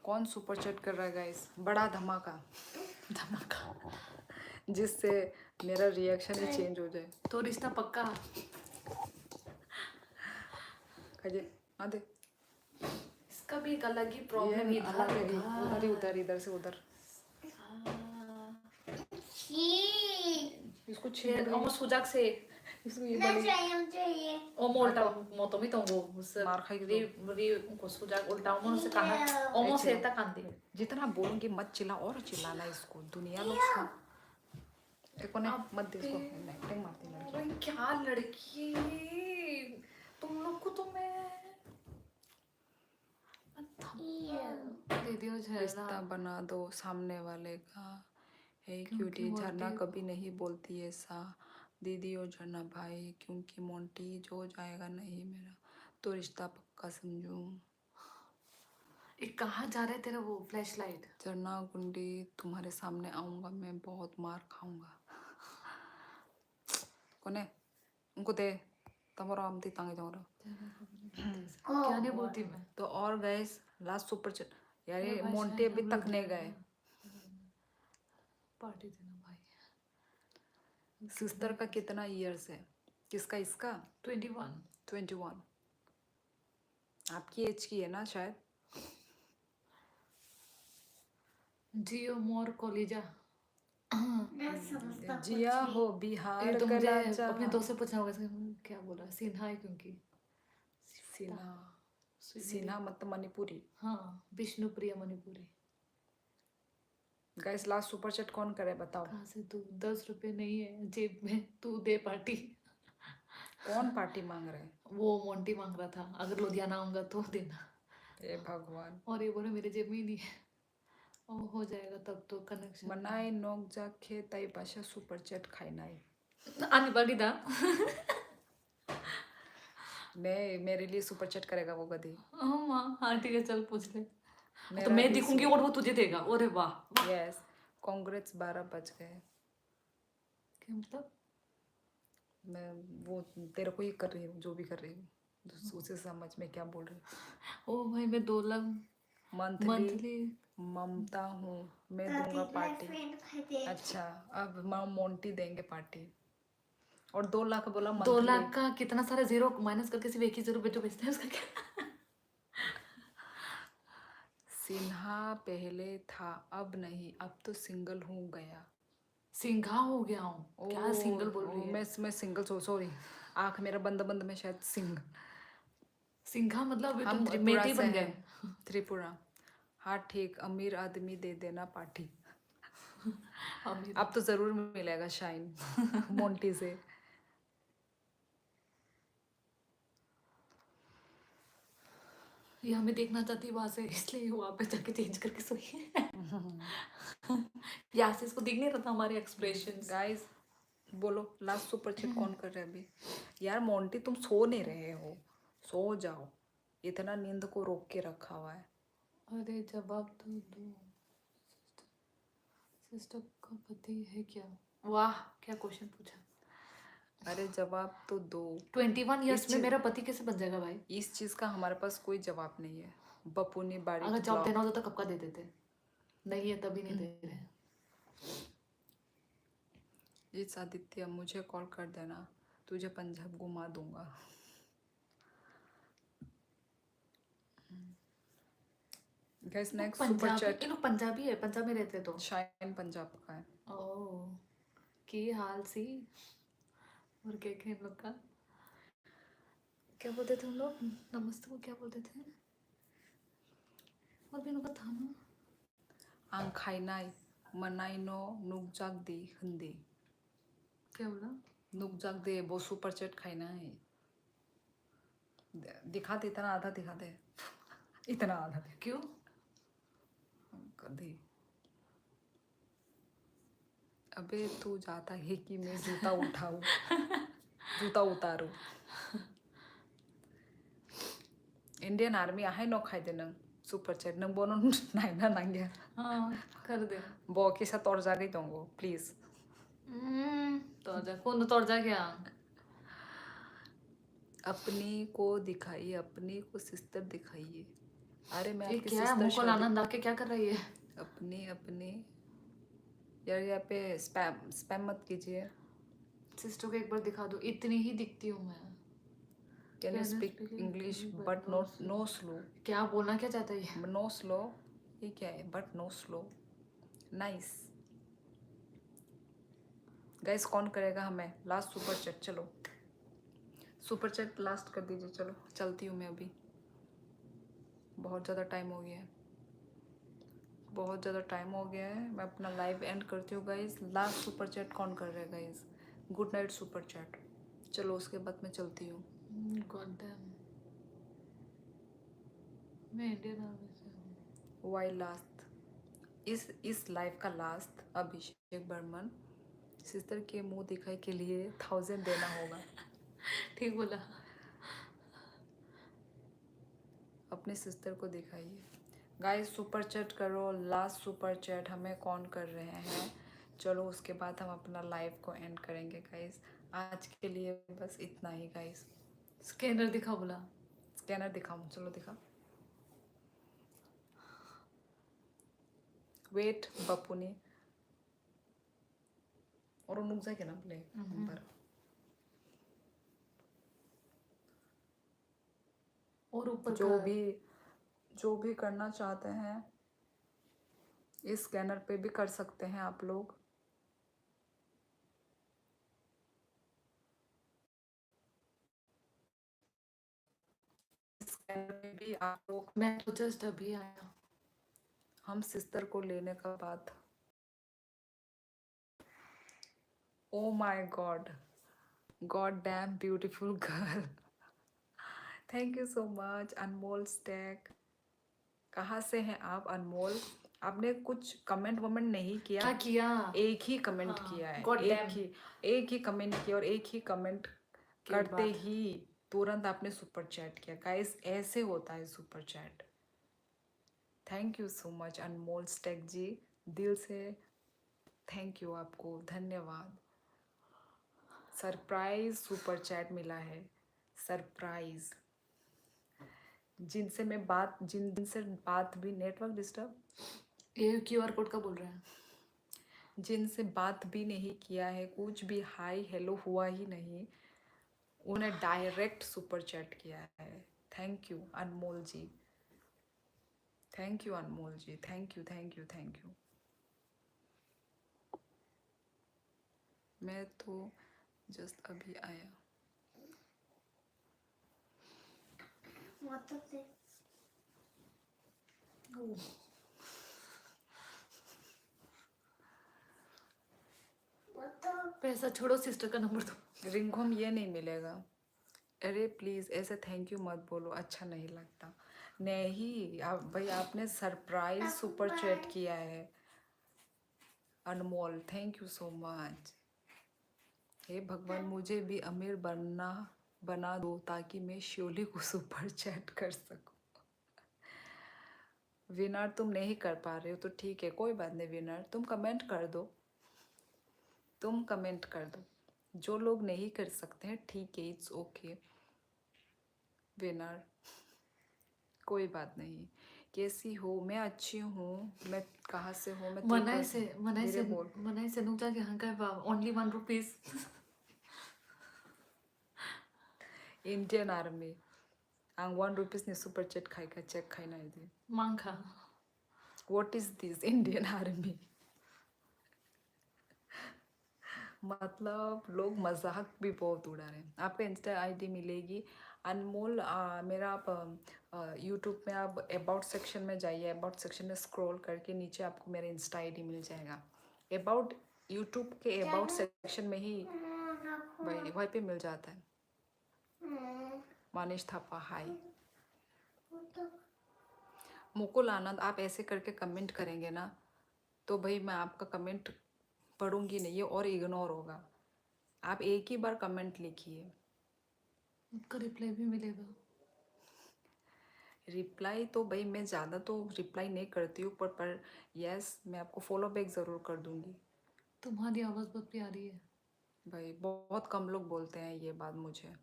कौन सुपर चैट कर रहा है गाइस? बड़ा धमाका जिससे मेरा रिएक्शन ही चेंज हो जाए। तो रिश्ता पक्का। खजे आ दे। इसका भी एक अलग ही प्रॉब्लम ये अलग है, उधर इधर से उधर। इसको छीन रही है। सुजाक से इसको ये बड़ी चाहिए। ओमो उल्टा मोतो मी तंगो मार खाएगी री को सुजाक उल्टा ओमो से कहा ओमो से तक आंदी। जितना बोलूंगी मत चिल्ला, और चिल्लाना इसको दुनिया लोग सुन। देखो ने मत दे इसको, एक्टिंग मारती लड़की। अरे क्या लड़की, तुम लोग को तो मैं दीदी और रिश्ता झरना बना दो सामने वाले का। हे क्योंकि क्यूटी, झरना मोटी कभी नहीं बोलती ऐसा। दीदी और झरना भाई, क्योंकि मोंटी जो जाएगा नहीं मेरा तो रिश्ता पक्का समझूं। एक कहाँ जा रहा है तेरा वो फ्लैश लाइट? झरना गुंडी, तुम्हारे सामने आऊंगा मैं, बहुत मार खाऊंगा। कोने उनको दे तमरो आमती तांगे जाओ। क्या नहीं बोलती मैं? तो और गैस लास्ट सुपर चैट यार, अरे ये भाई मोंटी शायद अभी हम तक लोग नहीं गए गए। ना। पार्टी देना भाई। सिस्टर का कितना इयर्स है? किसका? इसका 21। 21। आपकी एज की है ना शायद। जियो मोर कॉलेजा। मैं समझता जिया कुछ हो नहीं। बिहार ये तो का मुझे राजा। अपने दोस्त से पूछना होगा इसका क्या बोला। सिन्हा है क्योंकि सिन्हा। मेरी सिन्हा मतलब मणिपुरी। हाँ Vishnu Priya Manipuri. Guys last super chat कौन करे बताओ। कहाँ से तू? 10 रुपए नहीं है जेब में, तू दे पार्टी। कौन पार्टी मांग रहे हैं? वो मोंटी मांग रहा था, अगर लुधियाना आऊंगा तो देना। हे भगवान। और ये बोले मेरे जेब में ही नहीं है। ओ हो जाएगा तब तो कनेक्शन। मनाई नोक जाके ताई भाषा सुपर चैट खाई आने बाकी था। मैं मेरे लिए सुपर चैट करेगा वो गधी। हाँ ठीक है चल पूछ ले। तो मेरा मैं भी दिखूंगी और वो तुझे देगा। अरे वाह। यस। कांग्रेस 12 बज गए। क्या मतलब? मैं वो तेरे को ही कर रही हूँ, जो भी कर रही हूँ उसे समझ में क्या बोल रही हूँ। ओ भाई मैं 2 लाख मंथली मंथली। ममता हूँ, मैं दादी दूंगा के पार्टी। फ्रेंड खाते। अच्छा, अब माँ मोंटी देंगे पार्टी। और 2 लाख बोला 2 मंथली। लाख का कितना सारा जीरो माइनस करके सिर्फ 1 ही जीरो जो बचता है उसका क्या? सिन्हा पहले था अब नहीं, अब तो सिंगल हो गया। सिंघा हो गया हूँ क्या? सिंगल बोल रही है? मैं सिंगल सॉरी, आँख मेरा बंद बंद में शायद सिंग। सिंघा मतलब अभी हम तुम त्रिपुरा मेटे से बन हैं। गए। त्रिपुरा। हाँ ठीक, अमीर आदमी दे देना पार्टी। अमीर। अब तो जरूर मिलेगा शाइन मोंटी से। ये हमें देखना चाहती है वहां से, इसलिए वहां पे जाके चेंज करके सोई है। यहाँ से इसको दिख नहीं रहा था हमारे एक्सप्रेशंस। गाइस बोलो लास्ट सुपर चैट कौन कर रहा है अभी? यार मोंटी तुम सो नहीं रहे हो, सो जाओ। इतना नींद को रोक के रखा हुआ है। अरे जवाब तो दो। सिस्टर का पति है क्या? वाह क्या क्वेश्चन पूछा। अरे जवाब तो दो। 21 इस ईयर्स में चीज मेरा पति कैसे बन जाएगा भाई? इस चीज का हमारे पास कोई जवाब नहीं है। बपुनी बाड़ी अगर तो जॉब ब्लॉक। देना होता तो कब का दे देते। नहीं है तभी नहीं दे रहे। इस आदित्य मुझे कॉल कर देना, तुझे पंजाब घुमा दूंगा। Guys next super Punjabi, chat. ये लोग पंजाबी है, पंजाब में रहते तो। शाइन पंजाब का है। ओह की हाल सी। और क्या क्या इन लोग का क्या बोलते थे हम लोग? नमस्ते को क्या बोलते थे? और भी इन लोग का था ना। आंखाइनाई मनाइनो नुकजाक दी हिंदी। क्या बोला? नुकजाक दे वो सुपर चैट खाइना है। दिखा दे, इतना आधा दिखा दे। इतना आधा दे क्यों? कभी। अबे तू जाता है कि मैं जूता उठाऊं, जूता उतारू। इंडियन आर्मी आहे नो खाई दे नंग सुपर चैट नंग बोनो नाइना नंगे। हाँ कर दे। बो के साथ और जा गई दोंगो प्लीज। तोड़ जा कौन तोड़ जा क्या? अपनी को दिखाइए, अपनी को सिस्टर दिखाइए। अरे मैं ये आपकी क्या है? सिस्टर मुंह को लाना ला के क्या कर रही है? अपनी अपनी यार यहाँ पे स्पैम स्पैम मत कीजिए। सिस्टर को एक बार दिखा दो, इतनी ही दिखती हूँ मैं। Can you Can you speak speak English English but but not know slow. क्या बोलना क्या चाहता है ये? नो स्लो ये क्या है? But no slow. Nice. Guys कौन करेगा हमें लास्ट सुपर चैट? चलो सुपर चैट लास्ट कर दीजिए। चलो चलती हूँ मैं अभी, बहुत ज़्यादा टाइम हो गया है, बहुत ज़्यादा टाइम हो गया है। मैं अपना लाइव एंड करती हूँ गाइस। लास्ट सुपर चैट कौन कर रहा है guys? Good night super chat. चलो उसके बाद मैं चलती हूँ। God damn. मैं इंडियन आर्मी से हूँ। वाई लास्ट, इस लाइफ का लास्ट अभिषेक बर्मन, सिस्टर के मुंह दिखाई के लिए 1000 देना होगा। ठीक बोला। अपने सिस्टर को दिखाइए। गाइस सुपर चैट करो, लास्ट सुपर चैट हमें कौन कर रहे हैं। चलो उसके बाद हम अपना लाइव को एंड करेंगे गाइस। आज के लिए बस इतना ही गाइस। स्कैनर दिखा बोला। स्कैनर दिखाऊं, चलो दिखा। वेट बपुनी और उन जाए ना प्ले नंबर और ऊपर जो भी करना चाहते हैं इस स्कैनर पे भी कर सकते हैं आप लोग। स्कैनर पे भी आप लोग। मैं तो जस्ट अभी आया। हम सिस्टर को लेने का बाद, ओ my God, god damn beautiful girl. Thank you so much Anmol stack. कहाँ से हैं आप अनमोल? आपने कुछ कमेंट वमेंट नहीं किया? क्या किया? एक ही कमेंट हाँ, किया है, God damn. एक ही कमेंट किया और एक ही कमेंट के करते बाद। ही तुरंत आपने सुपर चैट किया। गाइस ऐसे होता है super chat. Thank you so much Anmol stack ji, दिल से थैंक यू आपको, धन्यवाद। सरप्राइज सुपर चैट मिला है, सरप्राइज। जिनसे बात भी, नेटवर्क डिस्टर्ब, ये क्यूआर कोड का बोल रहा है। जिनसे बात भी नहीं किया है, कुछ भी हाय हेलो हुआ ही नहीं, उन्हें डायरेक्ट सुपर चैट किया है। Thank you Anmol ji, thank you Anmol ji, thank you thank you thank you. मैं तो जस्ट अभी आया। मतलब से मतलब पैसा छोड़ो, सिस्टर का नंबर दो। रिंगहोम ये नहीं मिलेगा। अरे प्लीज़ ऐसे थैंक यू मत बोलो, अच्छा नहीं लगता। नहीं आप भाई, आपने सरप्राइज सुपर चैट किया है अनमोल, थैंक यू सो मच। हे भगवान मुझे भी अमीर बना दो ताकि मैं श्योली को सुपर चैट कर सकूं। विनर तुम नहीं कर पा रहे हो तो ठीक है, कोई बात नहीं। विनर तुम कमेंट कर दो, तुम कमेंट कर दो। जो लोग नहीं कर सकते हैं ठीक है, इट्स ओके विनर, कोई बात नहीं। कैसी हो? मैं अच्छी हूँ। मैं कहाँ से हूँ? मैं मनाई से बोल। मनाई से नुकता के हाँ का ओनली 1 रुपीस। इंडियन आर्मी आं 1 रुपीसनि सुपर चैट खाइका चेक खाइना इदि मांखा। What is this Indian army? मतलब लोग मजाक भी बहुत उड़ा रहे हैं। आपका इंस्टा आईडी मिलेगी अनमोल। मेरा आप यूट्यूब में आप अबाउट सेक्शन में जाइए, अबाउट सेक्शन में स्क्रॉल करके नीचे आपको मेरा इंस्टा आईडी मिल जाएगा। अबाउट यूट्यूब के अबाउट सेक्शन में ही वहीं पे मिल जाता है। मानिश थापा हाय। मुकुल आनंद, आप ऐसे करके कमेंट करेंगे ना तो भाई मैं आपका कमेंट पढ़ूंगी नहीं, ये और इग्नोर होगा। आप एक ही बार कमेंट लिखिए, आपका रिप्लाई भी मिलेगा। रिप्लाई तो भाई मैं ज़्यादा तो रिप्लाई नहीं करती हूँ, पर यस मैं आपको फॉलो बैक ज़रूर कर दूंगी। तुम्हारी आवाज़ बहुत प्यारी है। भाई बहुत कम लोग बोलते हैं ये बात मुझे।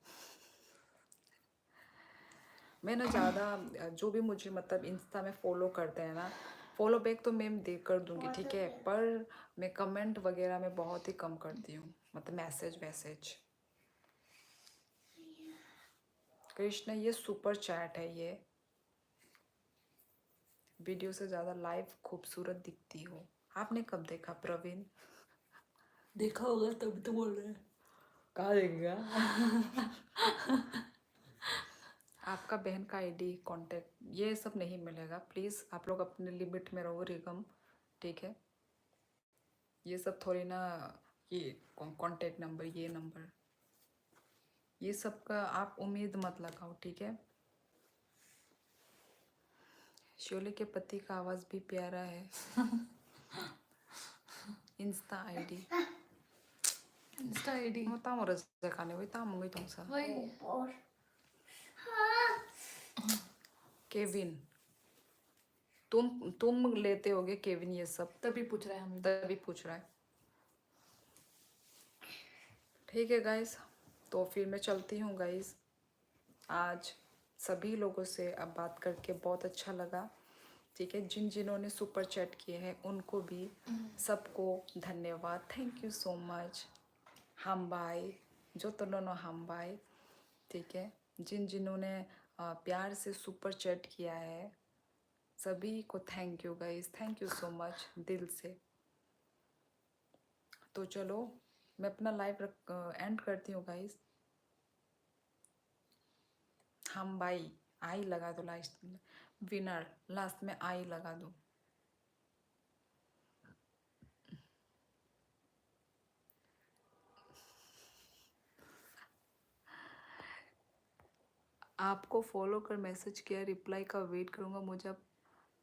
मैं ना ज़्यादा जो भी मुझे मतलब इंस्टा में फॉलो करते हैं ना, फॉलो बैक तो मैं दे कर दूंगी ठीक है, पर मैं कमेंट वगैरह में बहुत ही कम करती हूँ, मतलब मैसेज। कृष्ण ये सुपर चैट है, ये वीडियो से ज़्यादा लाइव खूबसूरत दिखती हो। आपने कब देखा प्रवीण? देखा होगा तभी तो बोल रहे हैं। कहाँ देखेगा? आपका बहन का आईडी कांटेक्ट ये सब नहीं मिलेगा, प्लीज़ आप लोग अपने लिमिट में रहो रिगम, ठीक है? ये सब थोड़ी ना, ये कांटेक्ट नंबर, ये नंबर, ये सब का आप उम्मीद मत लगाओ, ठीक है? शोले के पति का आवाज भी प्यारा है। इंस्टा आईडी इंस्टा आईडी तामो रजकाने वही तामो गई तुमसा वही और केविन तुम लेते होगे केविन ये सब, तभी पूछ रहा है हमें। तभी पूछ रहा है। ठीक है गाइस, तो फिर मैं चलती हूँ गाइस। आज सभी लोगों से अब बात करके बहुत अच्छा लगा। ठीक है, जिन्होंने सुपर चैट किए हैं उनको भी सबको धन्यवाद। Thank you so much. हम बाय जो दोनों हम बाय। ठीक है, जिन्होंने प्यार से सुपर चैट किया है सभी को thank you guys, thank you so much दिल से। तो चलो मैं अपना लाइव एंड करती हूँ गाइस। हम बाई आई लगा दो, लास्ट विनर लास्ट में आई लगा दो। आपको फॉलो कर मैसेज किया, रिप्लाई का वेट करूँगा। मुझे अब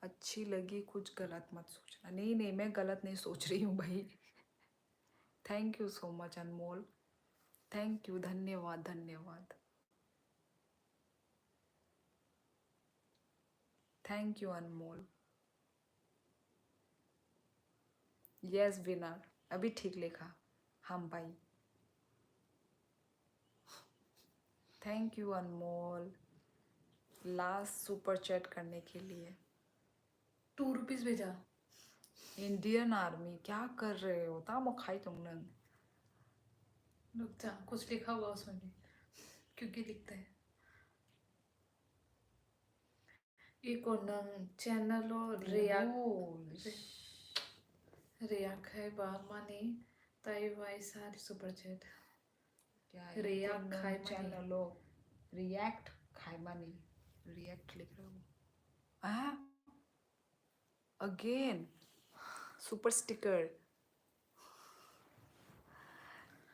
अच्छी लगी, कुछ गलत मत सोचना। नहीं नहीं, मैं गलत नहीं सोच रही हूँ भाई। Thank you so much Anmol, thank you, धन्यवाद धन्यवाद। Thank you Anmol. Yes winner, अभी ठीक लिखा हम भाई। Thank you Anmol last super chat करने के लिए। 2 रुपीज भेजा। इंडियन आर्मी क्या कर रहे हो? तामो खाई तुमने। रुक जा, कुछ लिखा हुआ उसमें भी, क्योंकि लिखते हैं इकोनॉम चैनल और रियाक है बारमानी ताई वाई सारी सुपर चैट रियाक खाई चैनलो रिएक्ट खाइमानी रिएक्ट लिख रहा हूँ again super sticker.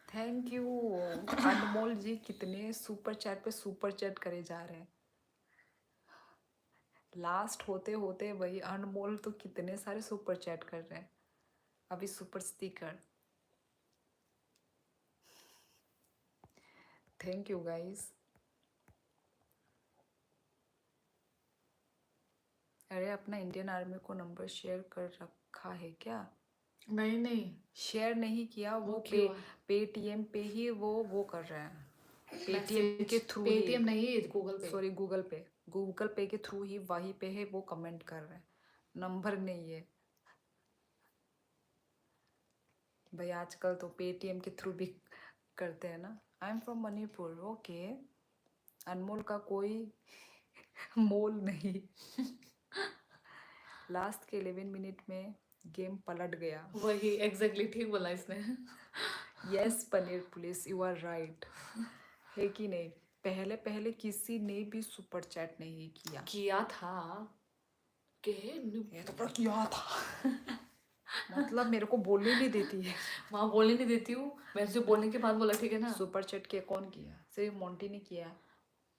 Thank you Anmol ji, कितने सुपर चैट पे सुपर चैट करे जा रहे हैं। लास्ट होते होते वही अनमोल तो कितने सारे सुपर चैट कर रहे हैं। अभी super sticker. Thank you guys. अरे अपना इंडियन आर्मी को नंबर शेयर कर रखा है क्या? नहीं नहीं शेयर नहीं किया, वो क्यों? पेटीएम पे ही वो कर रहे हैं। पेटीएम के थ्रू ही, पेटीएम नहीं, गूगल पे। सॉरी गूगल पे के थ्रू ही वहीं पे है, वो कमेंट कर रहे हैं, नंबर नहीं है भाई। आजकल तो पेटीएम के थ्रू भी करते हैं ना। I am from Manipur. Okay, Anmol का कोई मोल नहीं। लास्ट के 11 मिनट में गेम पलट गया। वही एग्जैक्टली ठीक बोला इसने। Yes paneer police, you are right. है कि नहीं? पहले पहले किसी ने भी सुपर चैट नहीं किया था के ये तो पर किया था। मतलब मेरे को बोलने नहीं देती है। वहाँ बोलने नहीं देती हूँ, मैं जो बोलने के बाद बोला ठीक है ना। सुपर चैट के कौन किया? सिर्फ मोंटी ने किया।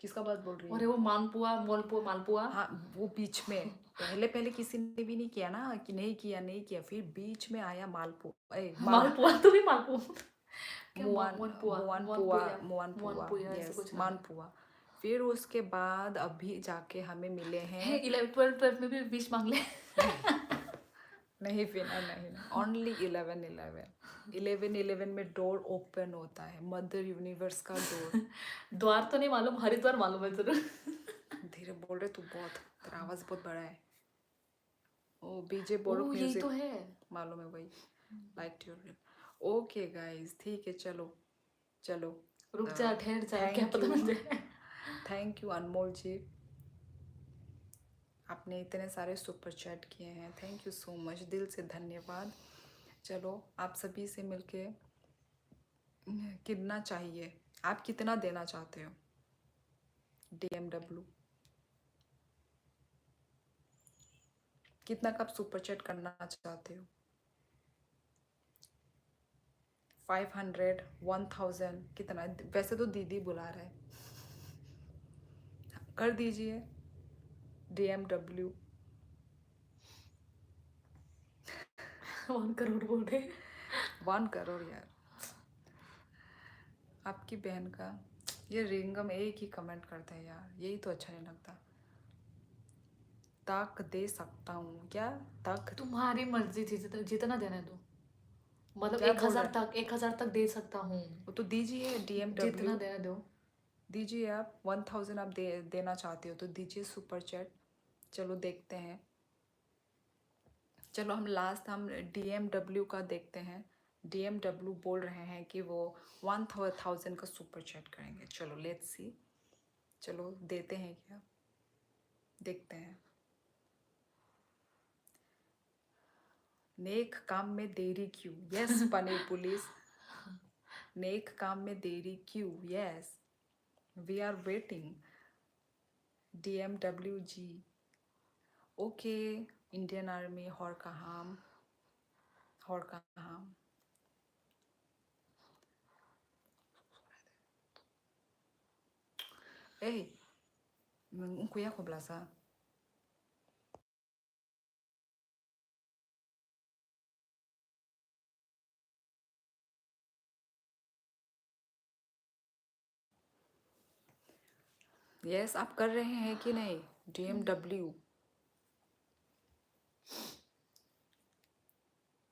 किसका बात बोल रही है? अरे वो मालपुआ। हाँ, वो बीच में पहले पहले किसी ने भी नहीं किया ना, कि नहीं किया, फिर बीच में आया मालपुआ तो भी मालपुआ मानपुआ। फिर उसके बाद अभी जाके हमें मिले हैं 11 12 में भी 20 मांग ले। नहीं फिर नहीं, ओनली 11 में डोर ओपन होता है, मदर यूनिवर्स का डोर। द्वार तो नहीं मालूम, हरिद्वार मालूम है जरूर। धीरे बोल रहे तू, बहुत तेरा आवाज बहुत बड़ा है। ओ बीजे बोरो यही म्यूजिक तो है। मालूम है वही। Like your. ओके गाइस, ठीक है, चलो रुक जा, ठहर जा, क्या पता मुझे। थैंक यू अनमोल जी, आपने इतने सारे सुपर चैट किए हैं, थैंक यू सो मच, दिल से धन्यवाद। चलो आप सभी से मिलके कितना चाहिए, आप कितना देना चाहते हो? DMW कितना कप सुपर चैट करना चाहते हो? 500 1000 कितना? वैसे तो दीदी बुला रहे हैं, कर दीजिए DMW। 1 करोड़ बोल रहे। 1 करोड़ यार, आपकी बहन का। ये रिंगम एक ही कमेंट करते हैं यार, यही तो अच्छा नहीं लगता। तक दे सकता हूँ क्या? तक तुम्हारी मर्जी थी, जितना देना दो, मतलब क्या बोल 1000 रहे? तक, 1000 तक दे सकता हूँ, वो तो दीजिए, जितना DMW देना दो। दीजिए। आप 1000 आप देना चाहते हो तो दीजिए सुपर चैट। चलो देखते हैं। चलो हम लास्ट हम DMW का देखते हैं। DMW बोल रहे हैं कि वो 1000 का सुपर चैट करेंगे। चलो लेट्स सी। चलो देते हैं क्या, देखते हैं। नेक काम में देरी क्यों? यस पनीर पुलिस, नेक काम में देरी क्यों? Yes we are waiting. DMW ji okay. Indian army हॉर कहाम, हॉर कहाम। Ê, um kuya ko blasa. Yes आप कर रहे हैं कि नहीं? DMW।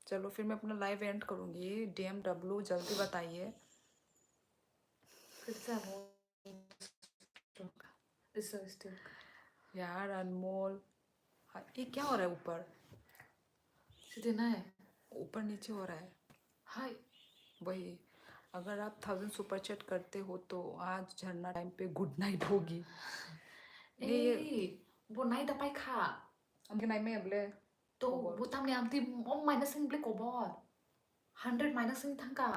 चलो फिर मैं अपना लाइव एंड करूँगी। DMW जल्दी बताइए। फिर से रिसर्च यार अनमोल, हाँ, ये क्या हो रहा है ऊपर? देना है। ऊपर नीचे हो रहा है। हाय, वही, अगर आप 1000 सुपर चैट करते हो तो आज झरना टाइम पे गुड नाइट होगी। नहीं ये वो नाइट apa kak? हमके नाइट में अबले तो कोबोल वो tam niam tim om minusing beli kobor 100 minusing thangka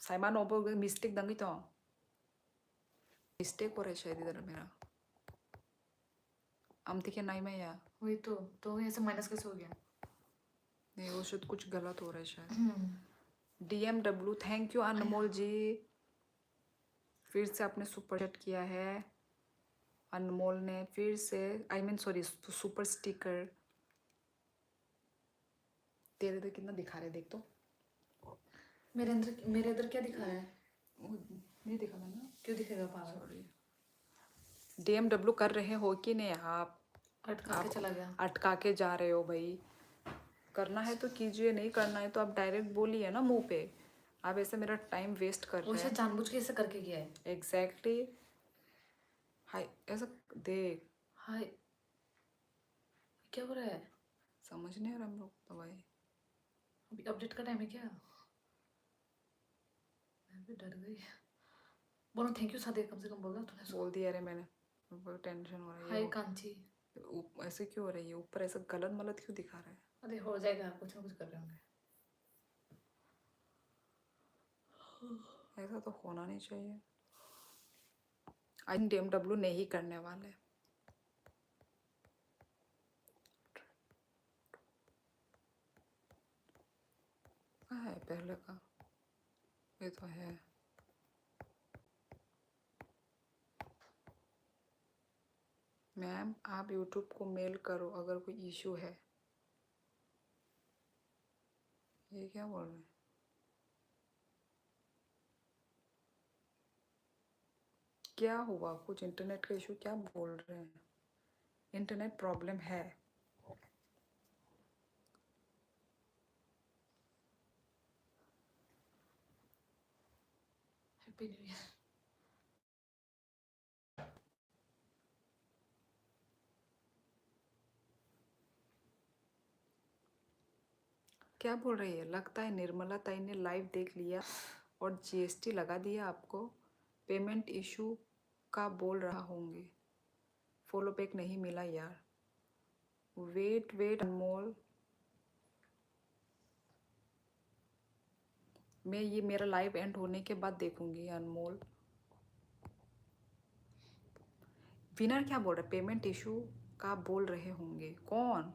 Simon ओबो mistake दंगी तो मिस्टेक हो रहा है शायद इधर मेरा। हम दिखे नाइट में या वही तो ऐसे माइनस कैसे हो गया? नहीं, वो शायद कुछ गलत हो रहा है शायद। DMW थैंक यू अनमोल जी, फिर से आपने सुपर चैट किया है। अनमोल ने फिर से, I mean sorry, super sticker. तेरे इधर कितना दिखा रहे देख तो। मेरे अंदर क्या दिखा रहा है? वो नहीं दिखा था ना, क्यों दिखेगा पागल? सॉरी। DMW कर रहे हो कि नहीं आप? अटका के चला गया। अटका के जा रहे हो भाई। करना है तो कीजिए, नहीं करना है तो आप डायरेक्ट बोलिए ना मुंह पे। आप ऐसे मेरा टाइम वेस्ट कर वो रहे शायद हैं। जानबूझ के ऐसे करके गया है। एग्जैक्टली। हाय ऐसा देख, हाय, क्या हो रहा है? समझ नहीं आ रहा हम लोग तो भाई। अभी अपडेट का टाइम है क्या? मैं भी डर गई। बोलो थैंक यू सादिया, कम से कम बोला तूने। बोल दिया रे मैंने, बहुत टेंशन हो रहा है। हाय कांची। ऐसे क्यों हो रहा है? ये ऊपर ऐसा गलत मलत क्यों दिखा रहा है? अरे हो जाएगा, कुछ ना कुछ कर रहे होंगे। ऐसा तो होना नहीं चाहिए। आई थिंक DMW नहीं करने वाले। कहाँ है पहले का? ये तो है। मैम आप यूट्यूब को मेल करो अगर कोई इशू है। ये क्या बोल रहे हैं? क्या हुआ? कुछ इंटरनेट का इशू क्या बोल रहे हैं? इंटरनेट प्रॉब्लम है। Happy new year. क्या बोल रही है? लगता है निर्मला ताई ने लाइव देख लिया और GST लगा दिया आपको। पेमेंट इशू का बोल रहा होंगे। फॉलो बैक नहीं मिला यार। वेट वेट अनमोल, मैं ये मेरा लाइव एंड होने के बाद देखूंगी अनमोल। विनर क्या बोल रहा है? पेमेंट इशू का बोल रहे होंगे। कौन?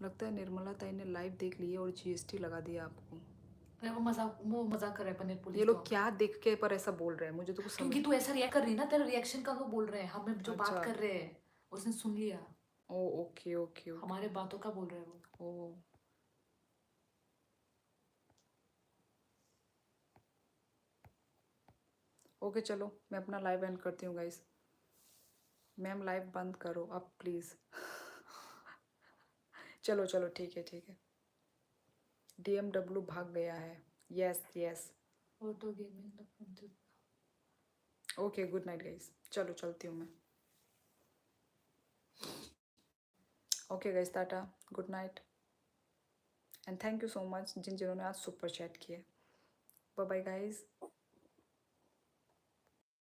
लगता है निर्मला ताई ने लाइव देख लिया और GST लगा दिया आपको। अरे वो मजाक कर रहा है पनीर पुलिस ये तो। लोग क्या देख के पर ऐसा बोल रहे हैं? मुझे तो कुछ समझ। क्योंकि तू ऐसा रिएक्ट कर रही है ना, तेरा रिएक्शन का वो बोल रहे हैं, हमें जो अच्छा बात कर रहे हैं उसने सुन लिया। ओ ओके ओके ओके हमारे बातों का बोल रहे हैं वो। ओ ओके चलो मैं अपना लाइव एंड करती हूँ गाइस। मैम लाइव बंद करो अब प्लीज़। चलो चलो ठीक है। DMW भाग गया है। Yes yes auto gaming okay good night guys. चलो चलती हूँ मैं। Okay guys tata good night and thank you so much जिन्होंने आज सुपर चैट किए। Bye bye guys.